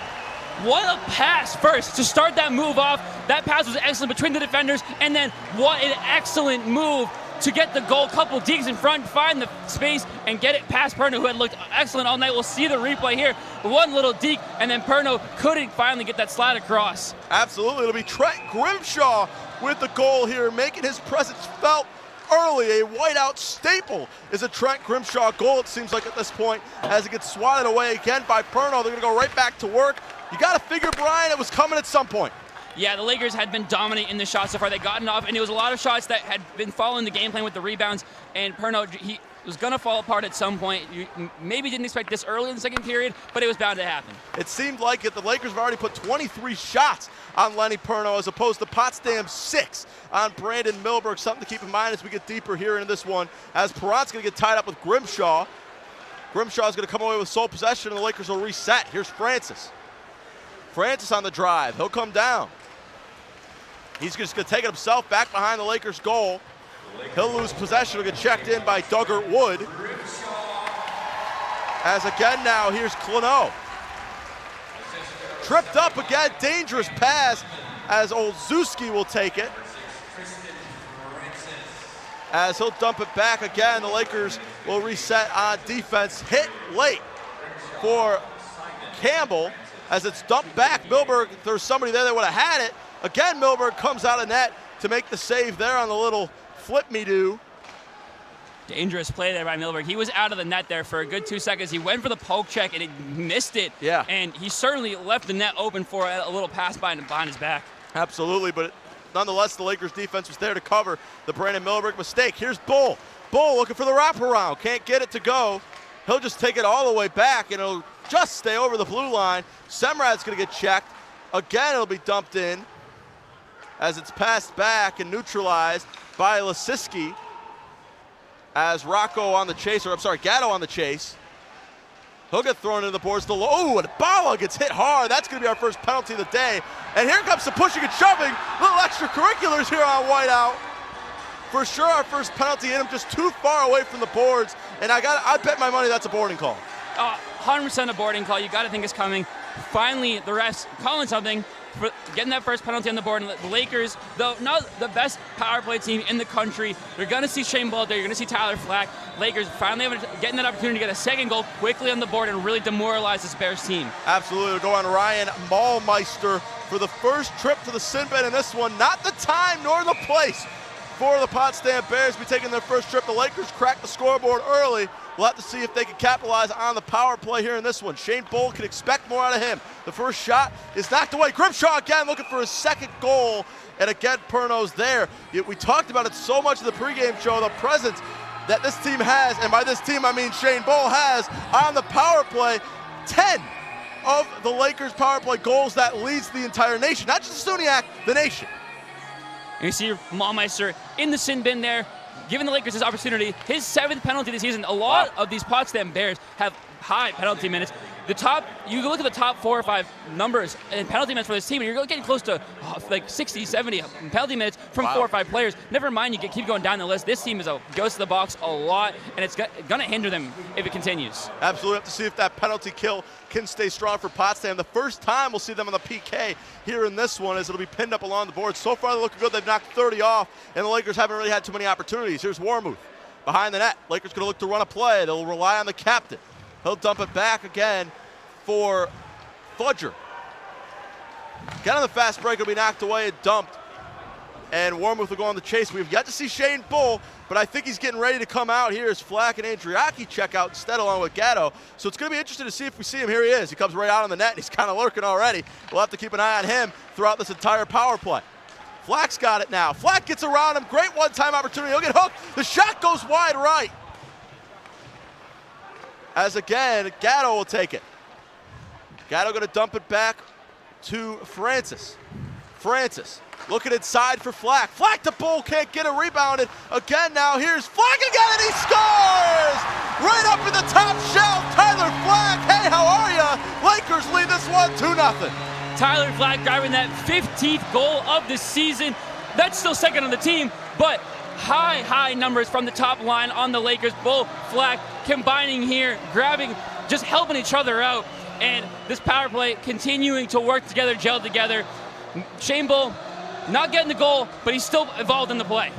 What a pass first to start that move off. That pass was excellent between the defenders, and then what an excellent move to get the goal. Couple digs in front, find the space, and get it past Perno, who had looked excellent all night. We'll see the replay here. One little deke, and then Perno couldn't finally get that slide across. Absolutely. It'll be Trent Grimshaw with the goal here, making his presence felt early. A whiteout staple is a Trent Grimshaw goal, it seems like at this point, as it gets swatted away again by Perno. They're going to go right back to work. You got to figure, Brian, it was coming at some point. Yeah, the Lakers had been dominant in the shots so far. They'd gotten off, and it was a lot of shots that had been following the game plan with the rebounds, and Perno, he was going to fall apart at some point. You maybe didn't expect this early in the second period, but it was bound to happen. It seemed like it. The Lakers have already put 23 shots on Lenny Perno as opposed to Potsdam 6 on Brandon Milberg. Something to keep in mind as we get deeper here into this one, as Perrot's going to get tied up with Grimshaw. Grimshaw's going to come away with sole possession, and the Lakers will reset. Here's Francis. Francis on the drive. He'll come down. He's just going to take it himself back behind the Lakers' goal. He'll lose possession. He'll get checked in by Duggart Wood. As again now, here's Kleno. Tripped up again, dangerous pass as Olszewski will take it. As he'll dump it back again, the Lakers will reset on defense. Hit late for Campbell as it's dumped back. Milberg, if there's somebody there that would have had it. Again, Milberg comes out of net to make the save there on the little flip-me-do. Dangerous play there by Milberg. He was out of the net there for a good 2 seconds. He went for the poke check and he missed it. Yeah. And he certainly left the net open for a little pass behind his back. Absolutely, but nonetheless, the Lakers defense was there to cover the Brandon Milberg mistake. Here's Bull. Bull looking for the wraparound. Can't get it to go. He'll just take it all the way back and it'll just stay over the blue line. Semrad's going to get checked. Again, it'll be dumped in as it's passed back and neutralized by Lasiski as Gatto on the chase. He'll get thrown into the boards. Oh, and Bala gets hit hard. That's going to be our first penalty of the day. And here comes some pushing and shoving. Little extracurriculars here on whiteout. For sure, our first penalty hit him just too far away from the boards. And I bet my money that's a boarding call. 100% a boarding call. You got to think it's coming. Finally, the refs calling something for getting that first penalty on the board. And the Lakers, though not the best power play team in the country, you're going to see Shane Bull there. You're going to see Tyler Flack. Lakers finally getting that opportunity to get a second goal quickly on the board and really demoralize this Bears team. Absolutely. We'll go on Ryan Maulmeister for the first trip to the sin bin in this one. Not the time nor the place for the Potsdam Bears be taking their first trip. The Lakers cracked the scoreboard early. We'll have to see if they can capitalize on the power play here in this one. Shane Bull can expect more out of him. The first shot is knocked away. Grimshaw again looking for his second goal. And again, Perno's there. We talked about it so much in the pregame show, the presence that this team has, and by this team I mean Shane Bull has, on the power play. 10 of the Lakers' power play goals that leads the entire nation. Not just SUNYAC, the nation. And you see Maulmeister in the sin bin there, giving the Lakers this opportunity. His 7th penalty this season. A lot of these Potsdam Bears have high penalty minutes. You look at the top 4 or 5 numbers and penalty minutes for this team, and you're getting close to like 60, 70 penalty minutes from 4 or 5 players. Never mind, you keep going down the list. This team goes to the box a lot, and it's going to hinder them if it continues. Absolutely. Have to see if that penalty kill can stay strong for Potsdam. The first time we'll see them on the PK here in this one, as it'll be pinned up along the board. So far, they're looking good. They've knocked 30 off, and the Lakers haven't really had too many opportunities. Here's Warmuth behind the net. Lakers going to look to run a play. They'll rely on the captain. He'll dump it back again for Fudger. Again on the fast break, it'll be knocked away and dumped. And Warmuth will go on the chase. We've yet to see Shane Bull, but I think he's getting ready to come out here as Flack and Andriaki check out instead along with Gatto. So it's going to be interesting to see if we see him. Here he is. He comes right out on the net, and he's kind of lurking already. We'll have to keep an eye on him throughout this entire power play. Flack's got it now. Flack gets around him. Great one-time opportunity. He'll get hooked. The shot goes wide right. As again, Gatto will take it. Gatto going to dump it back to Francis. Francis looking inside for Flack. Flack to Bull, can't get it rebounded. Again now, here's Flack again, and he scores! Right up in the top shelf, Tyler Flack. Hey, how are ya? Lakers lead this one 2-0. Tyler Flack driving that 15th goal of the season. That's still second on the team, but high numbers from the top line on the Lakers. Bull, Flack combining here, grabbing, just helping each other out. And this power play continuing to work together, gel together. Shane Bull not getting the goal, but he's still involved in the play.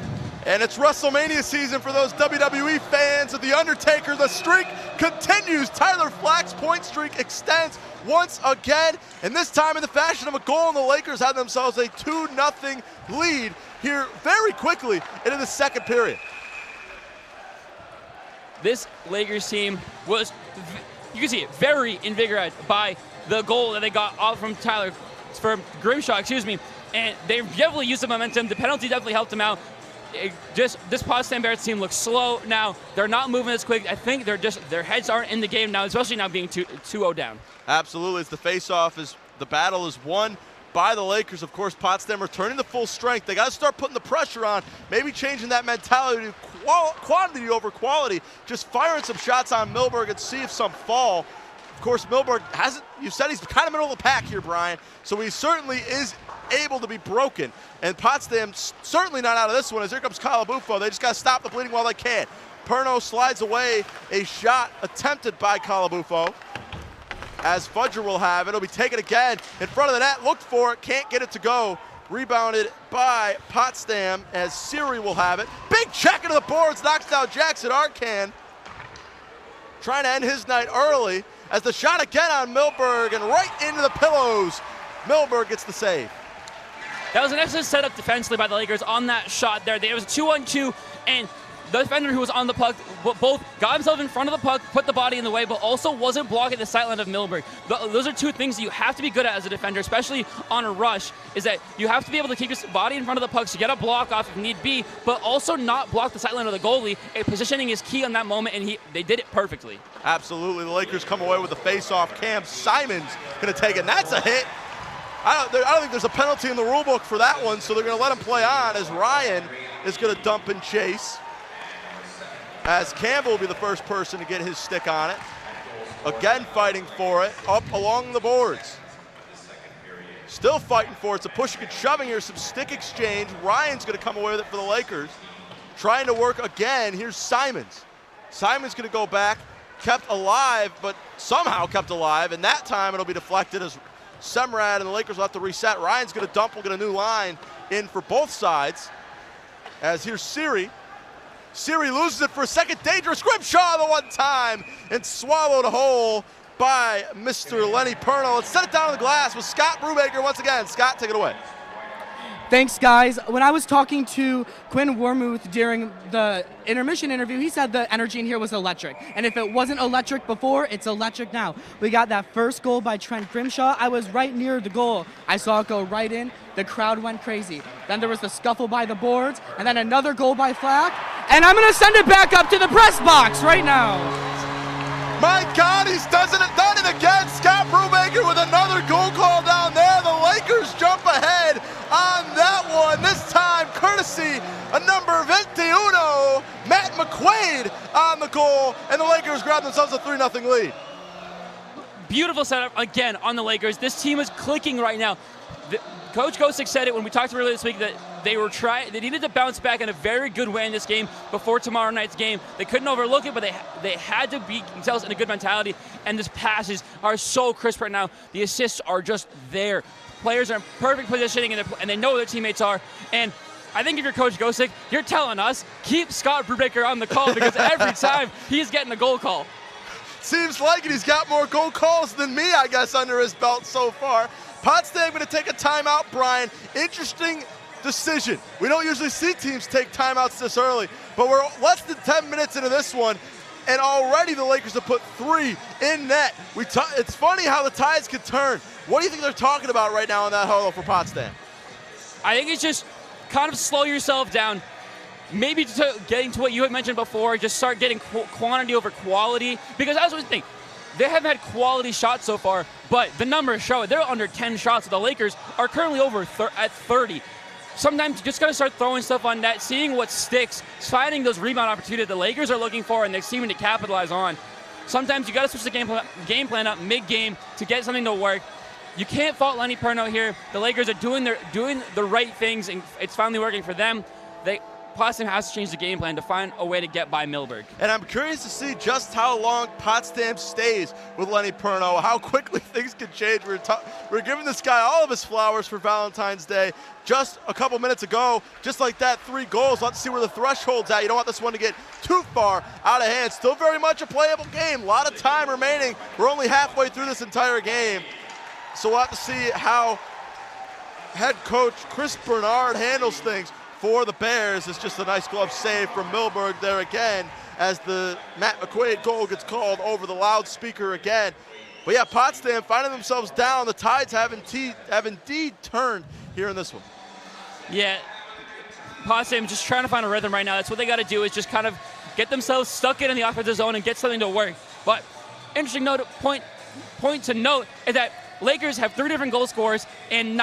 And it's WrestleMania season for those WWE fans of The Undertaker. The streak continues. Tyler Flack's point streak extends once again, and this time in the fashion of a goal, and the Lakers have themselves a 2-0 lead here very quickly into the second period. This Lakers team was, you can see it, very invigorated by the goal that they got off from Grimshaw, and they definitely used the momentum. The penalty definitely helped them out. This Potsdam Bears team looks slow now. They're not moving as quick. I think their heads aren't in the game now, especially now being 2-0 down. Absolutely, it's the face-off, the battle is won by the Lakers. Of course, Potsdam returning to full strength. They got to start putting the pressure on, maybe changing that mentality to quantity over quality, just firing some shots on Milberg and see if some fall. Of course, Milberg hasn't, you said he's kind of middle of the pack here, Brian, so he certainly is able to be broken. And Potsdam certainly not out of this one, as here comes Calabufo. They just got to stop the bleeding while they can. Perno slides away a shot attempted by Calabufo, as Fudger will have it. It'll be taken again in front of the net, looked for it, can't get it to go. Rebounded by Potsdam, as Siri will have it. Big check into the boards, knocks down Jackson Arcan. Trying to end his night early, as the shot again on Milberg, and right into the pillows. Milberg gets the save. That was an excellent setup defensively by the Lakers on that shot there. It was a 2-on-2, and the defender who was on the puck both got himself in front of the puck, put the body in the way, but also wasn't blocking the sight line of Milberg. Those are two things that you have to be good at as a defender, especially on a rush, is that you have to be able to keep your body in front of the puck to get a block off if need be, but also not block the sight line of the goalie. Positioning is key on that moment, and they did it perfectly. Absolutely. The Lakers come away with the face-off. Cam Simon's going to take it, and that's a hit. I don't think there's a penalty in the rule book for that one, so they're going to let him play on, as Ryan is going to dump and chase, as Campbell will be the first person to get his stick on it. Again fighting for it, up along the boards. Still fighting for it. It's a pushing and shoving here, some stick exchange. Ryan's going to come away with it for the Lakers. Trying to work again. Here's Simons. Simons going to go back, kept alive, but somehow kept alive, and that time it'll be deflected as Semrad and the Lakers will have to reset. Ryan's going to dump. We'll get a new line in for both sides. As here's Siri. Siri loses it for a second. Dangerous. Grimshaw the one time, and swallowed whole by Mr. Lenny Perno. Let's set it down on the glass with Scott Brubaker once again. Scott, take it away. Thanks, guys. When I was talking to Quinn Wormuth during the intermission interview, he said the energy in here was electric. And if it wasn't electric before, it's electric now. We got that first goal by Trent Grimshaw. I was right near the goal. I saw it go right in. The crowd went crazy. Then there was the scuffle by the boards, and then another goal by Flack. And I'm going to send it back up to the press box right now. My God, he's done it again. Scott Brubaker with another goal call down there. The Lakers jump ahead on that one. This time, courtesy of number 21, Matt McQuaid on the goal, and the Lakers grab themselves a 3-0 lead. Beautiful setup again on the Lakers. This team is clicking right now. Coach Gosick said it when we talked to him earlier this week that they needed to bounce back in a very good way in this game before tomorrow night's game. They couldn't overlook it, but they had to beat themselves in a good mentality, and these passes are so crisp right now. The assists are just there. Players are in perfect positioning, and they know where their teammates are. And I think if you're Coach Gosick, you're telling us, keep Scott Brubaker on the call, because every time he's getting a goal call. Seems like it. He's got more goal calls than me, I guess, under his belt so far. Potsdam going to take a timeout, Brian. Interesting decision. We don't usually see teams take timeouts this early, but we're less than 10 minutes into this one, and already the Lakers have put 3 in net. It's funny how the tides can turn. What do you think they're talking about right now in that huddle for Potsdam? I think it's just kind of slow yourself down. Maybe getting to what you had mentioned before, just start getting quantity over quality, because that's what I think. They haven't had quality shots so far, but the numbers show it. They're under 10 shots. The Lakers are currently over at 30. Sometimes you just got to start throwing stuff on net, seeing what sticks, finding those rebound opportunities the Lakers are looking for and they're seeming to capitalize on. Sometimes you got to switch the game plan up mid-game to get something to work. You can't fault Lenny Perno here. The Lakers are doing the right things, and it's finally working for them. Potsdam has to change the game plan to find a way to get by Milberg. And I'm curious to see just how long Potsdam stays with Lenny Perno, how quickly things can change. We're giving this guy all of his flowers for Valentine's Day just a couple minutes ago. Just like that, 3 goals. Let's see where the threshold's at. You don't want this one to get too far out of hand. Still very much a playable game. A lot of time remaining. We're only halfway through this entire game. So we'll have to see how head coach Chris Bernard handles things. for the Bears. It's just a nice glove save from Milberg there again as the Matt McQuaid goal gets called over the loudspeaker again. But yeah, Potsdam finding themselves down. The tides have indeed turned here in this one. Yeah, Potsdam just trying to find a rhythm right now. That's what they got to do, is just kind of get themselves stuck in the offensive zone and get something to work. But interesting point to note is that Lakers have 3 different goal scorers and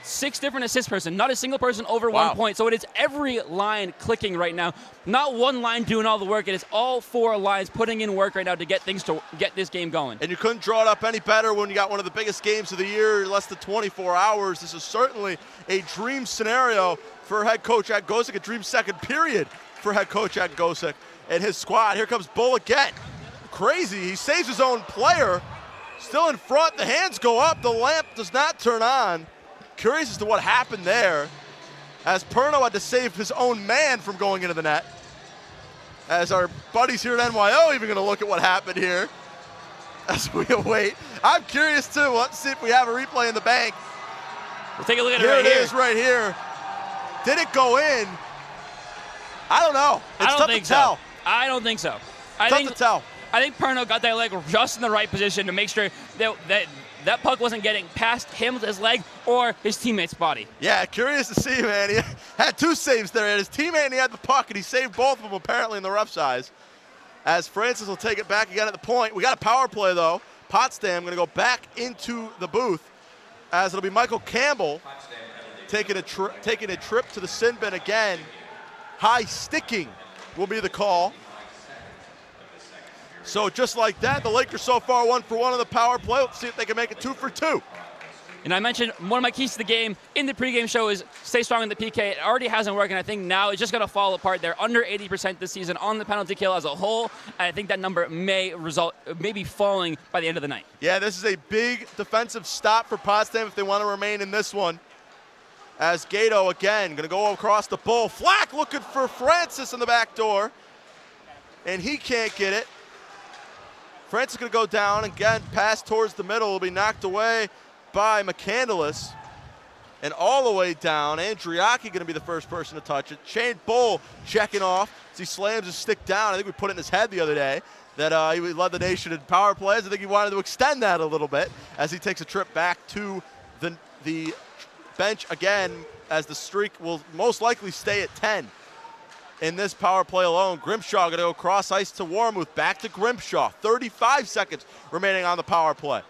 6 different assist person. Not a single person over 1 point. So it is every line clicking right now. Not one line doing all the work. It is all 4 lines putting in work right now to get this game going. And you couldn't draw it up any better when you got one of the biggest games of the year, less than 24 hours. This is certainly a dream scenario for head coach Ed Gosick, a dream second period for head coach Ed Gosick and his squad. Here comes Bull again. Crazy. He saves his own player. Still in front. The hands go up. The lamp does not turn on. Curious as to what happened there, as Perno had to save his own man from going into the net. As our buddies here at NYO even going to look at what happened here as we await. I'm curious too. Let's see if we have a replay in the bank. We'll take a look at here it right here. Here it is right here. Did it go in? I don't know. It's tough to tell. I don't think so. Tough to tell. I think Perno got that leg just in the right position to make sure that puck wasn't getting past him, his leg, or his teammate's body. Yeah, curious to see, man. He had 2 saves there. He had his teammate and he had the puck, and he saved both of them apparently in the rough size. As Francis will take it back again at the point. We got a power play, though. Potsdam going to go back into the booth, as it'll be Michael Campbell taking a trip to the sin bin again. High sticking will be the call. So just like that, the Lakers so far 1 for 1 on the power play. Let's see if they can make it 2 for 2. And I mentioned one of my keys to the game in the pregame show is stay strong in the PK. It already hasn't worked, and I think now it's just going to fall apart. They're under 80% this season on the penalty kill as a whole, and I think that number may be falling by the end of the night. Yeah, this is a big defensive stop for Potsdam if they want to remain in this one. As Gato again going to go across the Bull. Flack looking for Francis in the back door, and he can't get it. Francis going to go down, again, pass towards the middle, will be knocked away by McCandless. And all the way down, Andriaki going to be the first person to touch it. Shane Bull checking off as he slams his stick down. I think we put it in his head the other day that he led the nation in power plays. I think he wanted to extend that a little bit as he takes a trip back to the bench again, as the streak will most likely stay at 10. In this power play alone, Grimshaw going to go cross ice to Warmuth. Back to Grimshaw. 35 seconds remaining on the power play.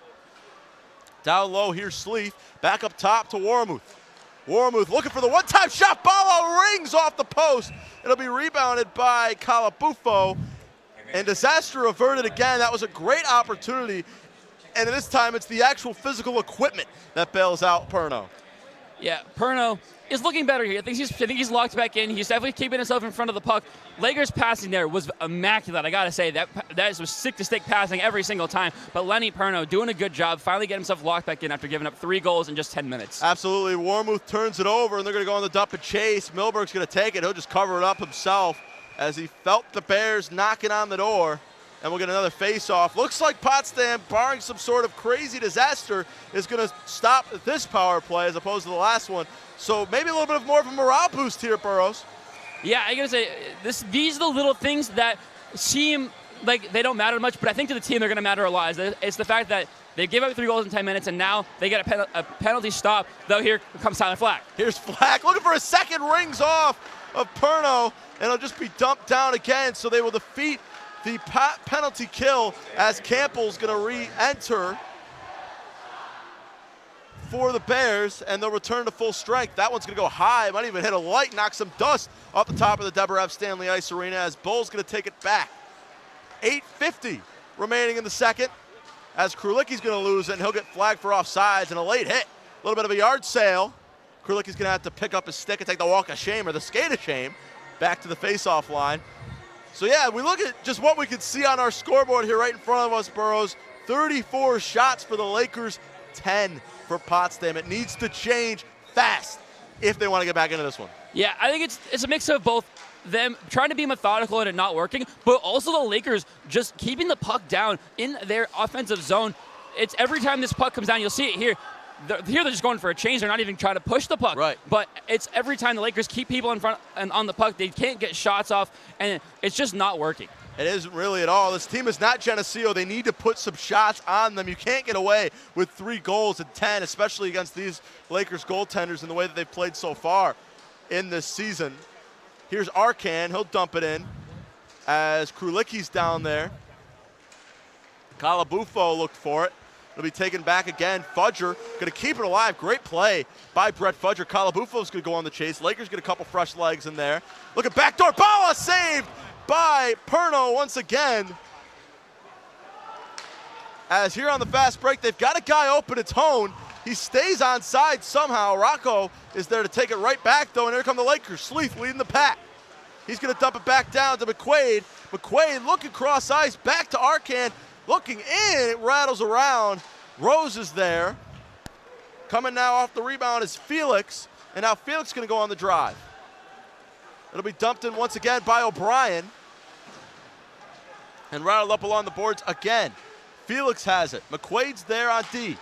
Down low here, Sleeth. Back up top to Warmuth. Warmuth looking for the one-time shot. Ball rings off the post. It'll be rebounded by Calabufo. And disaster averted again. That was a great opportunity. And this time it's the actual physical equipment that bails out Perno. Yeah, Perno is looking better here. I think he's locked back in. He's definitely keeping himself in front of the puck. Lakers passing there was immaculate. I got to say, that was stick-to-stick passing every single time. But Lenny Perno doing a good job, finally getting himself locked back in after giving up 3 goals in just 10 minutes. Absolutely. Warmuth turns it over, and they're going to go on the dump and chase. Milberg's going to take it. He'll just cover it up himself as he felt the Bears knocking on the door. And we'll get another face-off. Looks like Potsdam, barring some sort of crazy disaster, is going to stop this power play as opposed to the last one. So maybe a little bit more of a morale boost here, Burrows. Yeah, I got to say, these are the little things that seem like they don't matter much, but I think to the team they're going to matter a lot. It's the fact that they gave up 3 goals in 10 minutes, and now they get a penalty stop, though here comes Tyler Flack. Here's Flack looking for a second, rings off of Perno, and it'll just be dumped down again, so they will defeat the penalty kill as Campbell's going to re-enter for the Bears, and they'll return to full strength. That one's going to go high. Might even hit a light, knock some dust off the top of the Deborah F. Stanley Ice Arena as Bull's going to take it back. 8:50 remaining in the second as Krulicki's going to lose it, and he'll get flagged for offsides and a late hit. A little bit of a yard sale. Krulicki's going to have to pick up his stick and take the walk of shame or the skate of shame back to the face-off line. So yeah, we look at just what we can see on our scoreboard here right in front of us, Burrows. 34 shots for the Lakers, 10 for Potsdam. It needs to change fast if they want to get back into this one. Yeah, I think it's a mix of both them trying to be methodical and it not working, but also the Lakers just keeping the puck down in their offensive zone. It's every time this puck comes down, you'll see it here. Here they're just going for a change. They're not even trying to push the puck. Right. But it's every time the Lakers keep people in front and on the puck, they can't get shots off, and it's just not working. It isn't really at all. This team is not Geneseo. They need to put some shots on them. You can't get away with 3 goals in 10, especially against these Lakers goaltenders in the way that they've played so far in this season. Here's Arcan. He'll dump it in as Krulicki's down there. Calabufo looked for it. It'll be taken back again. Fudger going to keep it alive. Great play by Brett Fudger. Calabufo's going to go on the chase. Lakers get a couple fresh legs in there. Look at backdoor. Bala saved by Perno once again. As here on the fast break, they've got a guy open. It's Hone. He stays on side somehow. Rocco is there to take it right back, though, and here come the Lakers. Sleeth leading the pack. He's going to dump it back down to McQuaid. McQuaid looking cross ice, back to Arcan. Looking in, it rattles around. Rose is there. Coming now off the rebound is Felix, and now Felix is going to go on the drive. It'll be dumped in once again by O'Brien. And rattled up along the boards again. Felix has it. McQuaid's there on D.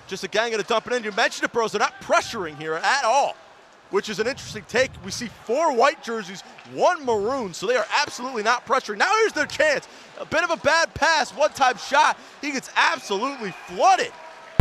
Just again going to dump it in. You mentioned it, bros. They're not pressuring here at all, which is an interesting take. We see 4 white jerseys, 1 maroon, so they are absolutely not pressuring. Now here's their chance. A bit of a bad pass, one-time shot. He gets absolutely flooded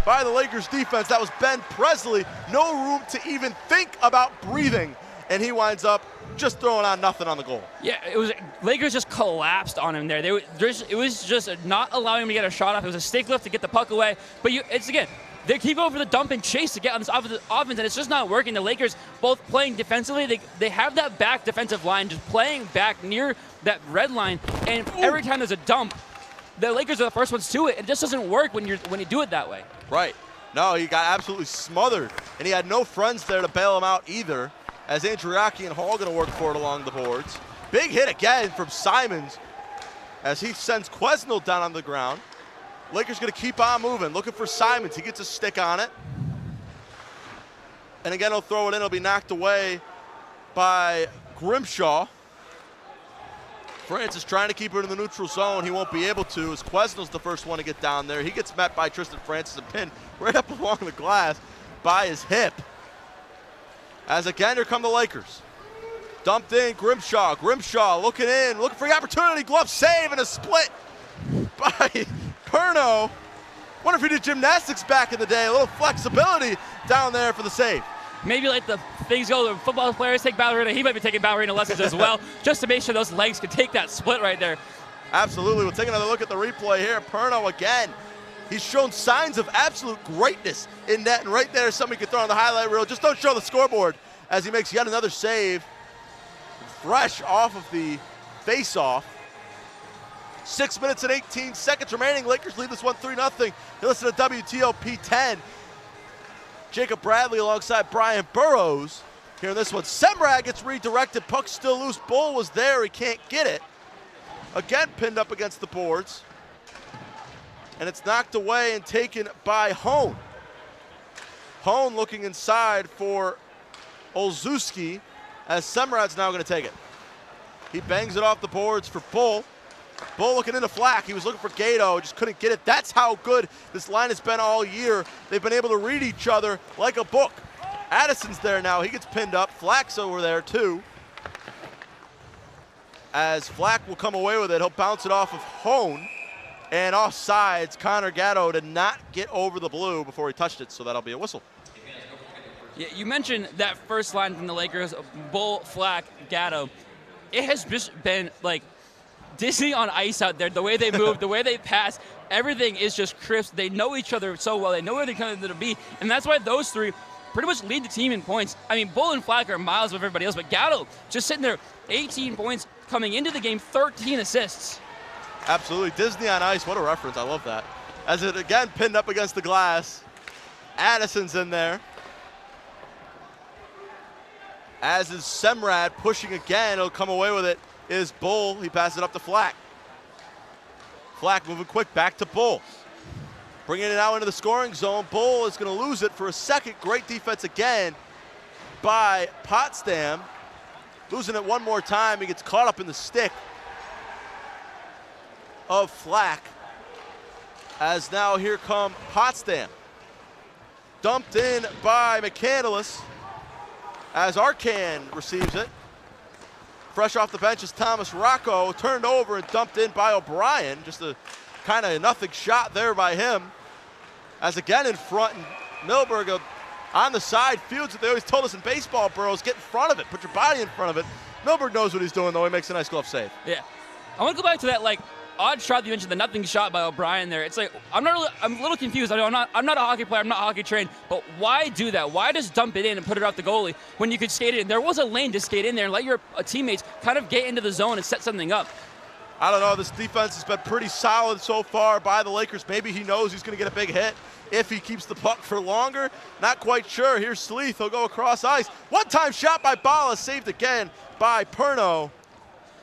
by the Lakers defense. That was Ben Presley. No room to even think about breathing, and he winds up just throwing on nothing on the goal. Yeah, it was Lakers just collapsed on him there. It was just not allowing him to get a shot off. It was a stick lift to get the puck away. But it's again, they keep going for the dump and chase to get on this offense, and it's just not working. The Lakers both playing defensively. They have that back defensive line just playing back near that red line, and every time there's a dump, the Lakers are the first ones to it. It just doesn't work when you do it that way. Right. No, he got absolutely smothered, and he had no friends there to bail him out either, as Andriaki and Hall going to work for it along the boards. Big hit again from Simons as he sends Quesnel down on the ground. Lakers going to keep on moving, looking for Simons. He gets a stick on it. And again, he'll throw it in. It'll be knocked away by Grimshaw. Francis trying to keep it in the neutral zone. He won't be able to, as Quesnel's the first one to get down there. He gets met by Tristan Francis and pinned right up along the glass by his hip. As again, here come the Lakers. Dumped in, Grimshaw. Grimshaw looking in, looking for the opportunity. Glove save and a split by Perno. Wonder if he did gymnastics back in the day. A little flexibility down there for the save. Maybe like the things go, the football players take ballerina. He might be taking ballerina lessons as well, just to make sure those legs can take that split right there. Absolutely. We'll take another look at the replay here. Perno again. He's shown signs of absolute greatness in net, and right there, somebody could throw on the highlight reel. Just don't show the scoreboard as he makes yet another save. Fresh off of the face-off. 6 minutes and 18 seconds remaining. Lakers lead this one 3-0. You listen to WTOP 10. Jacob Bradley alongside Brian Burrows. Here in this one, Semrad gets redirected. Puck still loose. Bull was there. He can't get it. Again, pinned up against the boards. And it's knocked away and taken by Hone. Hone looking inside for Olszewski as Semrad's now going to take it. He bangs it off the boards for Bull. Bull looking into Flack. He was looking for Gato, just couldn't get it. That's how good this line has been all year. They've been able to read each other like a book. Addison's there now. He gets pinned up. Flack's over there too. As Flack will come away with it, he'll bounce it off of Hone. And offsides, Connor Gatto did not get over the blue before he touched it, so that'll be a whistle. Yeah, you mentioned that first line from the Lakers, Bull, Flack, Gatto. It has just been like Disney on ice out there. The way they move, the way they pass, everything is just crisp. They know each other so well. They know where they're going to be, and that's why those three pretty much lead the team in points. I mean, Bull and Flack are miles of everybody else, but Gatto just sitting there, 18 points coming into the game, 13 assists. Absolutely. Disney on ice. What a reference. I love that. As it again pinned up against the glass. Addison's in there. As is Semrad pushing again. He'll come away with it. Is Bull. He passes it up to Flack. Flack moving quick. Back to Bull. Bringing it out into the scoring zone. Bull is going to lose it for a second. Great defense again by Potsdam. Losing it one more time. He gets caught up in the stick of Flack, as now here come Potsdam. dumped in by McCandless as Arcan receives it. Fresh off the bench is Thomas Rocco, turned over and dumped in by O'Brien. Just a kind of nothing shot there by him. As again in front, and Milberg on the side fields it. They always told us in baseball, Burrows, get in front of it, put your body in front of it. Milberg knows what he's doing, though. He makes a nice glove save. Yeah. I want to go back to that, odd shot that you mentioned, the nothing shot by O'Brien there. It's like, I'm a little confused. I'm not a hockey player. I'm not hockey trained. But why do that? Why just dump it in and put it off the goalie when you could skate it in? There was a lane to skate in there and let your teammates kind of get into the zone and set something up. I don't know. This defense has been pretty solid so far by the Lakers. Maybe he knows he's going to get a big hit if he keeps the puck for longer. Not quite sure. Here's Sleeth. He'll go across ice. One-time shot by Bala, saved again by Perno,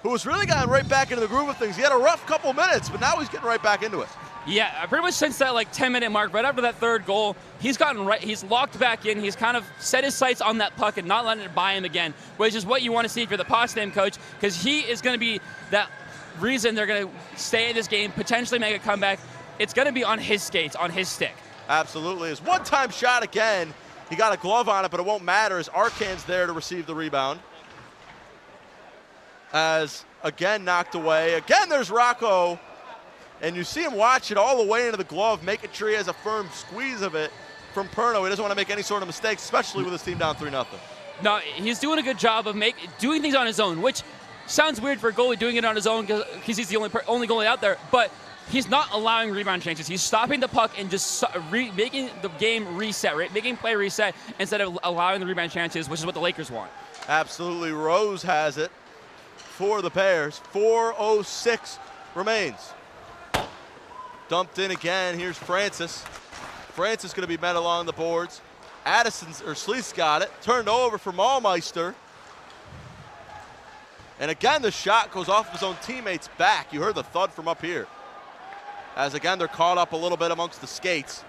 who was really gotten right back into the groove of things. He had a rough couple minutes, but now he's getting right back into it. Yeah, pretty much since that 10-minute mark, right after that third goal, he's gotten right. He's locked back in. He's kind of set his sights on that puck and not letting it by him again, which is what you want to see if you're the Potsdam coach, because he is going to be that reason they're going to stay in this game, potentially make a comeback. It's going to be on his skates, on his stick. Absolutely. His one-time shot again. He got a glove on it, but it won't matter as Arcan's there to receive the rebound. As again knocked away. Again, there's Rocco. And you see him watch it all the way into the glove, making sure he has a firm squeeze of it from Perno. He doesn't want to make any sort of mistakes, especially with his team down 3-0. No, he's doing a good job of doing things on his own, which sounds weird for a goalie doing it on his own because he's the only goalie out there. But he's not allowing rebound chances. He's stopping the puck and just making the game reset, right? Making play reset instead of allowing the rebound chances, which is what the Lakers want. Absolutely. Rose has it for the Bears. 4:06 remains. Dumped in again. Here's Francis. Francis going to be met along the boards. Sleeth's got it. Turned over for Maulmeister. And again, the shot goes off his own teammate's back. You heard the thud from up here. As again, they're caught up a little bit amongst the skates.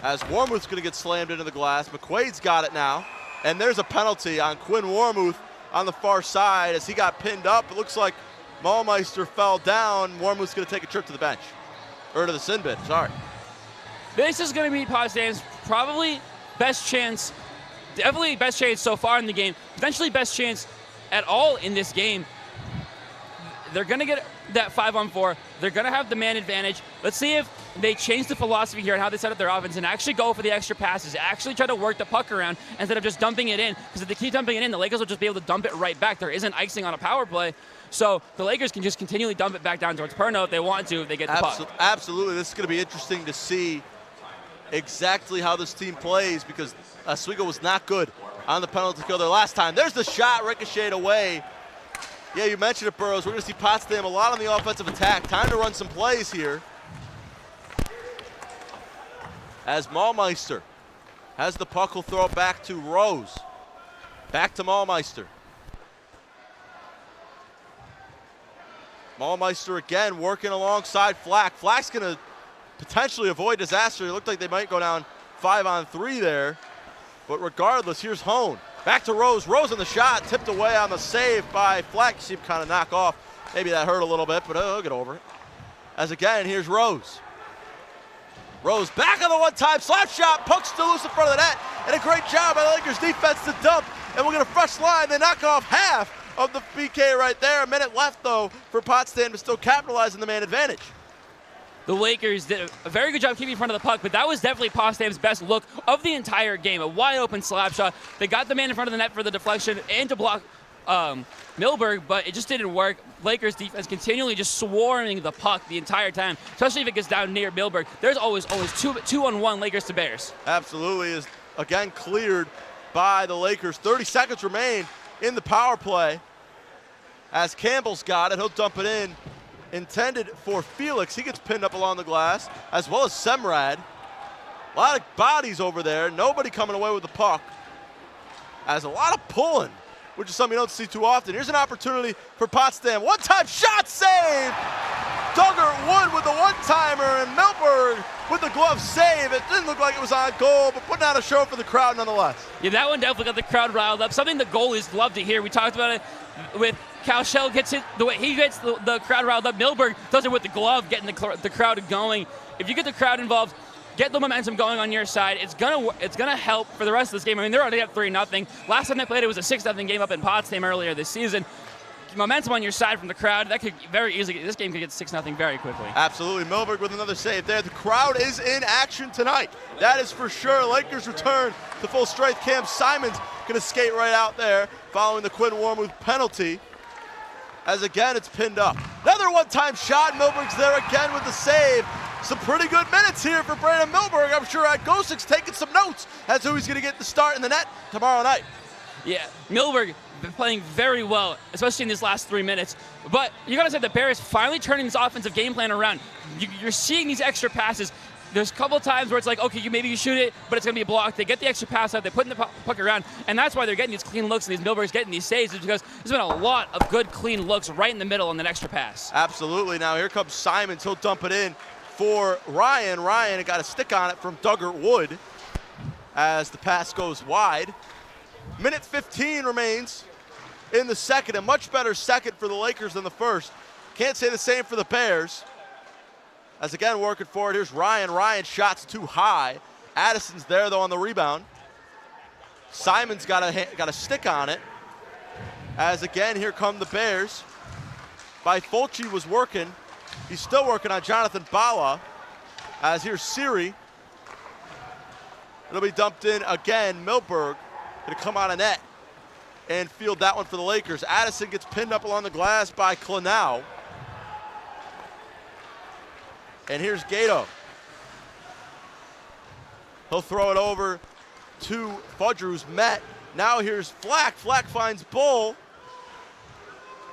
As Warmuth's going to get slammed into the glass. McQuaid's got it now. And there's a penalty on Quinn Warmuth on the far side as he got pinned up. It looks like Maulmeister fell down. Warmuth's going to take a trip to the bench. Or to the sin bin, sorry. This is going to be Potsdam's probably best chance, definitely best chance so far in the game, potentially best chance at all in this game. They're going to get that 5-on-4. They're going to have the man advantage. Let's see if they change the philosophy here and how they set up their offense and actually go for the extra passes, actually try to work the puck around instead of just dumping it in. Because if they keep dumping it in, the Lakers will just be able to dump it right back. There isn't icing on a power play. So the Lakers can just continually dump it back down towards Perno if they want to, if they get the puck. Absolutely. This is going to be interesting to see exactly how this team plays because Oswego was not good on the penalty kill their last time. There's the shot ricocheted away. Yeah, you mentioned it, Burrows. We're going to see Potsdam a lot on the offensive attack. Time to run some plays here. As Maulmeister has the puck, he'll throw it back to Rose. Back to Maulmeister. Maulmeister again working alongside Flack. Flack's going to potentially avoid disaster. It looked like they might go down 5-on-3 there. But regardless, here's Hone. Back to Rose. Rose on the shot, tipped away on the save by Flack. You see him kind of knock off. Maybe that hurt a little bit, but he'll get over it. As again, here's Rose. Rose back on the one-time slap shot. Puck still loose in front of the net. And a great job by the Lakers defense to dump. And we'll get a fresh line. They knock off half of the PK right there. A minute left, though, for Potsdam to still capitalize on the man advantage. The Lakers did a very good job keeping in front of the puck, but that was definitely Potsdam's best look of the entire game. A wide-open slap shot. They got the man in front of the net for the deflection and to block Milberg, but it just didn't work. Lakers defense continually just swarming the puck the entire time, especially if it gets down near Milberg. There's always 2-on-1 Lakers to Bears. Absolutely. Is again cleared by the Lakers. 30 seconds remain in the power play. As Campbell's got it, he'll dump it in. Intended for Felix. He gets pinned up along the glass, as well as Semrad. A lot of bodies over there. Nobody coming away with the puck. As a lot of pulling, which is something you don't see too often. Here's an opportunity for Potsdam. One-time shot save! Duggar Wood with the one-timer, and Milberg with the glove save. It didn't look like it was on goal, but putting out a show for the crowd nonetheless. Yeah, that one definitely got the crowd riled up. Something the goalies love to hear. We talked about it with Cal Shell gets it, the way he gets the crowd riled up. Milberg does it with the glove, getting the crowd going. If you get the crowd involved, get the momentum going on your side. It's gonna help for the rest of this game. I mean, they're already up 3-0. Last time they played, it was a 6-0 game up in Potsdam earlier this season. Momentum on your side from the crowd, that could very easily, this game could get 6-0 very quickly. Absolutely. Milberg with another save there. The crowd is in action tonight. That is for sure. Lakers return to full strength. Cam Simon's going to skate right out there following the Quinn Wormuth penalty. As again, it's pinned up. Another one-time shot. Milberg's there again with the save. Some pretty good minutes here for Brandon Milberg. I'm sure Gosic's taking some notes as to who he's going to get the start in the net tomorrow night. Yeah, Milberg been playing very well, especially in these last 3 minutes. But you got to say the Bears finally turning this offensive game plan around. You're seeing these extra passes. There's a couple of times where it's like, okay, maybe you shoot it, but it's going to be blocked. They get the extra pass out, they put the puck around, and that's why they're getting these clean looks and these Milberg's getting these saves, is because there's been a lot of good, clean looks right in the middle on that extra pass. Absolutely. Now here comes Simons. He'll dump it in for Ryan. Ryan got a stick on it from Duggart Wood as the pass goes wide. Minute 15 remains in the second. A much better second for the Lakers than the first. Can't say the same for the Bears. As again, working forward, here's Ryan. Ryan shot's too high. Addison's there, though, on the rebound. Simon's got a stick on it. As again, here come the Bears. Fulci was working. He's still working on Jonathan Bala. As here's Siri. It'll be dumped in again. Milberg going to come out of net and field that one for the Lakers. Addison gets pinned up along the glass by Clonow. And here's Gato. He'll throw it over to Fudger, who's met. Now here's Flack. Flack finds Bull.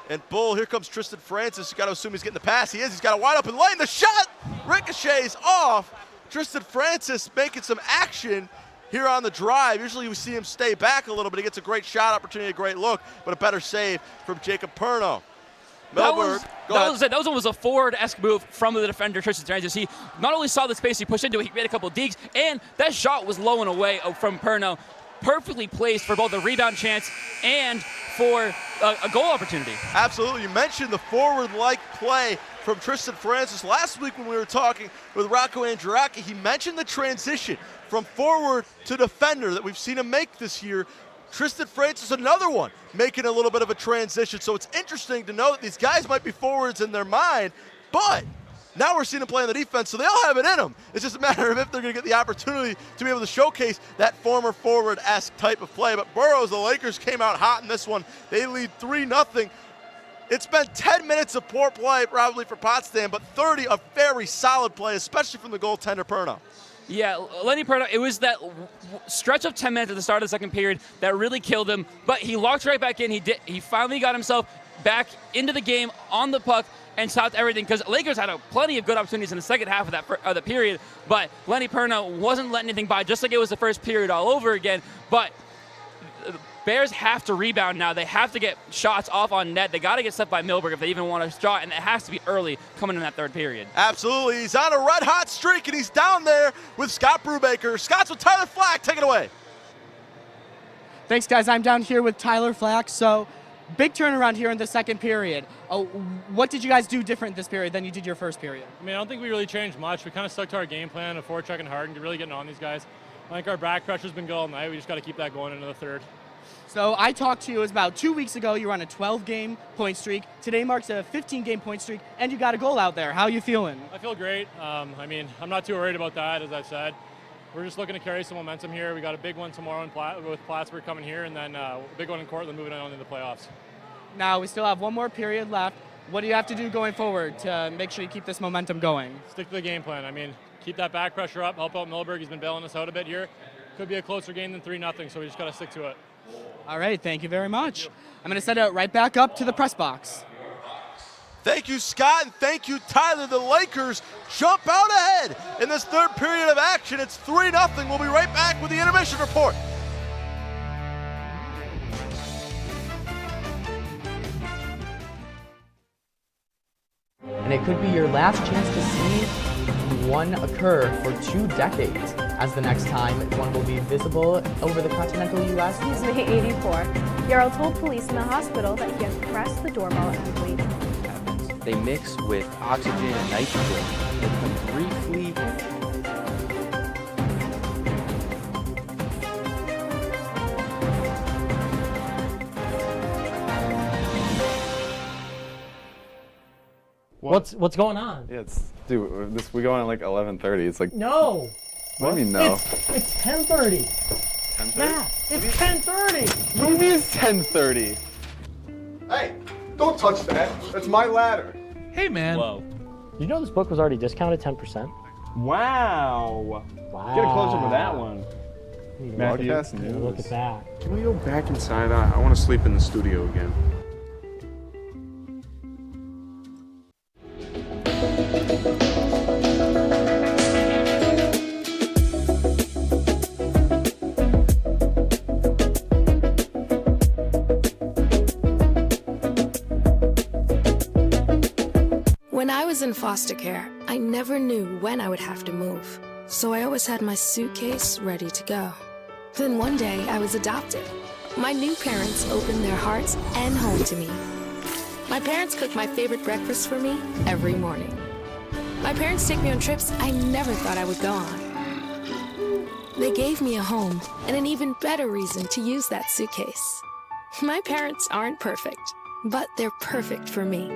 And Bull, here comes Tristan Francis. You got to assume he's getting the pass. He is. He's got a wide open lane. The shot ricochets off. Tristan Francis making some action here on the drive. Usually we see him stay back a little bit. He gets a great shot opportunity, a great look, but a better save from Jacob Perno. Milberg, that was a forward-esque move from the defender, Tristan Francis. He not only saw the space he pushed into it, he made a couple digs, and that shot was low and away from Perno. Perfectly placed for both a rebound chance and for a goal opportunity. Absolutely. You mentioned the forward-like play from Tristan Francis. Last week when we were talking with Rocco Andracki, he mentioned the transition from forward to defender that we've seen him make this year. Tristan Francis, another one, making a little bit of a transition. So it's interesting to know that these guys might be forwards in their mind, but now we're seeing them play on the defense, so they all have it in them. It's just a matter of if they're going to get the opportunity to be able to showcase that former forward-esque type of play. But Burroughs, the Lakers came out hot in this one. They lead 3-0. It's been 10 minutes of poor play probably for Potsdam, but 30 of very solid play, especially from the goaltender Perno. Yeah, Lenny Perno, it was that stretch of 10 minutes at the start of the second period that really killed him, but he locked right back in. He finally got himself back into the game on the puck and stopped everything, because Lakers had plenty of good opportunities in the second half of the period, but Lenny Perno wasn't letting anything by, just like it was the first period all over again. But the Bears have to rebound now. They have to get shots off on net. They got to get set by Milberg if they even want a shot, and it has to be early coming in that third period. Absolutely. He's on a red-hot streak, and he's down there with Scott Brubaker. Scott's with Tyler Flack. Take it away. Thanks, guys. I'm down here with Tyler Flack. So, big turnaround here in the second period. What did you guys do different this period than you did your first period? I mean, I don't think we really changed much. We kind of stuck to our game plan of forechecking hard and really getting on these guys. I think our back pressure's been good all night. We just got to keep that going into the third. So I talked to you, it was about 2 weeks ago. You were on a 12-game point streak. Today marks a 15-game point streak, and you got a goal out there. How are you feeling? I feel great. I mean, I'm not too worried about that, as I said. We're just looking to carry some momentum here. We got a big one tomorrow with Plattsburgh coming here, and then a big one in Cortland moving on into the playoffs. Now, we still have one more period left. What do you have to do going forward to make sure you keep this momentum going? Stick to the game plan. I mean, keep that back pressure up, help out Milberg. He's been bailing us out a bit here. Could be a closer game than 3-0, so we just got to stick to it. All right, thank you very much. I'm going to set it right back up to the press box. Thank you, Scott, and thank you, Tyler. The Lakers jump out ahead in this third period of action. It's 3-0. We'll be right back with the intermission report. And it could be your last chance to see one occur for 2 decades, as the next time one will be visible over the continental U.S. He's May 84. Yarrow told police in the hospital that he had to press the doorbell and wait. They mix with oxygen and nitrogen. They can briefly What's going on? Yeah, dude, we go on at like 11:30. It's like No. What do you mean no? It's 10:30. 10:30? Matt, it's 10:30. What do you mean it's 10:30? Hey, don't touch that. That's my ladder. Hey, man. Whoa. You know this book was already discounted 10%? Wow. Get a close up with that one. Matthew, Look at that. Can we go back inside? I want to sleep in the studio again. When I was in foster care, I never knew when I would have to move. So I always had my suitcase ready to go. Then one day I was adopted. My new parents opened their hearts and home to me. My parents cook my favorite breakfast for me every morning. My parents take me on trips I never thought I would go on. They gave me a home and an even better reason to use that suitcase. My parents aren't perfect, but they're perfect for me.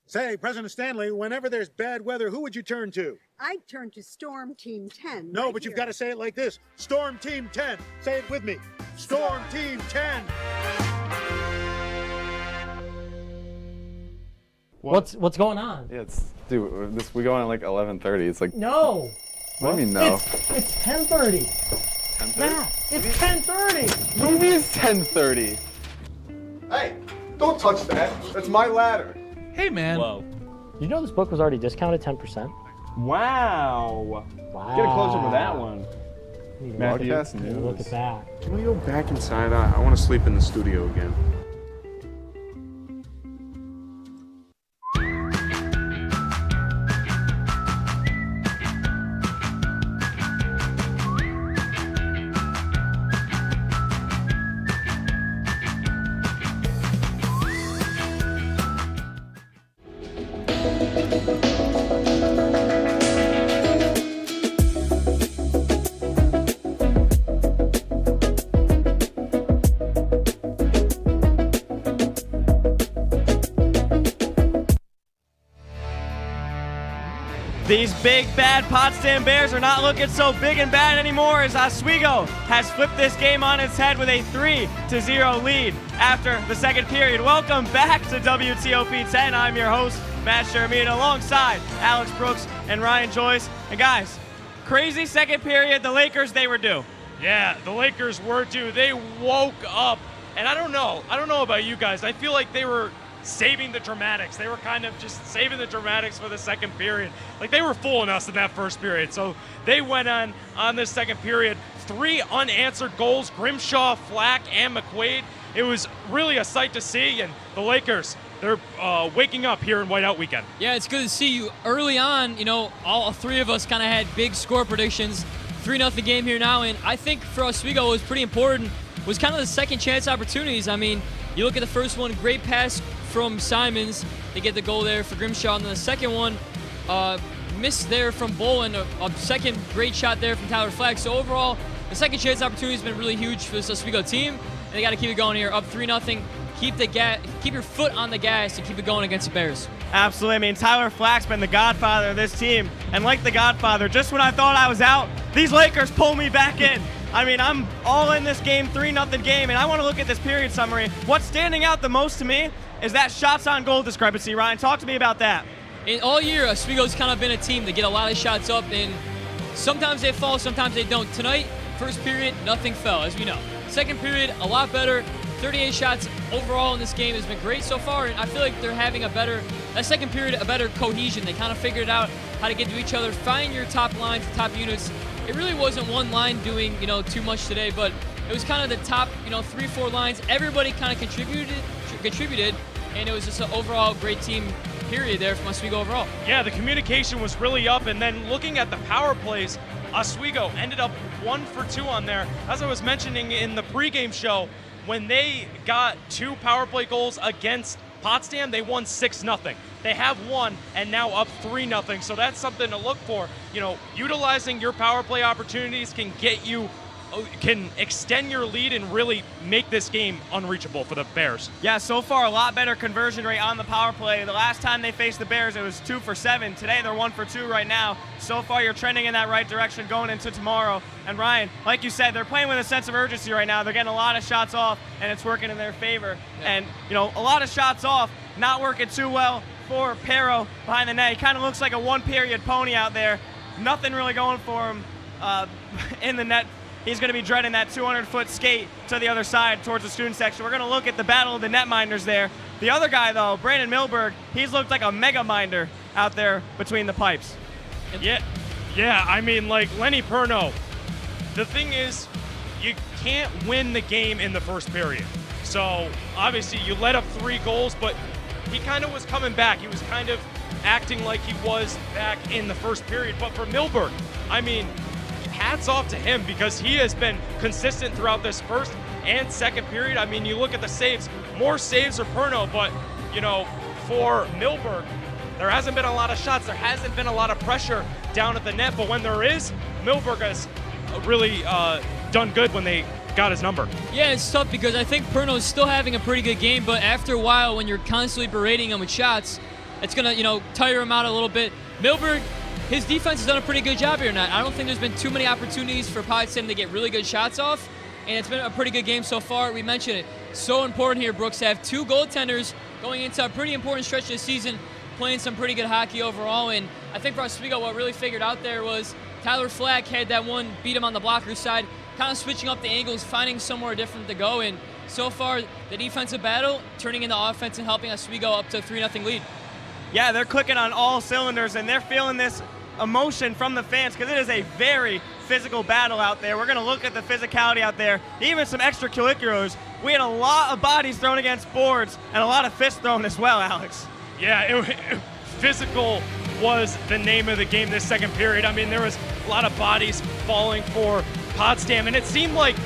Say, President Stanley, whenever there's bad weather, who would you turn to? I'd turn to Storm Team 10. No, but you've got to say it like this. Storm Team 10. Say it with me. Storm Team 10. What's going on? Yeah, dude, we go on at like 11:30. It's like No. What do you mean no? It's 10:30. 10:30? Matt, it's 10:30. What do you mean it's 10:30? Hey, don't touch that. That's my ladder. Hey, man. Whoa. You know this book was already discounted 10%? Wow. Get a close up with that one. Matthew, Look at that. Can we go back inside? I want to sleep in the studio again. These big, bad Potsdam Bears are not looking so big and bad anymore as Oswego has flipped this game on its head with a 3-0 lead after the second period. Welcome back to WTOP 10. I'm your host, Matt Sherman, alongside Alex Brooks and Ryan Joyce. And guys, crazy second period. The Lakers, they were due. Yeah, the Lakers were due. They woke up, and I don't know about you guys. I feel like they were saving the dramatics. They were kind of just saving the dramatics for the second period. Like, they were fooling us in that first period. So they went on this second period. 3 unanswered goals, Grimshaw, Flack, and McQuaid. It was really a sight to see, and the Lakers, they're waking up here in Whiteout weekend. Yeah, it's good to see you. Early on, all three of us kind of had big score predictions. 3-0 game here now, and I think for Oswego, what was pretty important was kind of the second chance opportunities. I mean, you look at the first one, great pass from Simons. They get the goal there for Grimshaw, and then the second one, missed there from Bolin. A second great shot there from Tyler Flack. So overall, the second chance opportunity has been really huge for this Oswego team, and they got to keep it going here. Up 3-0. Keep your foot on the gas and keep it going against the Bears. Absolutely. I mean, Tyler Flack's been the godfather of this team. And like the godfather, just when I thought I was out, these Lakers pull me back in. I mean, I'm all in this game, 3-0 game, and I want to look at this period summary. What's standing out the most to me is that shots on goal discrepancy. Ryan, talk to me about that. In all year, Oswego's kind of been a team that get a lot of shots up, and sometimes they fall, sometimes they don't. Tonight, first period, nothing fell, as we know. Second period, a lot better. 38 shots overall in this game has been great so far, and I feel like they're having that second period, a better cohesion. They kind of figured out how to get to each other, find your top lines, top units. It really wasn't one line doing, too much today, but it was kind of the top, 3-4 lines. Everybody kind of contributed, and it was just an overall great team period there from Oswego overall. Yeah, the communication was really up, and then looking at the power plays, Oswego ended up 1 for 2 on there. As I was mentioning in the pregame show, when they got 2 power play goals against Potsdam, they won 6-0. They have won and now up 3-0. So that's something to look for. Utilizing your power play opportunities can extend your lead and really make this game unreachable for the Bears. Yeah, so far a lot better conversion rate on the power play. The last time they faced the Bears, it was 2 for 7. Today they're 1 for 2 right now. So far you're trending in that right direction going into tomorrow. And Ryan, like you said, they're playing with a sense of urgency right now. They're getting a lot of shots off, and it's working in their favor. Yeah. And a lot of shots off, not working too well for Pero behind the net. He kind of looks like a one-period pony out there. Nothing really going for him in the net. He's going to be dreading that 200-foot skate to the other side towards the student section. We're going to look at the battle of the netminders there. The other guy, though, Brandon Milberg, he's looked like a mega minder out there between the pipes. Yeah, I mean, like Lenny Perno, the thing is, you can't win the game in the first period. So, obviously, you let up 3 goals, but he kind of was coming back. He was kind of acting like he was back in the first period. But for Milberg, I mean, hats off to him because he has been consistent throughout this first and second period. I mean, you look at the saves, more saves for Perno, but, for Milberg, there hasn't been a lot of shots. There hasn't been a lot of pressure down at the net, but when there is, Milberg has really done good when they got his number. Yeah, it's tough because I think Perno's still having a pretty good game, but after a while, when you're constantly berating him with shots, it's going to, tire him out a little bit. Milberg, his defense has done a pretty good job here tonight. I don't think there's been too many opportunities for Potsdam to get really good shots off, and it's been a pretty good game so far. We mentioned it. So important here, Brooks, to have 2 goaltenders going into a pretty important stretch this season, playing some pretty good hockey overall. And I think for Oswego, what really figured out there was Tyler Flack had that one beat him on the blocker side, kind of switching up the angles, finding somewhere different to go. And so far, the defensive battle turning into offense and helping Oswego up to a 3-0 lead. Yeah, they're clicking on all cylinders, and they're feeling this emotion from the fans because it is a very physical battle out there. We're going to look at the physicality out there, even some extracurriculars. We had a lot of bodies thrown against boards and a lot of fists thrown as well, Alex. Yeah, physical was the name of the game this second period. I mean, there was a lot of bodies falling for Potsdam, and it seemed like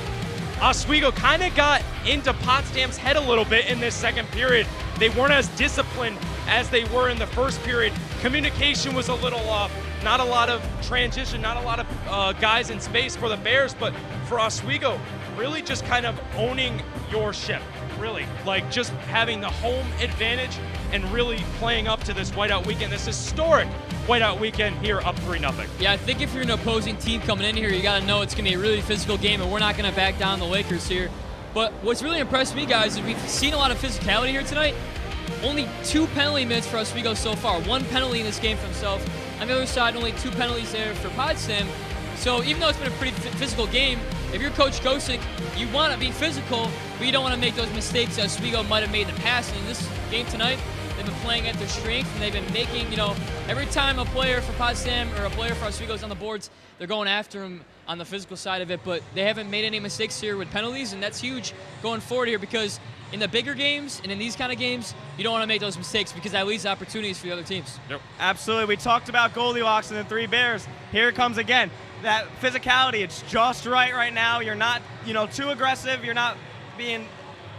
Oswego kind of got into Potsdam's head a little bit in this second period. They weren't as disciplined as they were in the first period. Communication was a little off. Not a lot of transition, not a lot of guys in space for the Bears, but for Oswego, really just kind of owning your ship, really. Like just having the home advantage and really playing up to this whiteout weekend, this historic whiteout weekend here up 3-0. Yeah, I think if you're an opposing team coming in here, you got to know it's going to be a really physical game, and we're not going to back down the Lakers here. But what's really impressed me, guys, is we've seen a lot of physicality here tonight. Only 2 penalty minutes for Oswego so far. 1 penalty in this game for himself. On the other side, only 2 penalties there for Potsdam. So even though it's been a pretty physical game, if you're Coach Gosick, you want to be physical, but you don't want to make those mistakes that Oswego might have made in the past. And in this game tonight, they've been playing at their strength, and they've been making, every time a player for Potsdam or a player for Oswego is on the boards, they're going after him on the physical side of it. But they haven't made any mistakes here with penalties, and that's huge going forward here because in the bigger games and in these kind of games, you don't want to make those mistakes because that leaves opportunities for the other teams. Yep. Absolutely. We talked about Goldilocks and the 3 Bears. Here it comes again. That physicality, it's just right now. You're not, too aggressive. You're not being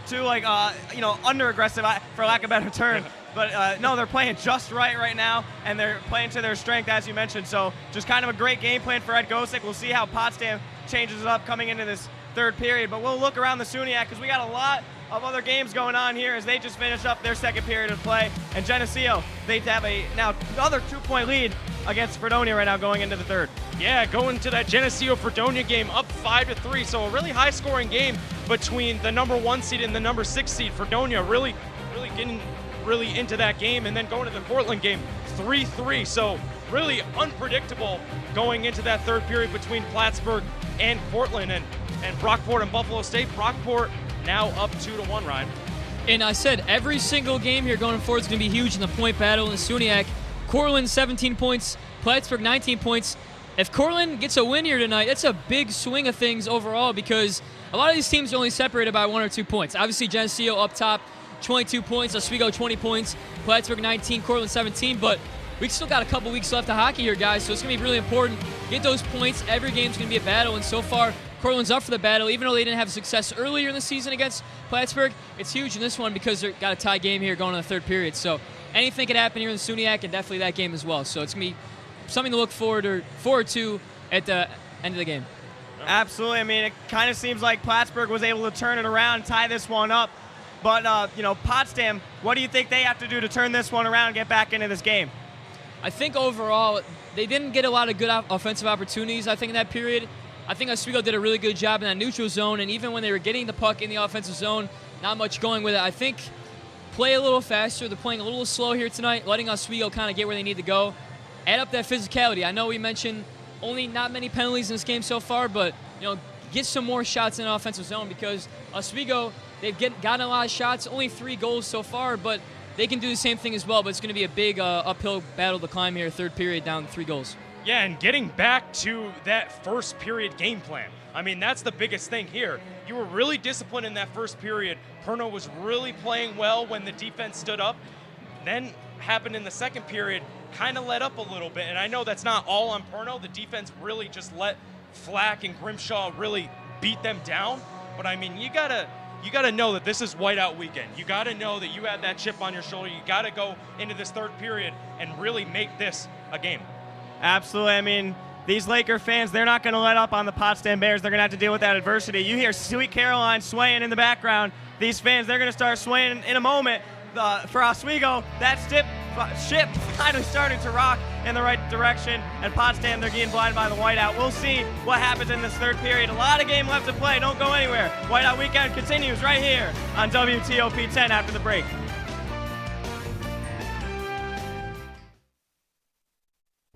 too, under-aggressive, for lack of a better term. But, no, they're playing just right now, and they're playing to their strength, as you mentioned. So just kind of a great game plan for Ed Gosick. We'll see how Potsdam changes it up coming into this third period. But we'll look around the SUNYAC because we got a lot of other games going on here as they just finish up their second period of play. And Geneseo, they have a now another 2-point lead against Fredonia right now going into the third. Yeah, going to that Geneseo-Fredonia game up 5-3. So a really high-scoring game between the number 1 seed and the number 6 seed. Fredonia really getting into that game, and then going to the Portland game 3-3. So really unpredictable going into that third period between Plattsburgh and Portland, and Brockport and Buffalo State. Brockport now up 2-1, Ryan. And I said every single game here going forward is going to be huge in the point battle in the SUNYAC. Cortland 17 points, Plattsburgh 19 points. If Cortland gets a win here tonight, that's a big swing of things overall, because a lot of these teams are only separated by 1 or 2 points. Obviously, Geneseo up top, 22 points, Oswego 20 points, Plattsburgh 19, Cortland 17, but we still got a couple weeks left of hockey here, guys, so it's going to be really important. Get those points. Every game's going to be a battle, and so far, Cortland's up for the battle. Even though they didn't have success earlier in the season against Plattsburgh, it's huge in this one because they've got a tie game here going in the third period. So anything can happen here in the SUNYAC, and definitely that game as well. So it's going to be something to look forward to at the end of the game. Absolutely. I mean, it kind of seems like Plattsburgh was able to turn it around and tie this one up. But, Potsdam, what do you think they have to do to turn this one around and get back into this game? I think overall, they didn't get a lot of good offensive opportunities, I think, in that period. I think Oswego did a really good job in that neutral zone, and even when they were getting the puck in the offensive zone, not much going with it. I think play a little faster. They're playing a little slow here tonight, letting Oswego kind of get where they need to go. Add up that physicality. I know we mentioned only not many penalties in this game so far, but get some more shots in the offensive zone, because Oswego, they've gotten a lot of shots, only 3 goals so far, but they can do the same thing as well. But it's going to be a big uphill battle to climb here, third period, down 3 goals. Yeah, and getting back to that first period game plan. I mean, that's the biggest thing here. You were really disciplined in that first period. Perno was really playing well when the defense stood up. Then happened in the second period, kind of let up a little bit. And I know that's not all on Perno. The defense really just let Flack and Grimshaw really beat them down. But I mean, you gotta know that this is whiteout weekend. You gotta know that you had that chip on your shoulder. You gotta go into this third period and really make this a game. Absolutely. I mean, these Laker fans, they're not going to let up on the Potsdam Bears. They're going to have to deal with that adversity. You hear Sweet Caroline swaying in the background. These fans, they're going to start swaying in a moment. For Oswego, that ship finally starting to rock in the right direction. And Potsdam, they're getting blinded by the whiteout. We'll see what happens in this third period. A lot of game left to play. Don't go anywhere. Whiteout weekend continues right here on WTOP 10 after the break.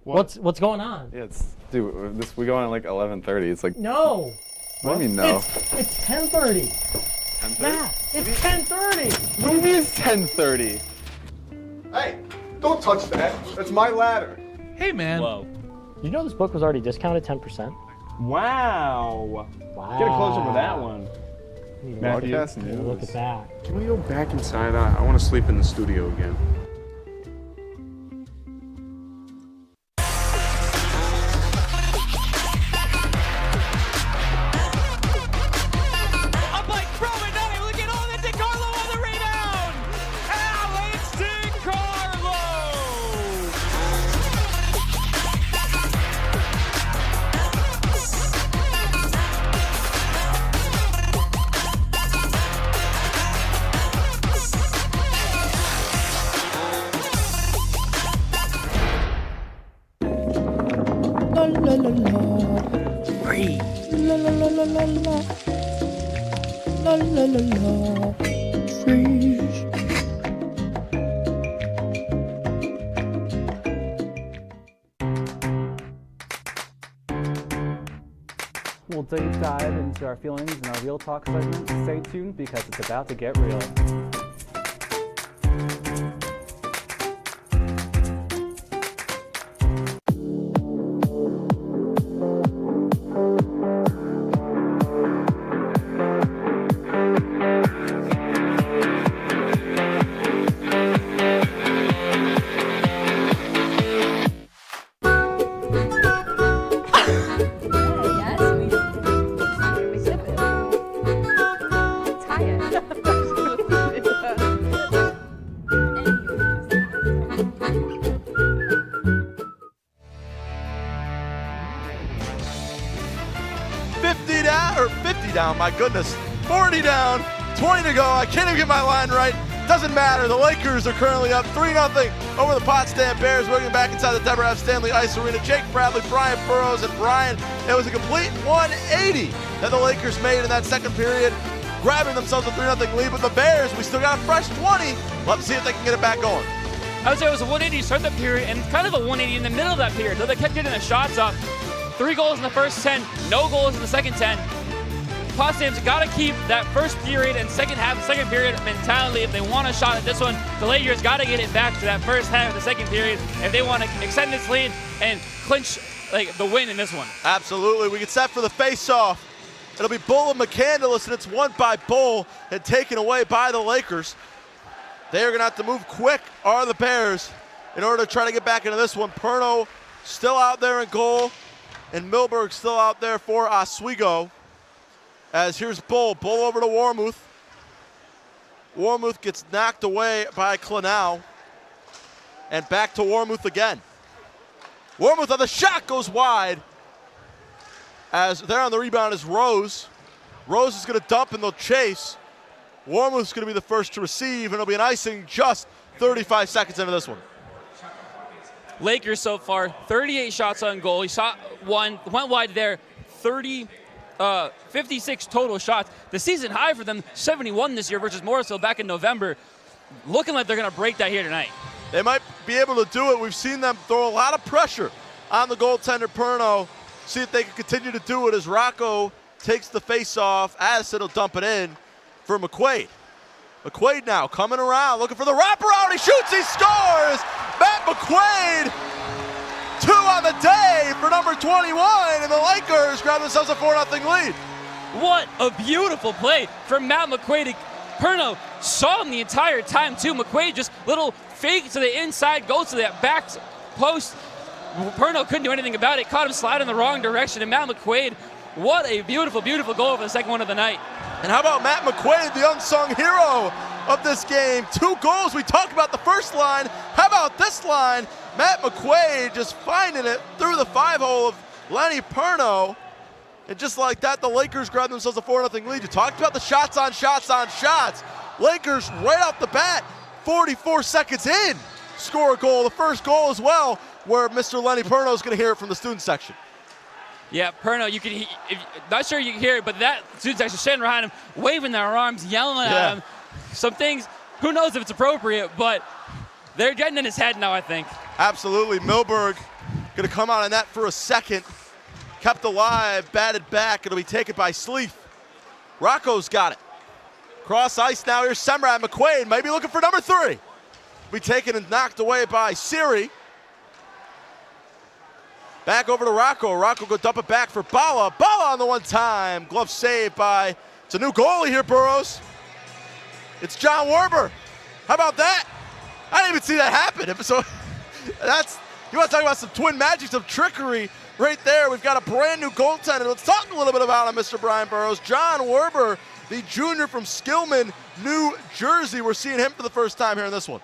What's going on? Yeah, we go on at like 11:30. It's like No. What do you mean no? It's 10:30. 10:30? Matt, it's 10:30. What do you mean it's 10:30? Hey, don't touch that. That's my ladder. Hey, man. Whoa. Did you know this book was already discounted 10%? Wow. Get a closer with that one. Broadcast news. Look at that. Can we go back inside? I want to sleep in the studio again. la la la. Breathe. La la la la la la. La la la la. Freeze. We'll deep dive into our feelings in our Real Talk segment. Stay tuned because it's about to get real. My goodness, 40 down 20 to go. I can't even get my line right. Doesn't matter. The Lakers are currently up 3-0 over the Potsdam Bears. We're getting back inside the Deborah F. Stanley Ice Arena. Jake Bradley, Brian Burrows, and Brian. It was a complete 180 that the Lakers made in that second period, grabbing themselves a 3-0 lead. But the Bears, we still got a fresh 20. Let's see if they can get it back going. I would say it was a 180 to start that period and kind of a 180 in the middle of that period. Though they kept getting the shots up. 3 goals in the first 10, no goals in the second 10. Potsdam's got to keep that first period and second period mentality if they want a shot at this one. The Lakers got to get it back to that first half of the second period if they want to extend this lead and clinch the win in this one. Absolutely. We get set for the face-off. It'll be Bull and McCandless, and it's won by Bull and taken away by the Lakers. They are going to have to move quick, are the Bears, in order to try to get back into this one. Perno still out there in goal, and Milberg still out there for Oswego. As here's Bull over to Warmuth. Warmuth gets knocked away by Clenow. And back to Warmuth again. Warmuth on the shot goes wide. As there on the rebound is Rose. Rose is going to dump and they'll chase. Warmuth's going to be the first to receive, and it'll be an icing just 35 seconds into this one. Lakers so far, 38 shots on goal. He shot one, went wide there, 56 total shots. The season high for them, 71 this year versus Morrisville back in November. Looking like they're going to break that here tonight. They might be able to do it. We've seen them throw a lot of pressure on the goaltender Perno. See if they can continue to do it as Rocco takes the face-off. Addison will dump it in for McQuaid. McQuaid now coming around, looking for the wraparound. He shoots, he scores! Matt McQuaid, 2 on the day for number 21, and the Lakers grab themselves a 4-0 lead. What a beautiful play from Matt McQuaid. Perno saw him the entire time too. McQuaid just little fake to the inside, goes to that back post. Perno couldn't do anything about it, caught him sliding in the wrong direction, and Matt McQuaid, what a beautiful, beautiful goal for the second one of the night. And how about Matt McQuaid, the unsung hero of this game? 2 goals. We talked about the first line. How about this line? Matt McQuaid just finding it through the 5-hole of Lenny Perno. And just like that, the Lakers grab themselves a 4-0 lead. You talked about the shots on shots on shots. Lakers right off the bat, 44 seconds in, score a goal. The first goal as well, where Mr. Lenny Perno is going to hear it from the student section. Yeah, Perno, you can, not sure you can hear it, but that student section standing behind him, waving their arms, yelling at him. Some things, who knows if it's appropriate, but they're getting in his head now, I think. Absolutely. Milberg going to come out on that for a second. Kept alive, batted back. It'll be taken by Sleeth. Rocco's got it. Cross ice now. Here's Semrad. McQuaid maybe looking for number 3. Be taken and knocked away by Siri. Back over to Rocco. Rocco go dump it back for Bala. Bala on the one-time. Glove saved by, it's a new goalie here, Burrows. It's John Werber. How about that? I didn't even see that happen. So that's, you want to talk about some twin magic, some trickery right there. We've got a brand new goaltender. Let's talk a little bit about him, Mr. Brian Burrows. John Werber, the junior from Skillman, New Jersey. We're seeing him for the first time here in this one.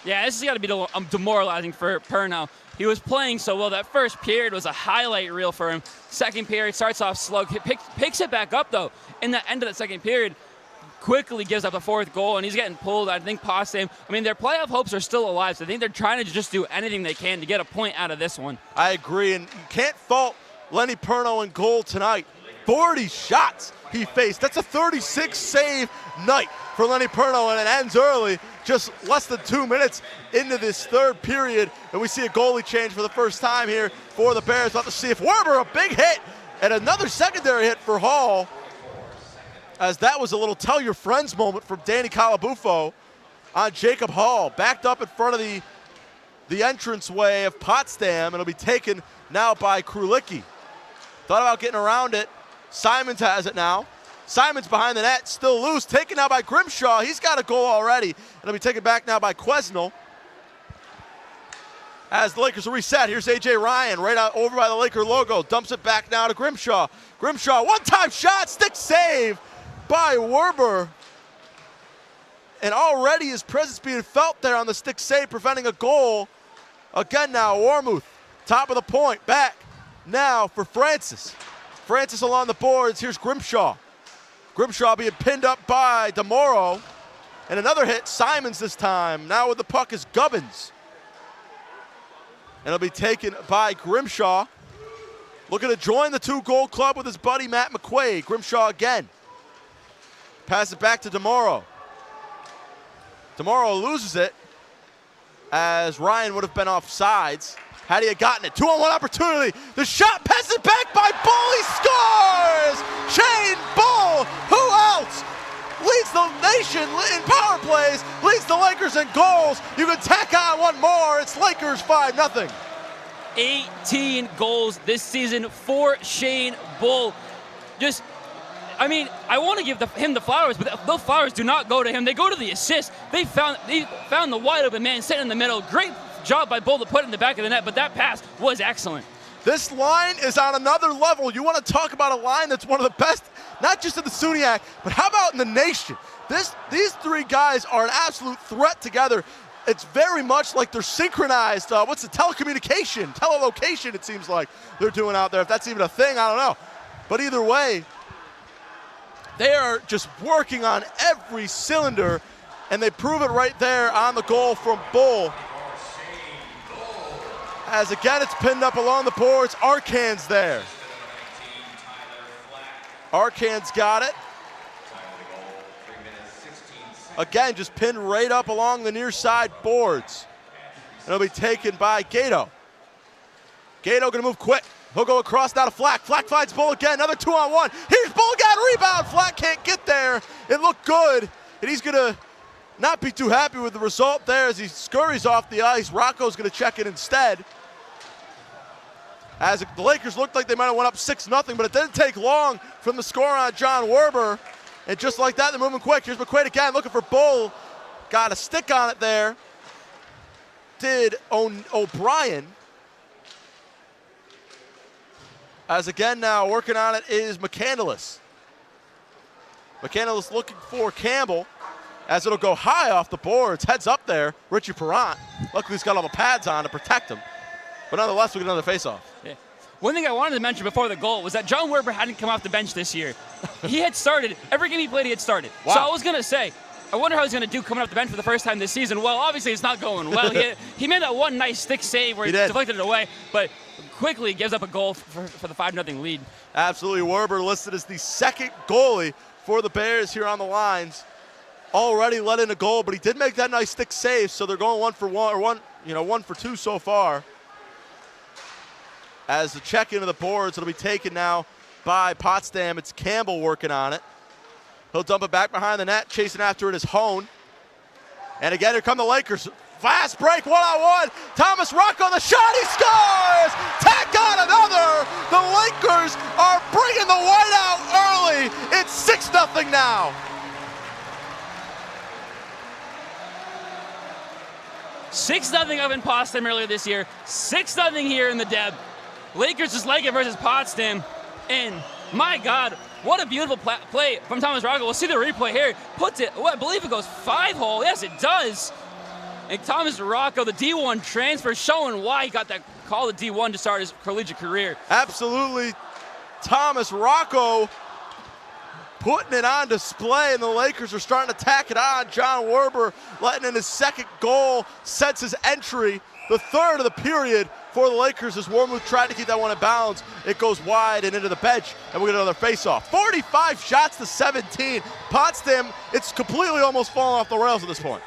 Yeah, this has got to be demoralizing for Perno. He was playing so well. That first period was a highlight reel for him. Second period starts off slow. Picks it back up, though, in the end of the second period. Quickly gives up the 4th goal, and he's getting pulled. I think Potsdam, I mean, their playoff hopes are still alive, so I think they're trying to just do anything they can to get a point out of this one. I agree, and you can't fault Lenny Perno in goal tonight. 40 shots he faced. That's a 36-save night for Lenny Perno, and it ends early, just less than 2 minutes into this third period, and we see a goalie change for the first time here for the Bears. We'll have to see if Werber, a big hit, and another secondary hit for Hall, as that was a little tell your friends moment from Danny Calabufo on Jacob Hall. Backed up in front of the entranceway of Potsdam, and it'll be taken now by Krulicki. Thought about getting around it. Simons has it now. Simons behind the net, still loose. Taken now by Grimshaw. He's got a goal already. It'll be taken back now by Quesnel. As the Lakers will reset, here's A.J. Ryan right out over by the Laker logo. Dumps it back now to Grimshaw. Grimshaw, one-time shot, stick save by Werber. And already his presence being felt there on the stick save, preventing a goal. Again now, Warmuth, top of the point, back now for Francis. Francis along the boards, here's Grimshaw. Grimshaw being pinned up by DeMoro. And another hit, Simons this time. Now with the puck is Gubbins. And it'll be taken by Grimshaw. Looking to join the 2-goal club with his buddy Matt McQuaid. Grimshaw again. Pass it back to DeMoro. DeMoro loses it as Ryan would have been off sides. Had he had gotten it, 2-on-1 opportunity. The shot passes it back by Bull, he scores! Shane Bull, who else? Leads the nation in power plays, leads the Lakers in goals. You can tack on one more, it's Lakers 5-0. 18 goals this season for Shane Bull. I want to give him the flowers, but those flowers do not go to him. They go to the assist. They found the wide open man sitting in the middle. Great job by Bull to put it in the back of the net, but that pass was excellent. This line is on another level. You want to talk about a line that's one of the best, not just in the SUNY, but how about in the nation? These three guys are an absolute threat together. It's very much like they're synchronized. What's the telelocation, it seems like they're doing out there. If that's even a thing, I don't know. But either way, they are just working on every cylinder, and they prove it right there on the goal from Bull. As again, it's pinned up along the boards. Arcan's there. Arcan's got it. Again, just pinned right up along the near side boards. It'll be taken by Gato. Gato gonna move quick. He'll go across now to Flack. Flack finds Bull again, another 2-on-1. Here's Bull, got a rebound. Flack can't get there. It looked good, and he's gonna not be too happy with the result there as he scurries off the ice. Rocco's gonna check it instead. As the Lakers looked like they might have went up 6-0, but it didn't take long from the score on John Werber. And just like that, they're moving quick. Here's McQuaid again, looking for Bull. Got a stick on it there. Did O'Brien. As again now, working on it is McCandless. McCandless looking for Campbell as it'll go high off the boards. Heads up there, Richie Perrant. Luckily he's got all the pads on to protect him. But nonetheless, we get another faceoff. Yeah. One thing I wanted to mention before the goal was that John Werber hadn't come off the bench this year. He had started. Every game he played, he had started. Wow. So I was going to say, I wonder how he's going to do coming off the bench for the first time this season. Well, obviously it's not going well. He made that one nice stick save where he deflected it away, but quickly gives up a goal for the 5-0 lead. Absolutely. Werber listed as the second goalie for the Bears here on the lines. Already let in a goal, but he did make that nice stick save, so they're going 1 for 1, or 1 for 2 so far. As the check into the boards, it'll be taken now by Potsdam. It's Campbell working on it. He'll dump it back behind the net. Chasing after it is Hone. And again, here come the Lakers. Fast break, 1-on-1. Thomas Rocco, the shot, he scores! Tack on another! The Lakers are bringing the white out early. It's 6-0 now. 6-0 up in Potsdam earlier this year. 6-0 here in the Deb. Lakers just like it versus Potsdam. And my God, what a beautiful play from Thomas Rocco. We'll see the replay here. Puts it, I believe it goes 5-hole. Yes, it does. And Thomas Rocco, the D1 transfer, showing why he got that call to D1 to start his collegiate career. Absolutely. Thomas Rocco putting it on display, and the Lakers are starting to tack it on. John Werber letting in his second goal, sets his entry, the third of the period for the Lakers as Wormuth tried to keep that one in bounds. It goes wide and into the bench, and we get another face-off. 45 shots to 17. Potsdam, it's completely almost fallen off the rails at this point.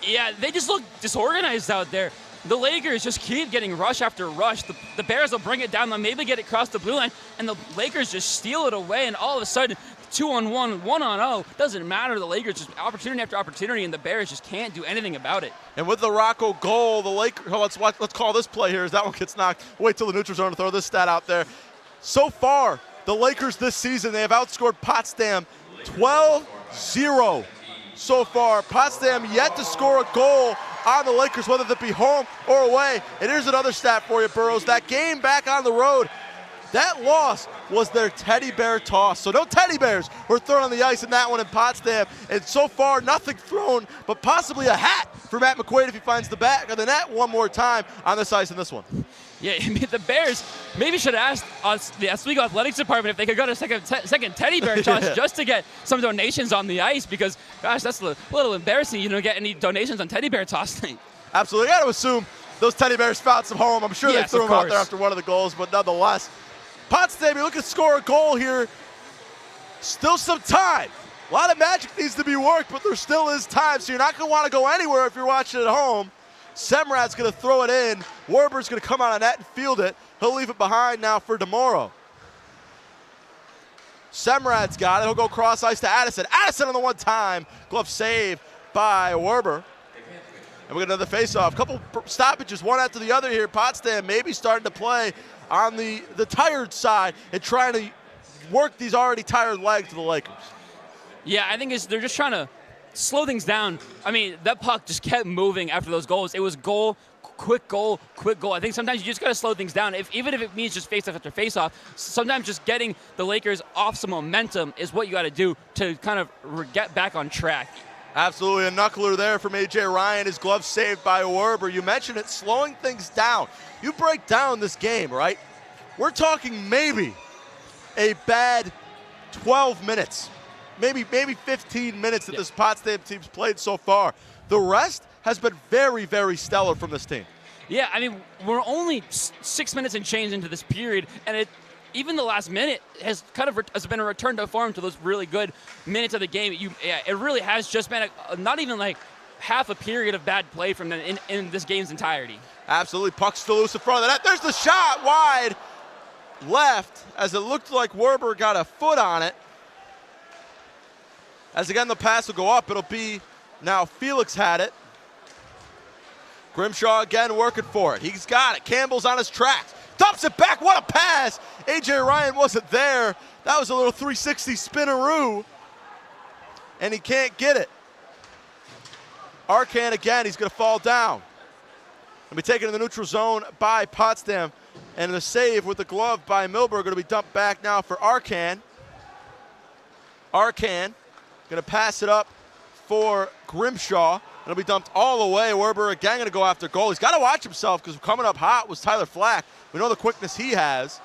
Yeah, they just look disorganized out there. The Lakers just keep getting rush after rush. The Bears will bring it down, they'll maybe get it across the blue line, and the Lakers just steal it away, and all of a sudden, 2-on-1, 1-on-0, doesn't matter. The Lakers just opportunity after opportunity, and the Bears just can't do anything about it. And with the Rocco goal, the Lakers, let's call this play here as that one gets knocked. Wait till the neutral zone to throw this stat out there. So far, the Lakers this season, they have outscored Potsdam 12-0 so far. Potsdam yet to score a goal on the Lakers, whether that be home or away. And here's another stat for you, Burrows. That game back on the road, that loss was their teddy bear toss. So no teddy bears were thrown on the ice in that one in Potsdam. And so far, nothing thrown, but possibly a hat for Matt McQuaid if he finds the back of the net one more time on this ice in this one. Yeah, I mean, the Bears maybe should have asked us, the Oswego Athletics Department, if they could go to second teddy bear toss just to get some donations on the ice because, gosh, that's a little embarrassing. You don't get any donations on teddy bear tossing. Absolutely. I got to assume those teddy bears found some home. I'm sure they threw them out there after one of the goals, but nonetheless. Potsdam, you're looking to score a goal here. Still some time. A lot of magic needs to be worked, but there still is time, so you're not going to want to go anywhere if you're watching at home. Semrad's going to throw it in. Werber's going to come out of net and field it. He'll leave it behind now for DeMoro. Semrad's got it. He'll go cross ice to Addison. Addison on the one time. Glove save by Werber. And we got another face-off. Couple stoppages, one after the other here. Potsdam maybe starting to play on the tired side and trying to work these already tired legs of the Lakers. Yeah, I think they're just trying to slow things down. I mean, that puck just kept moving after those goals. It was goal, quick goal, quick goal. I think sometimes you just got to slow things down. Even if it means just face-off after face-off, sometimes just getting the Lakers off some momentum is what you got to do to kind of get back on track. Absolutely, a knuckler there from A.J. Ryan. His glove saved by Werber. You mentioned it, slowing things down. You break down this game, right? We're talking maybe a bad 12 minutes, maybe 15 minutes that this Potsdam team's played so far. The rest has been very, very stellar from this team. Yeah, I mean, we're only 6 minutes and change into this period, and even the last minute has kind of has been a return to form to those really good minutes of the game. It really has just been not even like half a period of bad play from them in this game's entirety. Absolutely, puck's still loose in front of the net. There's the shot wide left as it looked like Werber got a foot on it. As again, the pass will go up. It'll be now Felix had it. Grimshaw again working for it. He's got it. Campbell's on his tracks. Dumps it back. What a pass. A.J. Ryan wasn't there. That was a little 360 spinaroo. And he can't get it. Arcan again. He's going to fall down. Going to be taken in the neutral zone by Potsdam. And the save with the glove by Milberg going to be dumped back now for Arcan. Arcan going to pass it up for Grimshaw. It'll be dumped all the way. Werber again going to go after goal. He's got to watch himself because coming up hot was Tyler Flack. We know the quickness he has.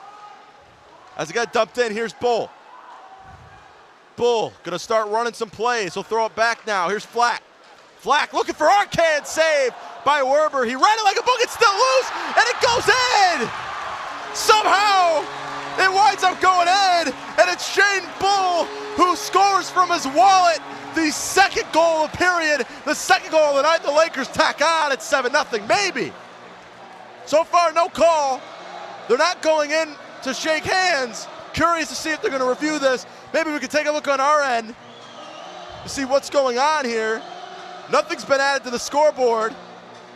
As it got dumped in, here's Bull. Bull going to start running some plays. He'll throw it back now. Here's Flack. Flack looking for Arcan, save by Werber. He ran it like a book. It's still loose, and it goes in. Somehow, it winds up going in, and it's Shane Bull who scores from his wallet. The second goal of period, the second goal of the night. The Lakers tack on at 7-0, maybe. So far, no call. They're not going in to shake hands. Curious to see if they're going to review this. Maybe we can take a look on our end to see what's going on here. Nothing's been added to the scoreboard.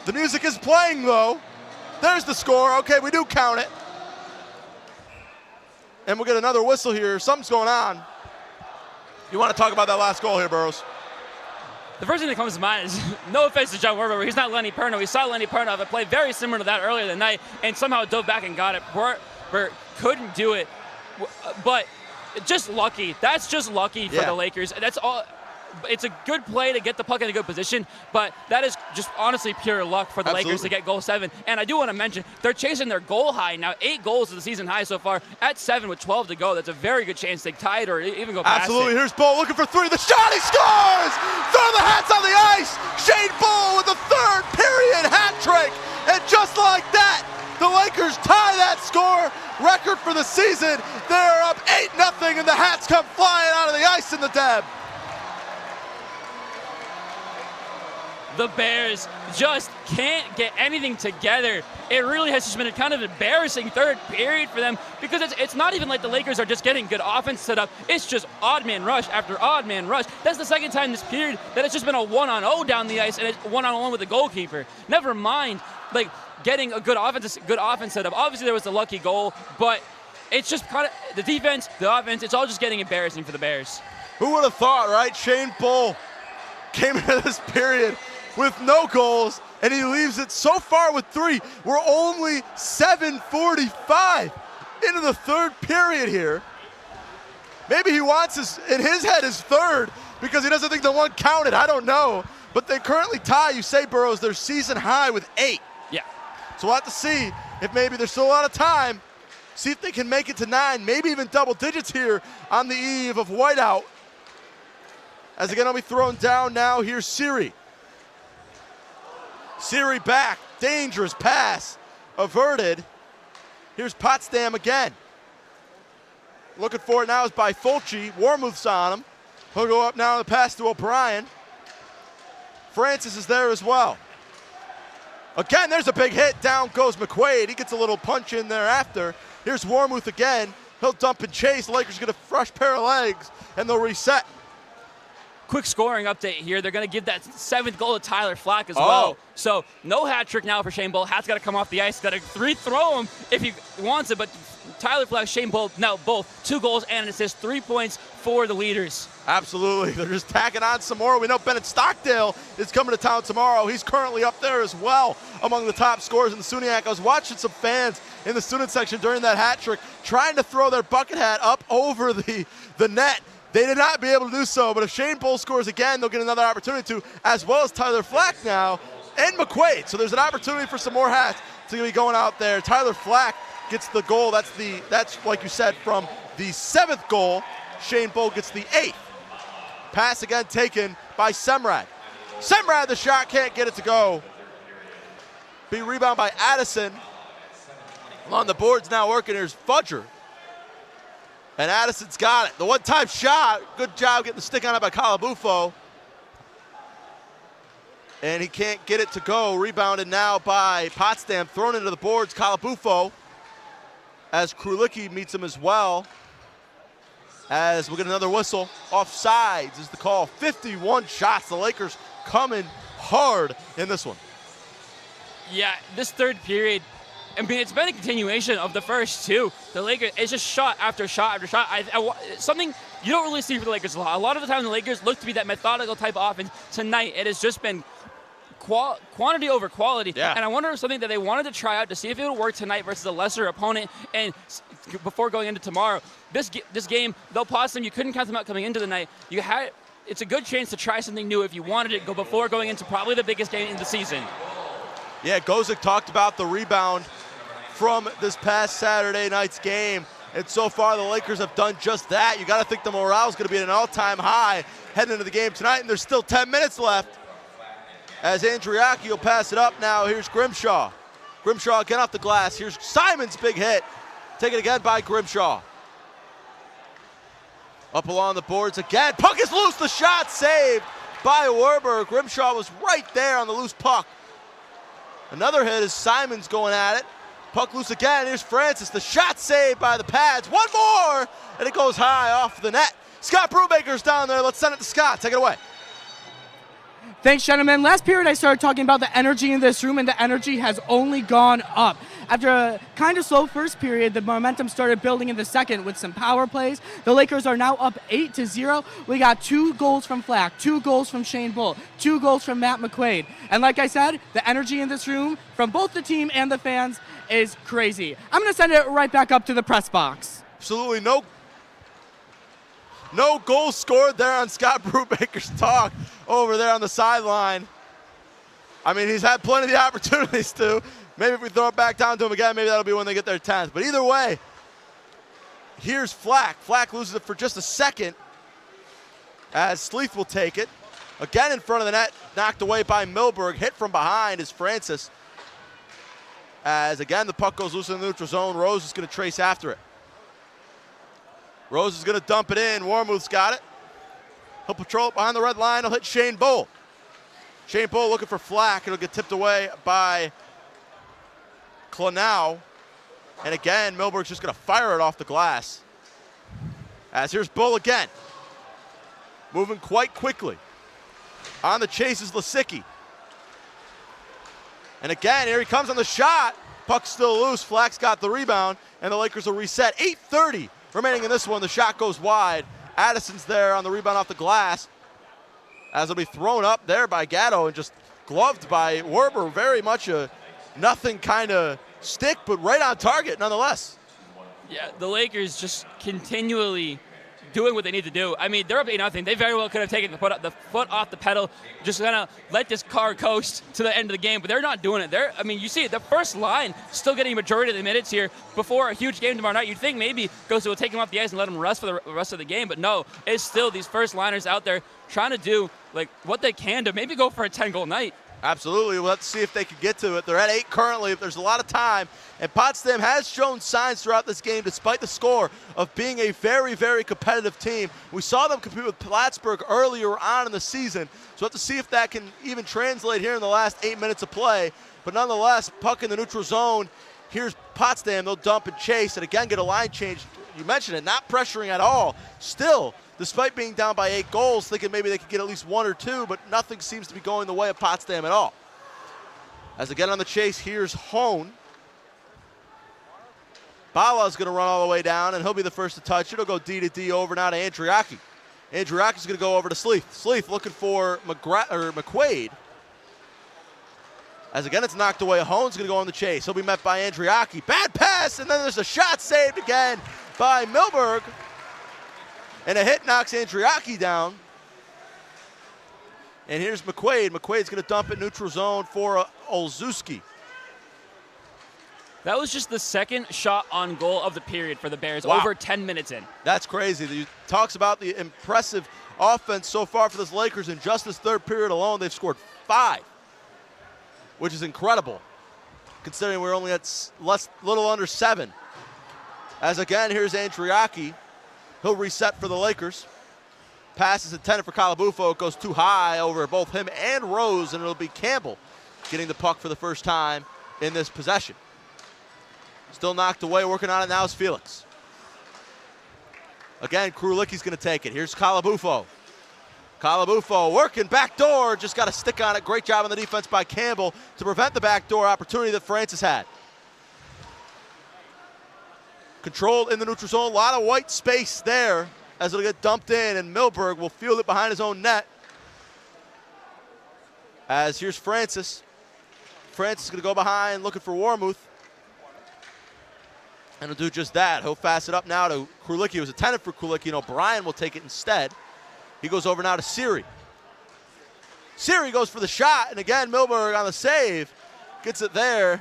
The music is playing, though. There's the score. Okay, we do count it. And we'll get another whistle here. Something's going on. You want to talk about that last goal here, Burrows? The first thing that comes to mind is, no offense to John Werber, he's not Lenny Perno. We saw Lenny Perno have a play very similar to that earlier in the night and somehow dove back and got it. Werber couldn't do it, but just lucky. That's just lucky for the Lakers. That's all. It's a good play to get the puck in a good position, but that is just honestly pure luck for the Lakers to get goal 7. And I do want to mention, they're chasing their goal high now. 8 goals is the season high so far. At 7 with 12 to go, that's a very good chance to tie it or even go past Absolutely. it. Here's Bull looking for 3. The shot, he scores! Throw the hats on the ice! Shane Bull with a third period hat trick! And just like that, the Lakers tie that score record for the season. They're up 8-0, and the hats come flying out of the ice in the Deb. The Bears just can't get anything together. It really has just been a kind of embarrassing third period for them because it's not even like the Lakers are just getting good offense set up. It's just odd man rush after odd man rush. That's the second time this period that it's just been a 1-on-0 down the ice and it's 1-on-1 with the goalkeeper. Never mind like getting a good offense set up. Obviously there was a lucky goal, but it's just kind of the defense, the offense, it's all just getting embarrassing for the Bears. Who would have thought, right? Shane Bull came into this period with no goals, and he leaves it so far with 3. We're only 7:45 into the third period here. Maybe he wants in his head his third because he doesn't think the one counted. I don't know. But they currently tie, you say, Burrows, their season high with 8. Yeah. So we'll have to see if maybe there's still a lot of time. See if they can make it to 9, maybe even double digits here on the eve of whiteout. As again, I'll be thrown down now. Here's Siri. Siri back. Dangerous pass. Averted. Here's Potsdam again. Looking for it now is by Fulci. Warmuth's on him. He'll go up now on the pass to O'Brien. Francis is there as well. Again, there's a big hit. Down goes McQuaid. He gets a little punch in there after. Here's Warmuth again. He'll dump and chase. The Lakers get a fresh pair of legs, and they'll reset. Quick scoring update here. They're going to give that 7th goal to Tyler Flack as well. So no hat trick now for Shane Bull. Hat's got to come off the ice. Got to throw him if he wants it. But Tyler Flack, Shane Bull, now both 2 goals and an assist. 3 points for the leaders. Absolutely. They're just tacking on some more. We know Bennett Stockdale is coming to town tomorrow. He's currently up there as well among the top scorers in the SUNYAC. I was watching some fans in the student section during that hat trick trying to throw their bucket hat up over the net. They did not be able to do so, but if Shane Bull scores again, they'll get another opportunity to, as well as Tyler Flack now and McQuaid. So there's an opportunity for some more hats to be going out there. Tyler Flack gets the goal. That's like you said, from the 7th goal. Shane Bull gets the 8th. Pass again taken by Semrad. Semrad, the shot, can't get it to go. Be rebound by Addison. On the boards now working. Here's Fudger. And Addison's got it. The one-time shot. Good job getting the stick on it by Calabufo. And he can't get it to go. Rebounded now by Potsdam. Thrown into the boards. Calabufo. As Krulicki meets him as well. As we'll get another whistle. Offsides is the call. 51 shots. The Lakers coming hard in this one. Yeah, this third period, I mean, it's been a continuation of the first 2. The Lakers, it's just shot after shot after shot. Something you don't really see for the Lakers a lot. A lot of the time, the Lakers look to be that methodical type of offense. Tonight, it has just been quantity over quality. Yeah. And I wonder if something that they wanted to try out to see if it would work tonight versus a lesser opponent and before going into tomorrow. This game, though Potsdam, you couldn't count them out coming into the night. It's a good chance to try something new if you wanted it before going into probably the biggest game in the season. Yeah, Gozik talked about the rebound from this past Saturday night's game. And so far, the Lakers have done just that. You got to think the morale is going to be at an all-time high heading into the game tonight, and there's still 10 minutes left. As Andriaki will pass it up now, here's Grimshaw. Grimshaw again off the glass. Here's Simon's big hit. Taken again by Grimshaw. Up along the boards again. Puck is loose. The shot saved by Werber. Grimshaw was right there on the loose puck. Another hit as Simon's going at it. Puck loose again. Here's Francis. The shot saved by the pads. One more, and it goes high off the net. Scott Brubaker's down there. Let's send it to Scott. Take it away. Thanks, gentlemen. Last period, I started talking about the energy in this room, and the energy has only gone up. After a kind of slow first period, the momentum started building in the second with some power plays. The Lakers are now up 8-0. We got 2 goals from Flack, 2 goals from Shane Bull, 2 goals from Matt McQuaid. And like I said, the energy in this room from both the team and the fans is crazy. I'm going to send it right back up to the press box. Absolutely no goals scored there on Scott Brubaker's talk over there on the sideline. I mean, he's had plenty of the opportunities to. Maybe if we throw it back down to him again, maybe that'll be when they get their 10th. But either way, here's Flack. Flack loses it for just a second as Sleeth will take it. Again in front of the net, knocked away by Milberg. Hit from behind is Francis. As again, the puck goes loose in the neutral zone. Rose is going to trace after it. Rose is going to dump it in. Warmuth's got it. He'll patrol it behind the red line. He'll hit Shane Bull. Shane Bull looking for Flack. It'll get tipped away by Clonow. And again, Milberg's just going to fire it off the glass. As here's Bull again. Moving quite quickly. On the chase is Lisicki. And again, here he comes on the shot. Puck's still loose. Flack's got the rebound. And the Lakers will reset. 8:30 remaining in this one. The shot goes wide. Addison's there on the rebound off the glass. As it'll be thrown up there by Gatto and just gloved by Werber. Very much a nothing kind of stick, but right on target nonetheless. Yeah, the Lakers just continually doing what they need to do. I mean, they're up 8-0. They very well could have taken the foot off the pedal, just kind of let this car coast to the end of the game, but they're not doing it. I mean, you see it, the first line still getting a majority of the minutes here before a huge game tomorrow night. You'd think maybe Ghost will take him off the ice and let him rest for the rest of the game, but no, it's still these first liners out there trying to do like what they can to maybe go for a 10-goal night. Absolutely. Well, let's see if they can get to it. They're at 8 currently. There's a lot of time. And Potsdam has shown signs throughout this game, despite the score, of being a very, very competitive team. We saw them compete with Plattsburgh earlier on in the season. So we'll have to see if that can even translate here in the last 8 minutes of play. But nonetheless, puck in the neutral zone. Here's Potsdam. They'll dump and chase and again get a line change. You mentioned it, not pressuring at all. Still, despite being down by 8 goals, thinking maybe they could get at least 1 or 2, but nothing seems to be going the way of Potsdam at all. As again on the chase, here's Hone. Bala's going to run all the way down, and he'll be the first to touch it. He'll go D to D over now to Andriaki. Andriaki's going to go over to Sleeth. Sleeth looking for McQuaid. As again, it's knocked away. Hone's going to go on the chase. He'll be met by Andriaki. Bad pass, and then there's a shot saved again by Milberg. And a hit knocks Andriaki down. And here's McQuaid. McQuaid's going to dump it neutral zone for Olszewski. That was just the second shot on goal of the period for the Bears, Wow. over 10 minutes in. That's crazy. He talks about the impressive offense so far for this Lakers. In just this third period alone, they've scored 5, which is incredible, considering we're only at little under 7. As again, here's Andriaki. He'll reset for the Lakers. Pass is intended for Calabufo. It goes too high over both him and Rose, and it'll be Campbell getting the puck for the first time in this possession. Still knocked away. Working on it now is Felix. Again, Krulicki's going to take it. Here's Calabufo. Calabufo working backdoor. Just got a stick on it. Great job on the defense by Campbell to prevent the backdoor opportunity that Francis had. Controlled in the neutral zone. A lot of white space there as it'll get dumped in, and Milberg will field it behind his own net. As here's Francis. Francis is going to go behind looking for Warmuth. And he'll do just that. He'll pass it up now to Krulicki. It was intended for Krulicki, and O'Brien will take it instead. He goes over now to Siri. Siri goes for the shot, and again, Milberg on the save. Gets it there.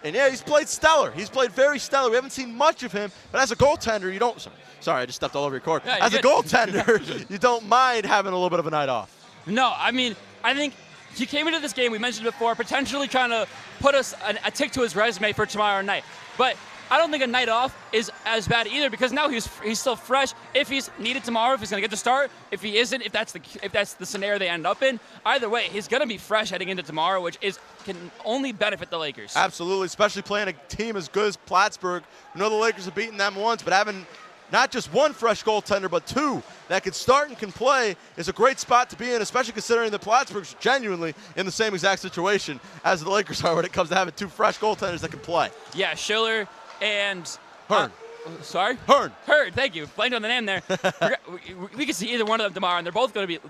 And yeah, he's played stellar. He's played very stellar. We haven't seen much of him, but as a goaltender, you don't. Sorry, I just stepped all over your court. Yeah, as a goaltender, you don't mind having a little bit of a night off. No, I mean, I think he came into this game, we mentioned before, potentially trying to put us a tick to his resume for tomorrow night. But I don't think a night off is as bad either, because now he's still fresh. If he's needed tomorrow, if he's going to get the start, if he isn't, if that's the scenario they end up in, either way, he's going to be fresh heading into tomorrow, which can only benefit the Lakers. Absolutely, especially playing a team as good as Plattsburgh. We know the Lakers have beaten them once, but having not just one fresh goaltender, but 2 that can start and can play is a great spot to be in, especially considering that Plattsburgh's genuinely in the same exact situation as the Lakers are when it comes to having 2 fresh goaltenders that can play. Yeah, Schiller and Hearn. Sorry? Hearn, thank you. Blamed on the name there. we can see either one of them tomorrow, and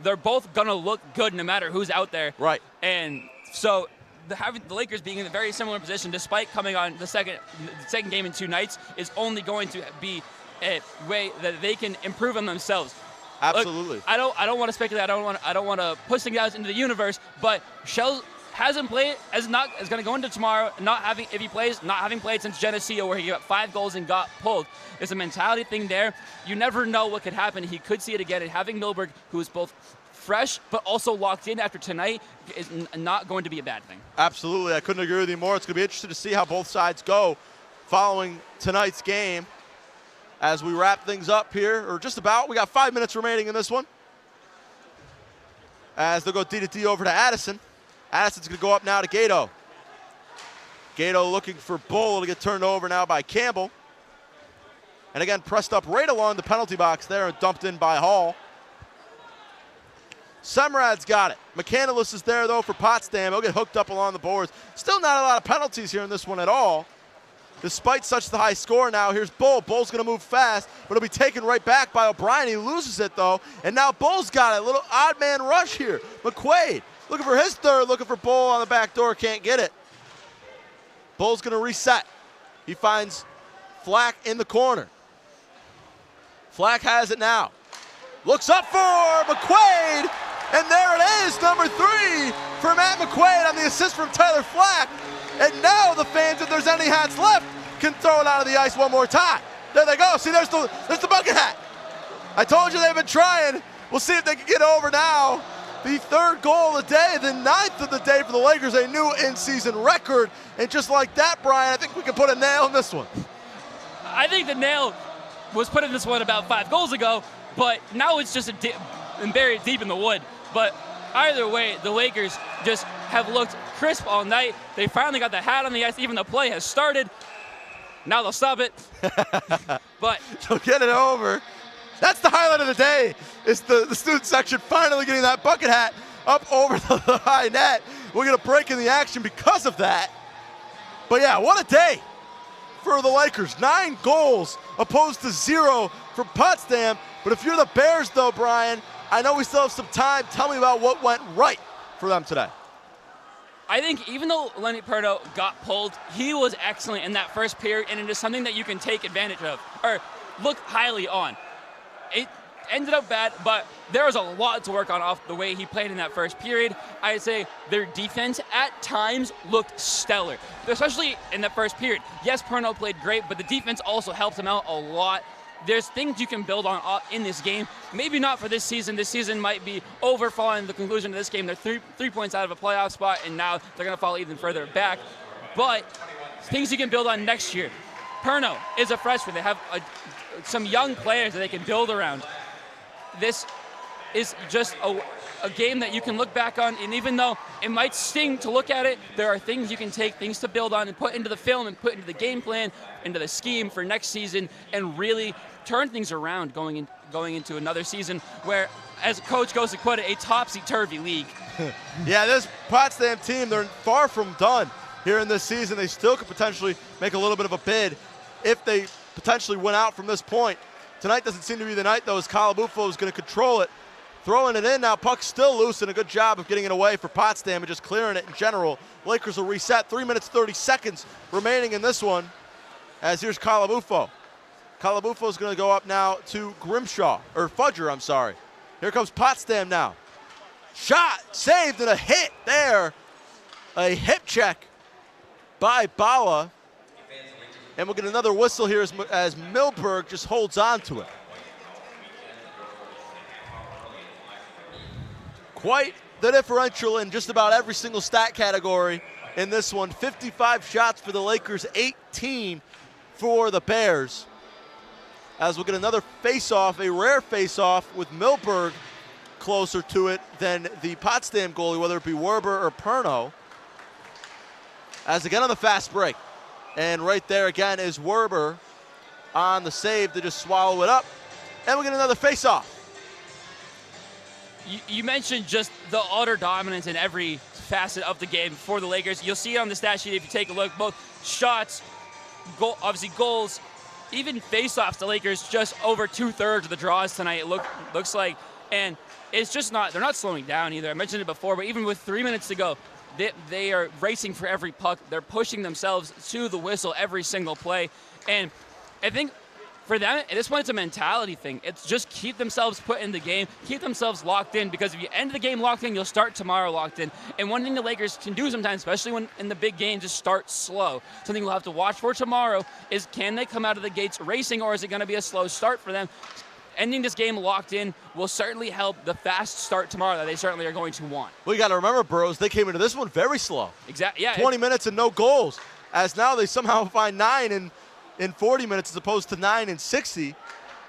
they're both gonna look good no matter who's out there. Right. And so having the Lakers being in a very similar position, despite coming on the second game in 2 nights, is only going to be a way that they can improve on themselves. Absolutely. Look, I don't want to speculate. I don't want to push things out into the universe. But Shell hasn't played, is going to go into tomorrow if he plays, not having played since Geneseo, where he got 5 goals and got pulled. It's a mentality thing there. You never know what could happen. He could see it again. And having Milberg, who is both fresh but also locked in after tonight, is not going to be a bad thing. Absolutely. I couldn't agree with you more. It's going to be interesting to see how both sides go following tonight's game. As we wrap things up here, or just about, we got 5 minutes remaining in this one. As they'll go D to D over to Addison. Addison's going to go up now to Gato. Gato looking for Bull to get turned over now by Campbell. And again, pressed up right along the penalty box there and dumped in by Hall. Semrad's got it. McCandless is there, though, for Potsdam. He'll get hooked up along the boards. Still not a lot of penalties here in this one at all. Despite such the high score now, here's Bull. Bull's going to move fast, but it'll be taken right back by O'Brien. He loses it, though, and now Bull's got it. A little odd man rush here. McQuaid looking for his third, looking for Bull on the back door. Can't get it. Bull's going to reset. He finds Flack in the corner. Flack has it now. Looks up for McQuaid, and there it is, number 3 for Matt McQuaid on the assist from Tyler Flack. And now the fans, if there's any hats left, can throw it out of the ice one more time. There they go. See, there's the bucket hat. I told you they've been trying. We'll see if they can get over now. The 3rd goal of the day, the 9th of the day for the Lakers, a new in-season record. And just like that, Brian, I think we can put a nail in this one. I think the nail was put in this one about 5 goals ago, but now it's just buried deep in the wood. But either way, the Lakers just have looked crisp all night. They finally got the hat on the ice. Even the play has started. Now they'll stop it. But they'll get it over. That's the highlight of the day, is the student section finally getting that bucket hat up over the high net. We're going to break in the action because of that. But yeah, what a day for the Lakers. 9 goals opposed to 0 for Potsdam. But if you're the Bears, though, Brian, I know we still have some time. Tell me about what went right for them today. I think even though Lenny Perno got pulled, he was excellent in that first period, and it is something that you can take advantage of or look highly on. It ended up bad, but there was a lot to work on off the way he played in that first period. I'd say their defense at times looked stellar, especially in the first period. Yes, Perno played great, but the defense also helped him out a lot. There's things you can build on in this game. Maybe not for this season. This season might be over following the conclusion of this game. They're three points out of a playoff spot, and now they're going to fall even further back. But things you can build on next year. Perno is a freshman. They have some young players that they can build around. This is just a game that you can look back on, and even though it might sting to look at it, there are things you can take, things to build on and put into the film and put into the game plan, into the scheme for next season, and really turn things around going into another season where, as Coach goes to put it, a topsy-turvy league. Yeah, this Potsdam team, they're far from done here in this season. They still could potentially make a little bit of a bid if they potentially win out from this point. Tonight doesn't seem to be the night, though, as Calabufo is going to control it. Throwing it in now, puck's still loose, and a good job of getting it away for Potsdam and just clearing it in general. Lakers will reset. 3 minutes, 30 seconds remaining in this one, as here's Calabufo. Calabufo is going to go up now to Fudger, I'm sorry. Here comes Potsdam now. Shot, saved, and a hit there. A hip check by Bala. And we'll get another whistle here as Milberg just holds on to it. Quite the differential in just about every single stat category in this one. 55 shots for the Lakers, 18 for the Bears. As we'll get another face-off, a rare face-off with Milberg closer to it than the Potsdam goalie, whether it be Werber or Perno. As again on the fast break. And right there again is Werber on the save to just swallow it up. And we'll get another face-off. You mentioned just the utter dominance in every facet of the game for the Lakers. You'll see it on the stat sheet if you take a look. Both shots, obviously goals, even face-offs. The Lakers just over 2/3 of the draws tonight, it looks like. And it's just not, they're not slowing down either. I mentioned it before, but even with 3 minutes to go, they are racing for every puck. They're pushing themselves to the whistle every single play. And I think for them, at this point, it's a mentality thing. It's just keep themselves put in the game, keep themselves locked in, because if you end the game locked in, you'll start tomorrow locked in. And one thing the Lakers can do sometimes, especially when in the big game, just start slow. Something we'll have to watch for tomorrow is, can they come out of the gates racing, or is it going to be a slow start for them? Ending this game locked in will certainly help the fast start tomorrow that they certainly are going to want. Well, you got to remember, Burrows, they came into this one very slow. Exactly. Yeah. 20 minutes and no goals, as now they somehow find 9 in 40 minutes as opposed to 9 in 60.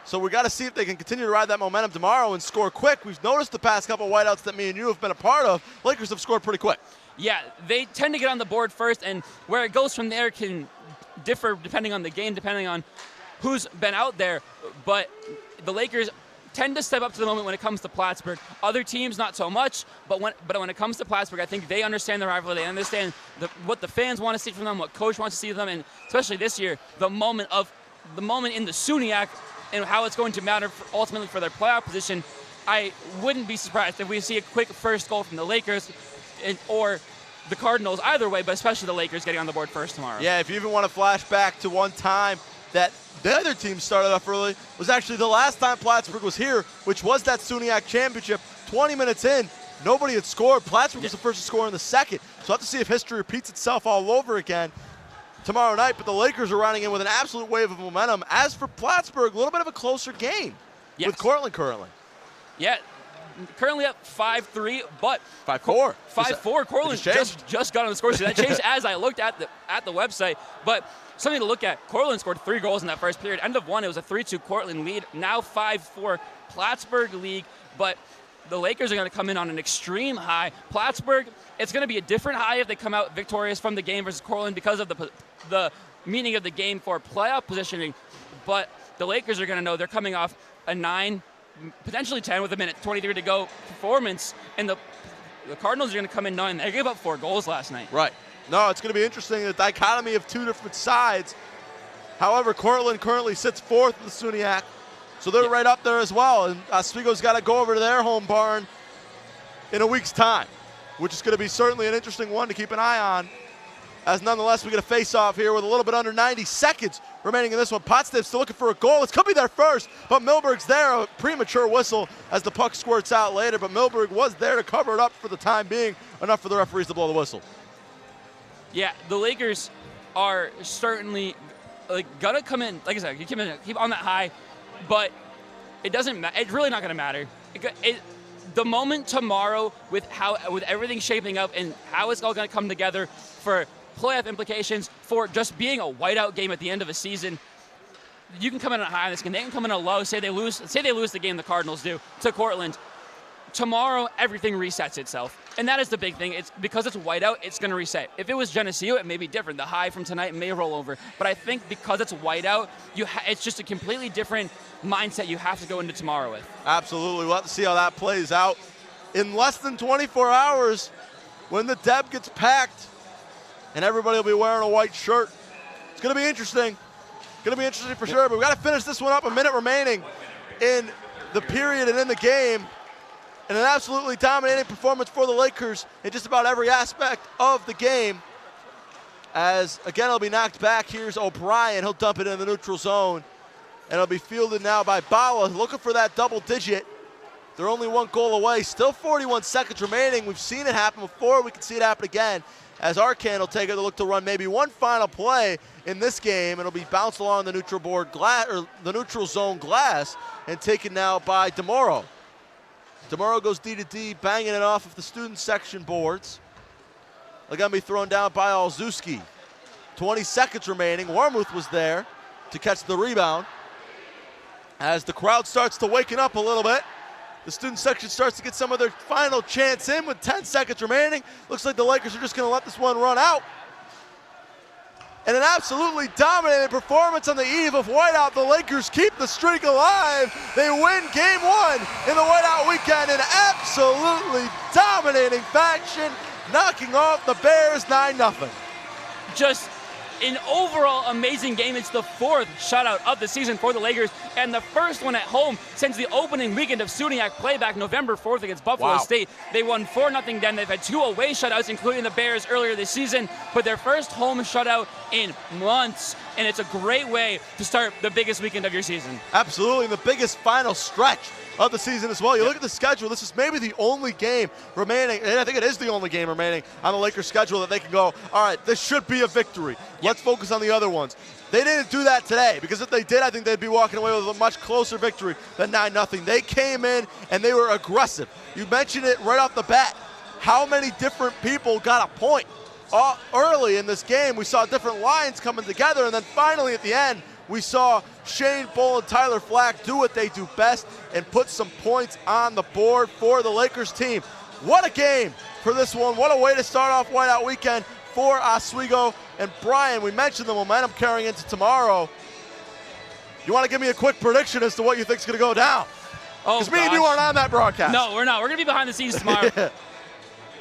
So we got to see if they can continue to ride that momentum tomorrow and score quick. We've noticed the past couple of whiteouts that me and you have been a part of. Lakers have scored pretty quick. Yeah, they tend to get on the board first, and where it goes from there can differ depending on the game, depending on who's been out there. But the Lakers tend to step up to the moment when it comes to Plattsburgh. Other teams, not so much, but when it comes to Plattsburgh, I think they understand the rivalry. They understand what the fans want to see from them, what coach wants to see from them, and especially this year, the moment in the SUNY and how it's going to matter ultimately for their playoff position. I wouldn't be surprised if we see a quick first goal from the Lakers or the Cardinals, either way, but especially the Lakers getting on the board first tomorrow. Yeah, if you even want to flash back to one time that the other team started off early was actually the last time Plattsburgh was here, which was that SUNYAC championship. 20 minutes in, nobody had scored. Plattsburgh was the first to score in the second. So we'll have to see if history repeats itself all over again tomorrow night. But the Lakers are running in with an absolute wave of momentum. As for Plattsburgh, a little bit of a closer game with Cortland currently. Yeah, currently up 5-3, but 5-4. 5-4. Cortland just got on the score sheet. That changed as I looked at the website. But something to look at. Cortland scored 3 goals in that first period. End of one, it was a 3-2 Cortland lead. Now 5-4 Plattsburgh lead. But the Lakers are going to come in on an extreme high. Plattsburgh, it's going to be a different high if they come out victorious from the game versus Cortland because of the meaning of the game for playoff positioning. But the Lakers are going to know they're coming off a 9, potentially 10 with a minute 23 to go performance, and the Cardinals are going to come in knowing they gave up 4 goals last night. Right. No, it's going to be interesting, the dichotomy of 2 different sides. However, Cortland currently sits 4th in the SUNYAC, so they're right up there as well. And Oswego's got to go over to their home barn in a week's time, which is going to be certainly an interesting one to keep an eye on. As nonetheless, we get a face-off here with a little bit under 90 seconds remaining in this one. Potsdam still looking for a goal. It's going to be their first, but Milberg's there. A premature whistle as the puck squirts out later, but Milberg was there to cover it up for the time being, enough for the referees to blow the whistle. Yeah, the Lakers are certainly gonna come in. Like I said, keep on that high, but it doesn't. It's really not gonna matter. The moment tomorrow, with everything shaping up and how it's all gonna come together for playoff implications, for just being a whiteout game at the end of a season, you can come in on a high in this game. They can come in on a low. Say they lose the game the Cardinals do to Cortland. Tomorrow, everything resets itself. And that is the big thing. It's because it's whiteout, it's going to reset. If it was Geneseo, it may be different. The high from tonight may roll over. But I think because it's whiteout, it's just a completely different mindset you have to go into tomorrow with. Absolutely. We'll have to see how that plays out. In less than 24 hours, when the Deb gets packed and everybody will be wearing a white shirt, it's going to be interesting. Going to be interesting for sure. But we've got to finish this one up. A minute remaining in the period and in the game. And an absolutely dominating performance for the Lakers in just about every aspect of the game. As, again, it'll be knocked back. Here's O'Brien. He'll dump it in the neutral zone. And it'll be fielded now by Bala, looking for that double digit. They're only 1 goal away. Still 41 seconds remaining. We've seen it happen before. We can see it happen again. As Arcan will take it to look to run maybe one final play in this game. It'll be bounced along the neutral board glass, or the neutral zone glass, and taken now by DeMoro. DeMoro goes D to D, banging it off of the student section boards. They're going to be thrown down by Olszewski. 20 seconds remaining. Warmuth was there to catch the rebound. As the crowd starts to waken up a little bit, the student section starts to get some of their final chance in with 10 seconds remaining. Looks like the Lakers are just going to let this one run out. And an absolutely dominating performance on the eve of whiteout. The Lakers keep the streak alive. They win game 1 in the whiteout weekend in absolutely dominating fashion, knocking off the Bears 9-0. Just an overall amazing game. It's the 4th shutout of the season for the Lakers, and the first one at home since the opening weekend of SUNYAC play back November 4th against Buffalo State. They won 4-0 then. They've had 2 away shutouts, including the Bears earlier this season, but their first home shutout in months, and it's a great way to start the biggest weekend of your season. Absolutely, and the biggest final stretch of the season as well. You look at the schedule, this is maybe the only game remaining, and I think it is the only game remaining on the Lakers schedule that they can go, all right, this should be a victory. Let's focus on the other ones. They didn't do that today, because if they did, I think they'd be walking away with a much closer victory than 9-0. They came in and they were aggressive. You mentioned it right off the bat. How many different people got a point? Early in this game, we saw different lines coming together, and then finally at the end, we saw Shane Bull and Tyler Flack do what they do best and put some points on the board for the Lakers team. What a game for this one. What a way to start off whiteout weekend for Oswego. And Brian, we mentioned the momentum carrying into tomorrow. You want to give me a quick prediction as to what you think is going to go down? Because me and you aren't on that broadcast. No, we're not. We're going to be behind the scenes tomorrow.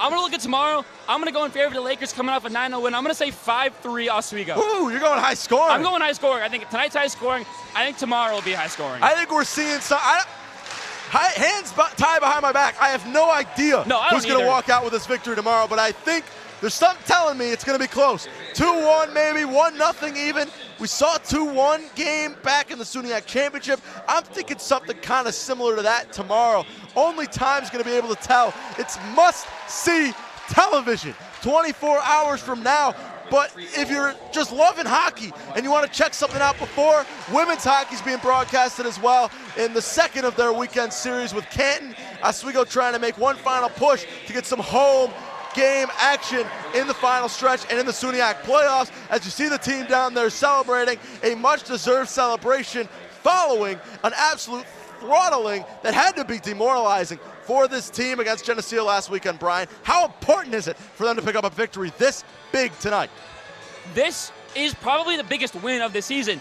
I'm going to look at tomorrow. I'm going to go in favor of the Lakers coming off a 9-0 win. I'm going to say 5-3 Oswego. Ooh, you're going high scoring. I'm going high scoring. I think tonight's high scoring. I think tomorrow will be high scoring. I think we're seeing some hands tied behind my back. I have no idea who's going to walk out with this victory tomorrow, but I think There's something telling me it's going to be close. 2-1 maybe, 1-0 even. We saw a 2-1 game back in the SUNY Championship. I'm thinking something kind of similar to that tomorrow. Only time's going to be able to tell. It's must-see television 24 hours from now. But if you're just loving hockey and you want to check something out before, women's hockey's being broadcasted as well in the second of their weekend series with Canton. Oswego trying to make one final push to get some home game action in the final stretch and in the SUNY playoffs, as you see the team down there celebrating a much-deserved celebration following an absolute throttling that had to be demoralizing for this team against Geneseo last weekend. Brian, how important is it for them to pick up a victory this big tonight? This is probably the biggest win of the season.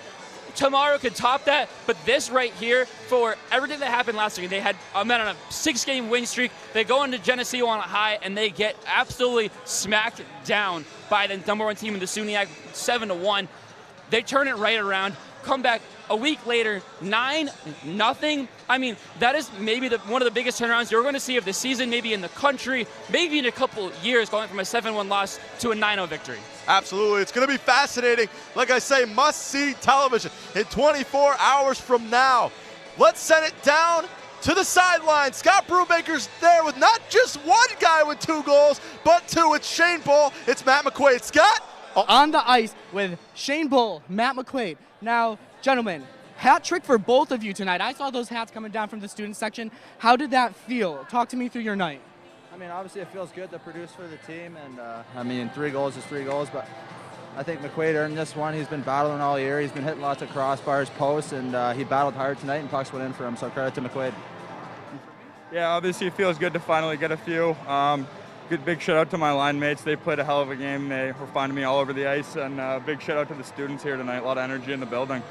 Tomorrow could top that, but this right here, for everything that happened last week, they had on a 6-game win streak. They go into Geneseo on a high, and they get absolutely smacked down by the number 1 team in the SUNY 7-1. They turn it right around, come back a week later, 9-0. I mean, that is maybe one of the biggest turnarounds you're going to see of the season, maybe in the country, maybe in a couple years, going from a 7-1 loss to a 9-0 victory. Absolutely. It's going to be fascinating. Like I say, must-see television in 24 hours from now. Let's send it down to the sideline. Scott Brubaker's there with not just one guy with 2 goals, but 2. It's Shane Bull. It's Matt McQuaid. Scott? On the ice with Shane Bull, Matt McQuaid. Now, gentlemen, hat trick for both of you tonight. I saw those hats coming down from the student section. How did that feel? Talk to me through your night. I mean, obviously it feels good to produce for the team, and I mean, 3 goals is 3 goals, but I think McQuaid earned this one. He's been battling all year. He's been hitting lots of crossbars, posts, and he battled hard tonight, and pucks went in for him, so credit to McQuaid. Yeah, obviously it feels good to finally get a few. Good big shout out to my line mates. They played a hell of a game. They were finding me all over the ice, and big shout out to the students here tonight. A lot of energy in the building.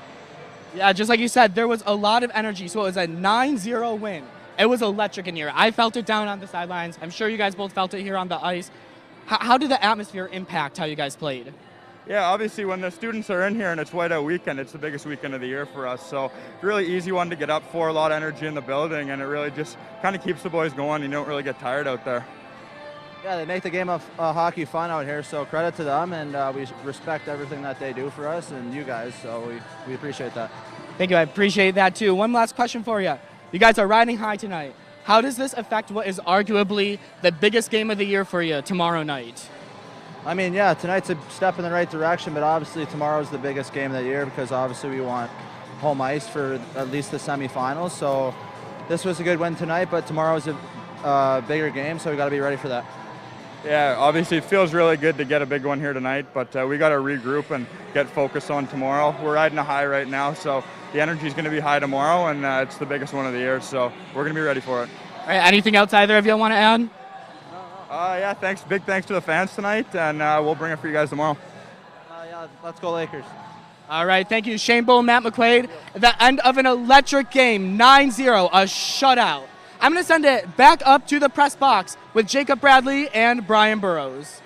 Yeah, just like you said, there was a lot of energy, so it was a 9-0 win. It was electric in here. I felt it down on the sidelines. I'm sure you guys both felt it here on the ice. How did the atmosphere impact how you guys played? Yeah, obviously when the students are in here and it's whiteout weekend, it's the biggest weekend of the year for us. So it's a really easy one to get up for, a lot of energy in the building, and it really just kind of keeps the boys going. You don't really get tired out there. Yeah, they make the game of hockey fun out here, so credit to them, and we respect everything that they do for us and you guys, so we appreciate that. Thank you, I appreciate that too. One last question for you. You guys are riding high tonight. How does this affect what is arguably the biggest game of the year for you tomorrow night? I mean, yeah, tonight's a step in the right direction, but obviously tomorrow's the biggest game of the year because obviously we want home ice for at least the semifinals, so this was a good win tonight, but tomorrow's a bigger game, so we got to be ready for that. Yeah, obviously it feels really good to get a big one here tonight, but we got to regroup and get focused on tomorrow. We're riding a high right now, so the energy is going to be high tomorrow, and it's the biggest one of the year, so we're going to be ready for it. All right, anything else either of you want to add? Yeah, thanks. Big thanks to the fans tonight, and we'll bring it for you guys tomorrow. Yeah, let's go Lakers. All right, thank you, Shane Bull, Matt McQuaid. At the end of an electric game, 9-0, a shutout. I'm going to send it back up to the press box with Jacob Bradley and Brian Burrows.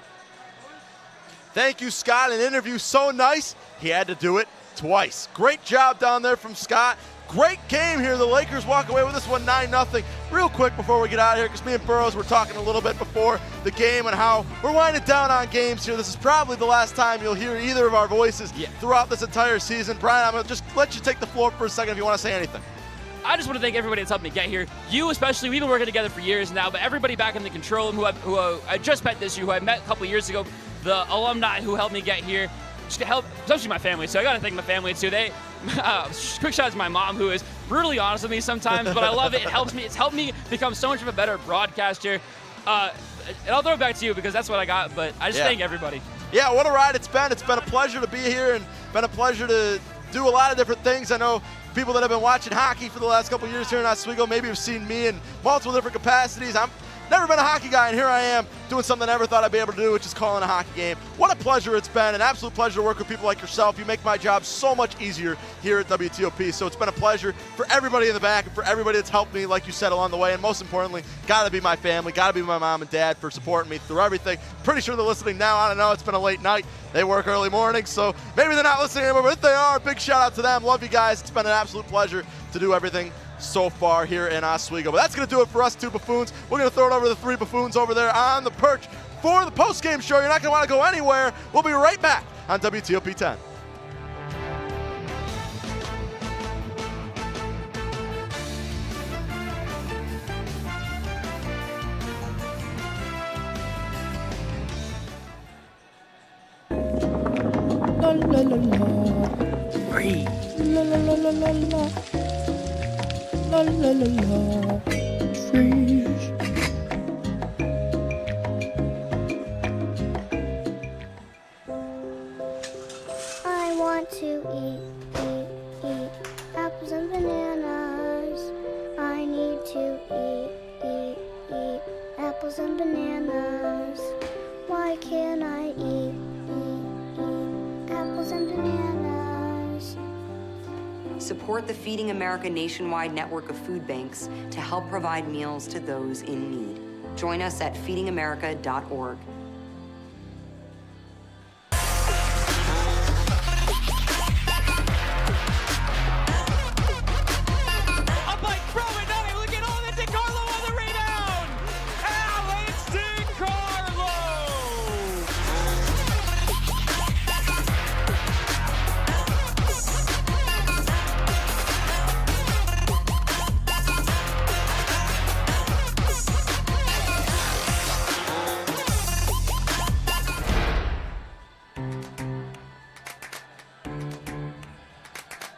Thank you, Scott. An interview so nice, he had to do it twice. Great job down there from Scott. Great game here. The Lakers walk away with this one 9-0. Real quick before we get out of here, because me and Burrows were talking a little bit before the game and how we're winding down on games here. This is probably the last time you'll hear either of our voices throughout this entire season. Brian, I'm going to just let you take the floor for a second if you want to say anything. I just want to thank everybody that's helped me get here. You especially, we've been working together for years now, but everybody back in the control room who I just met this year, who I met a couple years ago, the alumni who helped me get here, just to help, especially my family. So I got to thank my family too. Quick shout out to my mom, who is brutally honest with me sometimes, but I love it. It helps me. It's helped me become so much of a better broadcaster. And I'll throw it back to you because that's what I got, but I just thank everybody. Yeah, what a ride it's been. It's been a pleasure to be here and been a pleasure to do a lot of different things. I know people that have been watching hockey for the last couple of years here in Oswego maybe have seen me in multiple different capacities. I'm never been a hockey guy, and here I am doing something I never thought I'd be able to do, which is calling a hockey game. What a pleasure it's been, an absolute pleasure to work with people like yourself. You make my job so much easier here at WTOP, so it's been a pleasure for everybody in the back and for everybody that's helped me, like you said, along the way, and most importantly, got to be my family, got to be my mom and dad for supporting me through everything. Pretty sure they're listening now. I don't know. It's been a late night. They work early mornings, so maybe they're not listening anymore, but if they are, big shout out to them. Love you guys. It's been an absolute pleasure to do everything so far here in Oswego. But that's going to do it for us two buffoons. We're going to throw it over to the three buffoons over there on the perch for the post-game show. You're not going to want to go anywhere. We'll be right back on WTOP 10. La la la la. Breathe. La la la la la la. La la la la. Freeze. I want to eat apples and bananas. I need to eat apples and bananas. Why can't I eat apples and bananas? Support the Feeding America nationwide network of food banks to help provide meals to those in need. Join us at feedingamerica.org.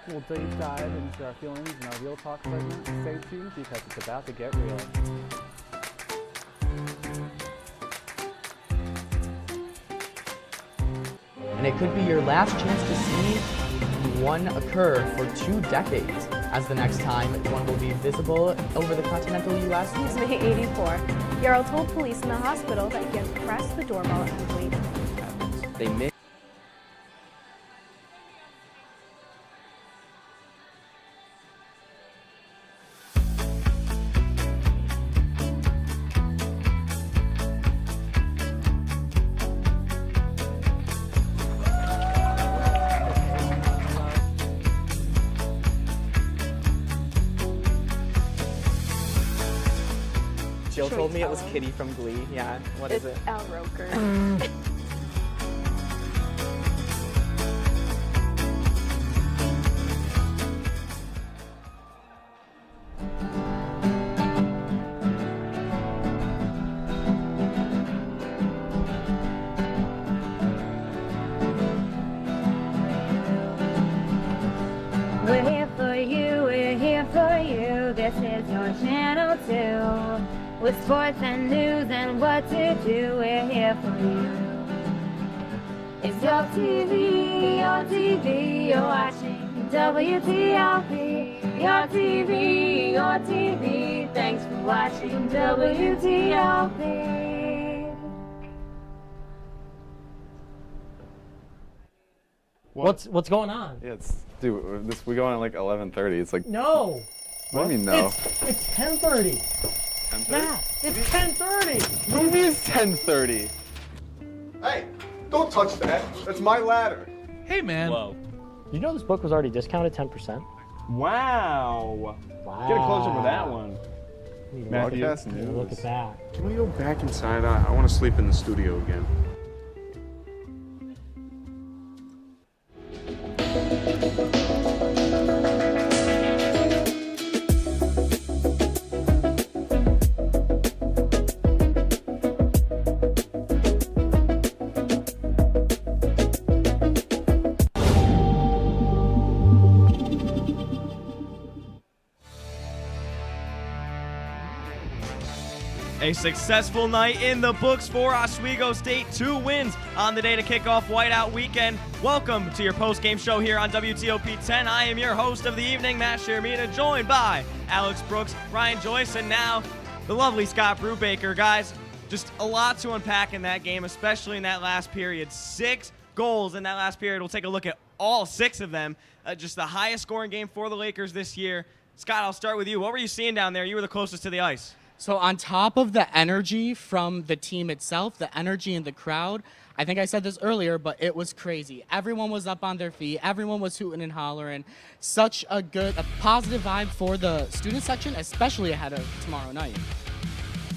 We'll deep dive into our feelings in our Real Talk segment. Stay tuned because it's about to get real. And it could be your last chance to see one occur for 2 decades, as the next time one will be visible over the continental U.S. It's May 84. Yarrow told police in the hospital that he had pressed the doorbell and waited. They may Jill told me it was Kitty from Glee. Yeah, what is it? Al Roker. We're here for you, we're here for you. This is your channel 2. With sports and news and what to do, we're here for you. It's your TV, you're watching WTOP. Your TV, thanks for watching WTOP. What's going on? Yeah, dude, we go on at like 11:30. It's like No. What do you mean no? It's 10:30. 10:30? Matt, it's 10:30. What do you mean it's 10:30? Hey, don't touch that. That's my ladder. Hey, man. Whoa. You know this book was already discounted 10%? Wow. Get a closer with that one. Matthew, Look at that. Can we go back inside? I want to sleep in the studio again. A successful night in the books for Oswego State. 2 wins on the day to kick off Whiteout Weekend. Welcome to your post-game show here on WTOP 10. I am your host of the evening, Matt Shermina, joined by Alex Brooks, Ryan Joyce, and now the lovely Scott Brubaker. Guys, just a lot to unpack in that game, especially in that last period. 6 goals in that last period. We'll take a look at all 6 of them. Just the highest scoring game for the Lakers this year. Scott, I'll start with you. What were you seeing down there? You were the closest to the ice. So on top of the energy from the team itself, the energy in the crowd, I think I said this earlier, but it was crazy. Everyone was up on their feet. Everyone was hooting and hollering. Such a positive vibe for the student section, especially ahead of tomorrow night.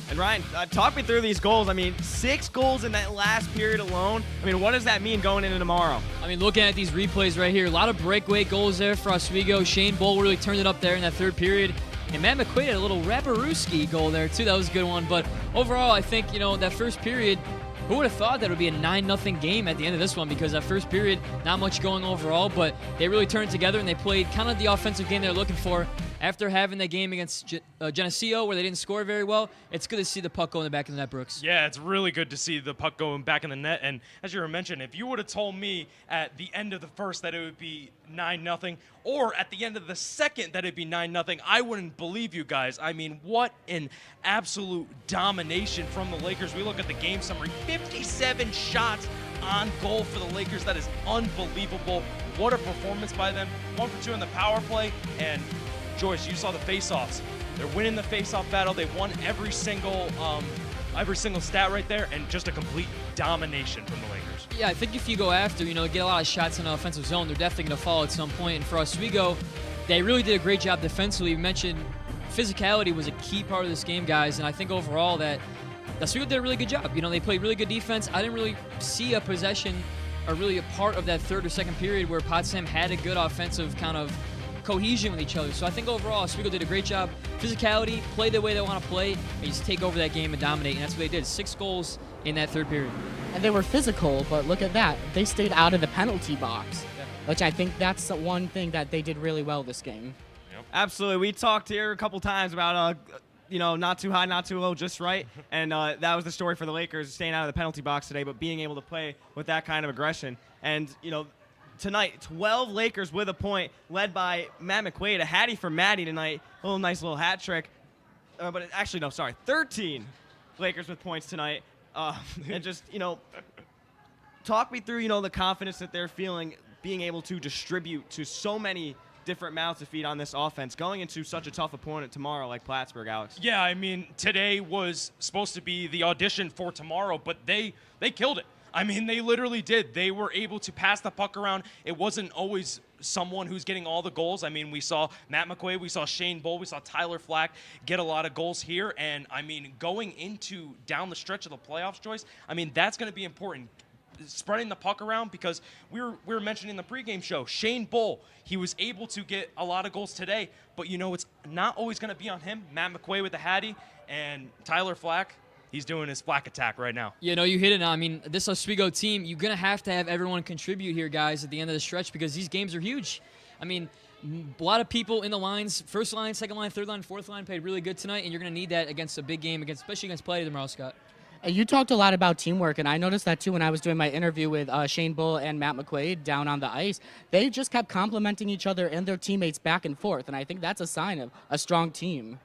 And Ryan, talk me through these goals. I mean, 6 goals in that last period alone. I mean, what does that mean going into tomorrow? I mean, looking at these replays right here, a lot of breakaway goals there for Oswego. Shane Bull really turned it up there in that third period. And Matt McQuaid had a little Rabarewski goal there, too. That was a good one. But overall, I think, that first period, who would have thought that it would be a 9-0 game at the end of this one? Because that first period, not much going overall, but they really turned it together and they played kind of the offensive game they're looking for. After having that game against Geneseo where they didn't score very well, it's good to see the puck go in the back of the net, Brooks. Yeah, it's really good to see the puck going back in the net. And as you were mentioning, if you would have told me at the end of the first that it would be 9-0, or at the end of the second that it'd be 9-0, I wouldn't believe you guys. I mean, what an absolute domination from the Lakers. We look at the game summary, 57 shots on goal for the Lakers. That is unbelievable. What a performance by them. 1 for 2 in the power play, and Joyce, you saw the face-offs. They're winning the face-off battle. They won every single stat right there, and just a complete domination from the Lakers. Yeah, I think if you go after, get a lot of shots in the offensive zone, they're definitely going to fall at some point. And for Oswego, they really did a great job defensively. You mentioned physicality was a key part of this game, guys, and I think overall that Oswego did a really good job. They played really good defense. I didn't really see a possession or really a part of that third or second period where Potsdam had a good offensive kind of cohesion with each other. So I think overall, Oswego did a great job. Physicality, play the way they want to play, and just take over that game and dominate. And that's what they did. 6 goals in that third period. And they were physical, but look at that. They stayed out of the penalty box, which I think that's the one thing that they did really well this game. Yep. Absolutely. We talked here a couple times about, not too high, not too low, just right. And that was the story for the Lakers, staying out of the penalty box today, but being able to play with that kind of aggression. And, tonight, 12 Lakers with a point, led by Matt McQuaid, a hattie for Matty tonight, a nice little hat trick. 13 Lakers with points tonight. And just, talk me through, the confidence that they're feeling, being able to distribute to so many different mouths to feed on this offense, going into such a tough opponent tomorrow like Plattsburgh, Alex. Yeah, I mean, today was supposed to be the audition for tomorrow, but they killed it. I mean, they literally did. They were able to pass the puck around. It wasn't always someone who's getting all the goals. I mean, we saw Matt McQuaid, we saw Shane Bull, we saw Tyler Flack get a lot of goals here. And, I mean, going into down the stretch of the playoffs, Joyce, I mean, that's going to be important. Spreading the puck around, because we were mentioning in the pregame show, Shane Bull, he was able to get a lot of goals today. But, it's not always going to be on him. Matt McQuaid with the hattie and Tyler Flack. He's doing his Flack attack right now. You hit it now. I mean, this Oswego team, you're going to have everyone contribute here, guys, at the end of the stretch, because these games are huge. I mean, a lot of people in the lines, first line, second line, third line, fourth line, played really good tonight, and you're going to need that against a big game, especially against Playa tomorrow, Scott. You talked a lot about teamwork, and I noticed that too when I was doing my interview with Shane Bull and Matt McQuaid down on the ice. They just kept complimenting each other and their teammates back and forth, and I think that's a sign of a strong team.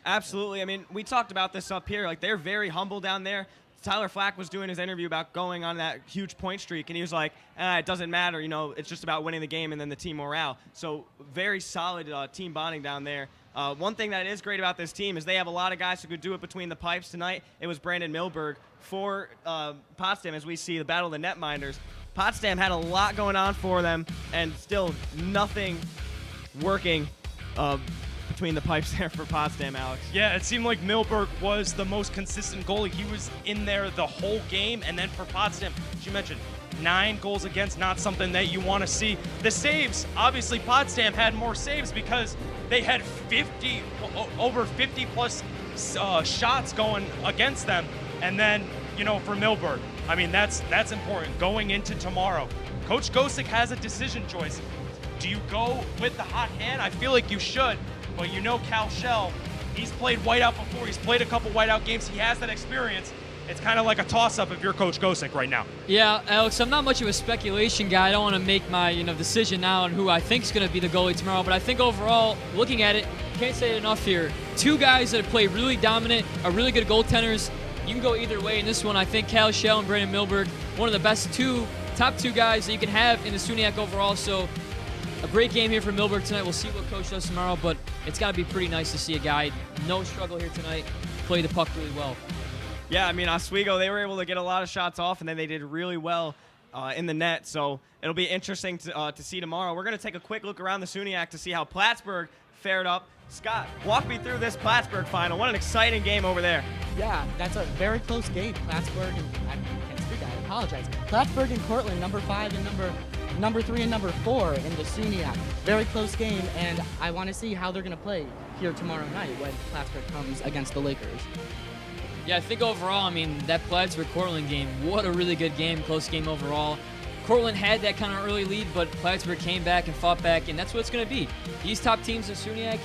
Absolutely. I mean, we talked about this up here. Like, they're very humble down there. Tyler Flack was doing his interview about going on that huge point streak, and he was like, it doesn't matter. It's just about winning the game and then the team morale. So very solid team bonding down there. One thing that is great about this team is they have a lot of guys who could do it between the pipes tonight. It was Brandon Milberg for Potsdam, as we see the battle of the netminders. Potsdam had a lot going on for them, and still nothing working between the pipes there for Potsdam, Alex. Yeah, it seemed like Milberg was the most consistent goalie. He was in there the whole game. And then for Potsdam, as you mentioned, 9 goals against, not something that you want to see. The saves, obviously Potsdam had more saves because they had over 50 plus shots going against them. And then, for Milberg, I mean, that's important going into tomorrow. Coach Gosick has a decision choice. Do you go with the hot hand? I feel like you should. But Cal Shell, he's played whiteout before. He's played a couple whiteout games. He has that experience. It's kind of like a toss-up if you're Coach Gosick right now. Yeah, Alex, I'm not much of a speculation guy. I don't want to make my decision now on who I think is going to be the goalie tomorrow. But I think overall, looking at it, can't say it enough here. 2 guys that have played really dominant, are really good goaltenders. You can go either way in this one. I think Cal Shell and Brandon Milberg, one of the best top two guys that you can have in the SUNYAC overall. So a great game here for Milberg tonight. We'll see what Coach does tomorrow, but it's got to be pretty nice to see a guy, no struggle here tonight, play the puck really well. Yeah, I mean, Oswego, they were able to get a lot of shots off, and then they did really well in the net. So it'll be interesting to see tomorrow. We're going to take a quick look around the SUNYAC to see how Plattsburgh fared up. Scott, walk me through this Plattsburgh final. What an exciting game over there. Yeah, that's a very close game. Plattsburgh and I can't speak. I apologize. Plattsburgh and Cortland, number 5 and number 3 and number 4 in the SUNYAC. Very close game, and I want to see how they're going to play here tomorrow night when Plattsburgh comes against the Lakers. Yeah, I think overall, I mean, that Plattsburgh-Cortland game, what a really good game, close game overall. Cortland had that kind of early lead, but Plattsburgh came back and fought back, and that's what it's going to be. These top teams in SUNYAC,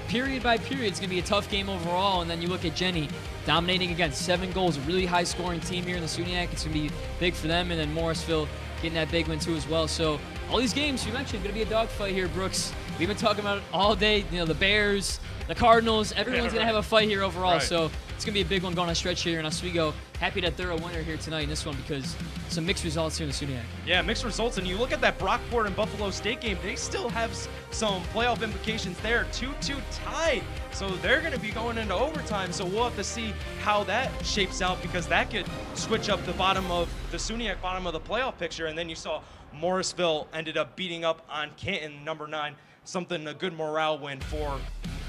period by period, it's going to be a tough game overall, and then you look at Jenny dominating again, 7 goals, a really high-scoring team here in the SUNYAC. It's going to be big for them, and then Morrisville getting that big win too as well. So all these games you mentioned going to be a dogfight here, Brooks. We've been talking about it all day. You know, the Bears, the Cardinals, everyone's going to have a fight here overall. Right. So it's going to be a big one going on stretch here in Oswego. Happy that they're a winner here tonight in this one because some mixed results here in the SUNYAC. Yeah, mixed results. And you look at that Brockport and Buffalo State game, they still have some playoff implications there. 2-2 tied. So they're going to be going into overtime. So we'll have to see how that shapes out because that could switch up the bottom of the SUNYAC bottom of the playoff picture. And then you saw Morrisville ended up beating up on Canton, number 9. A good morale win for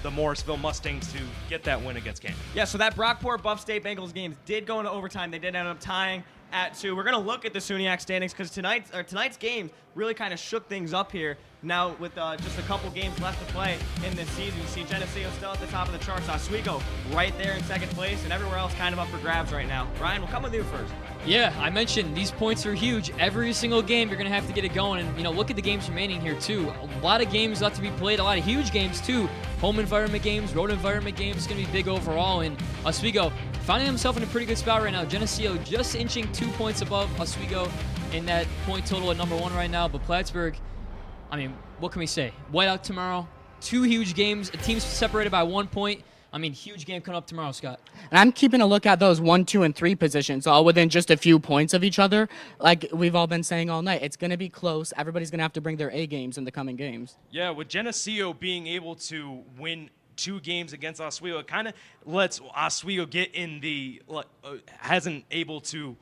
the Morrisville Mustangs to get that win against Canton. Yeah, so that Brockport Buff State Bengals game did go into overtime. They did end up tying at 2. We're going to look at the SUNYAC standings because tonight's game really kind of shook things up here. Now with just a couple games left to play in this season, you see Geneseo still at the top of the charts. Oswego right there in second place, and everywhere else kind of up for grabs right now. Ryan, we'll come with you first. Yeah, I mentioned these points are huge. Every single game, you're going to have to get it going. And, you know, look at the games remaining here, too. A lot of games left to be played, a lot of huge games, too. Home environment games, road environment games. It's going to be big overall. And Oswego finding himself in a pretty good spot right now. Geneseo just inching 2 points above Oswego in that point total at number 1 right now. But Plattsburgh, I mean, what can we say? Whiteout tomorrow, 2 huge games, a team separated by 1 point. I mean, huge game coming up tomorrow, Scott. And I'm keeping a look at those 1, 2, and 3 positions, all within just a few points of each other. Like we've all been saying all night, it's going to be close. Everybody's going to have to bring their A games in the coming games. Yeah, with Geneseo being able to win 2 games against Oswego, it kind of lets Oswego get in the hasn't able to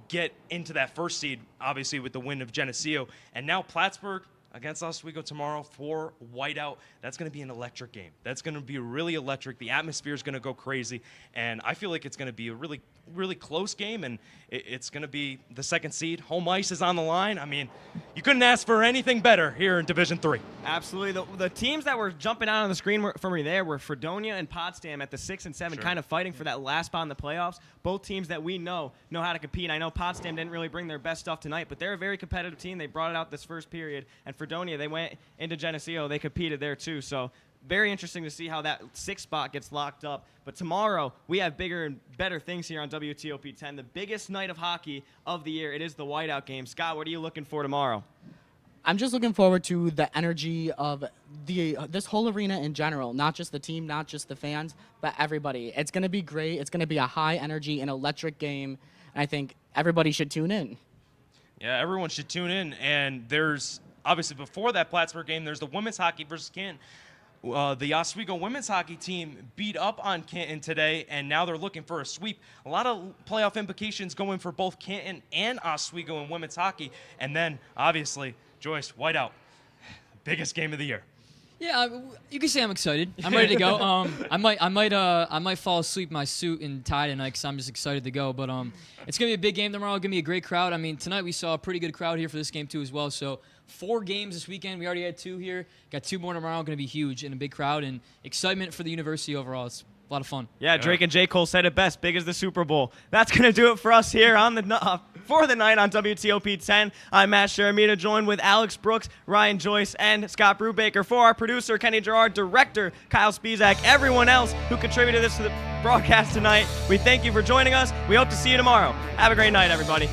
get into that first seed, obviously with the win of Geneseo, and now Plattsburgh against Oswego tomorrow for whiteout. That's going to be an electric game. That's going to be really electric. The atmosphere is going to go crazy, and I feel like it's going to be a really, really close game, and it's going to be the second seed. Home ice is on the line. I mean, you couldn't ask for anything better here in Division III. Absolutely. The teams that were jumping out on the screen for me there were Fredonia and Potsdam at the 6 and 7, kind of fighting for that last spot in the playoffs. Both teams that we know how to compete. I know Potsdam didn't really bring their best stuff tonight, but they're a very competitive team. They brought it out this first period, and Fredonia, they went into Geneseo. They competed there too. So very interesting to see how that 6th spot gets locked up. But tomorrow, we have bigger and better things here on WTOP 10. The biggest night of hockey of the year. It is the whiteout game. Scott, what are you looking for tomorrow? I'm just looking forward to the energy of this whole arena in general, not just the team, not just the fans, but everybody. It's going to be great. It's going to be a high energy and electric game, and I think everybody should tune in. Yeah, everyone should tune in, and there's obviously before that Plattsburgh game, there's the women's hockey versus Canton. The Oswego women's hockey team beat up on Canton today, and now they're looking for a sweep. A lot of playoff implications going for both Canton and Oswego in women's hockey. And then, obviously, Joyce, whiteout, biggest game of the year. Yeah, you can say I'm excited. I'm ready to go. I might fall asleep in my suit and tie tonight because I'm just excited to go. But it's gonna be a big game tomorrow. It's gonna be a great crowd. I mean, tonight we saw a pretty good crowd here for this game too as well. So 4 games this weekend. We already had 2 here. Got 2 more tomorrow. Gonna be huge and a big crowd and excitement for the university overall. It's a lot of fun. Yeah, Drake and J. Cole said it best, big as the Super Bowl. That's going to do it for us here on for the night on WTOP 10. I'm Matt Sharamita, joined with Alex Brooks, Ryan Joyce, and Scott Brubaker. For our producer, Kenny Gerard, director, Kyle Spizak, everyone else who contributed this to the broadcast tonight, we thank you for joining us. We hope to see you tomorrow. Have a great night, everybody.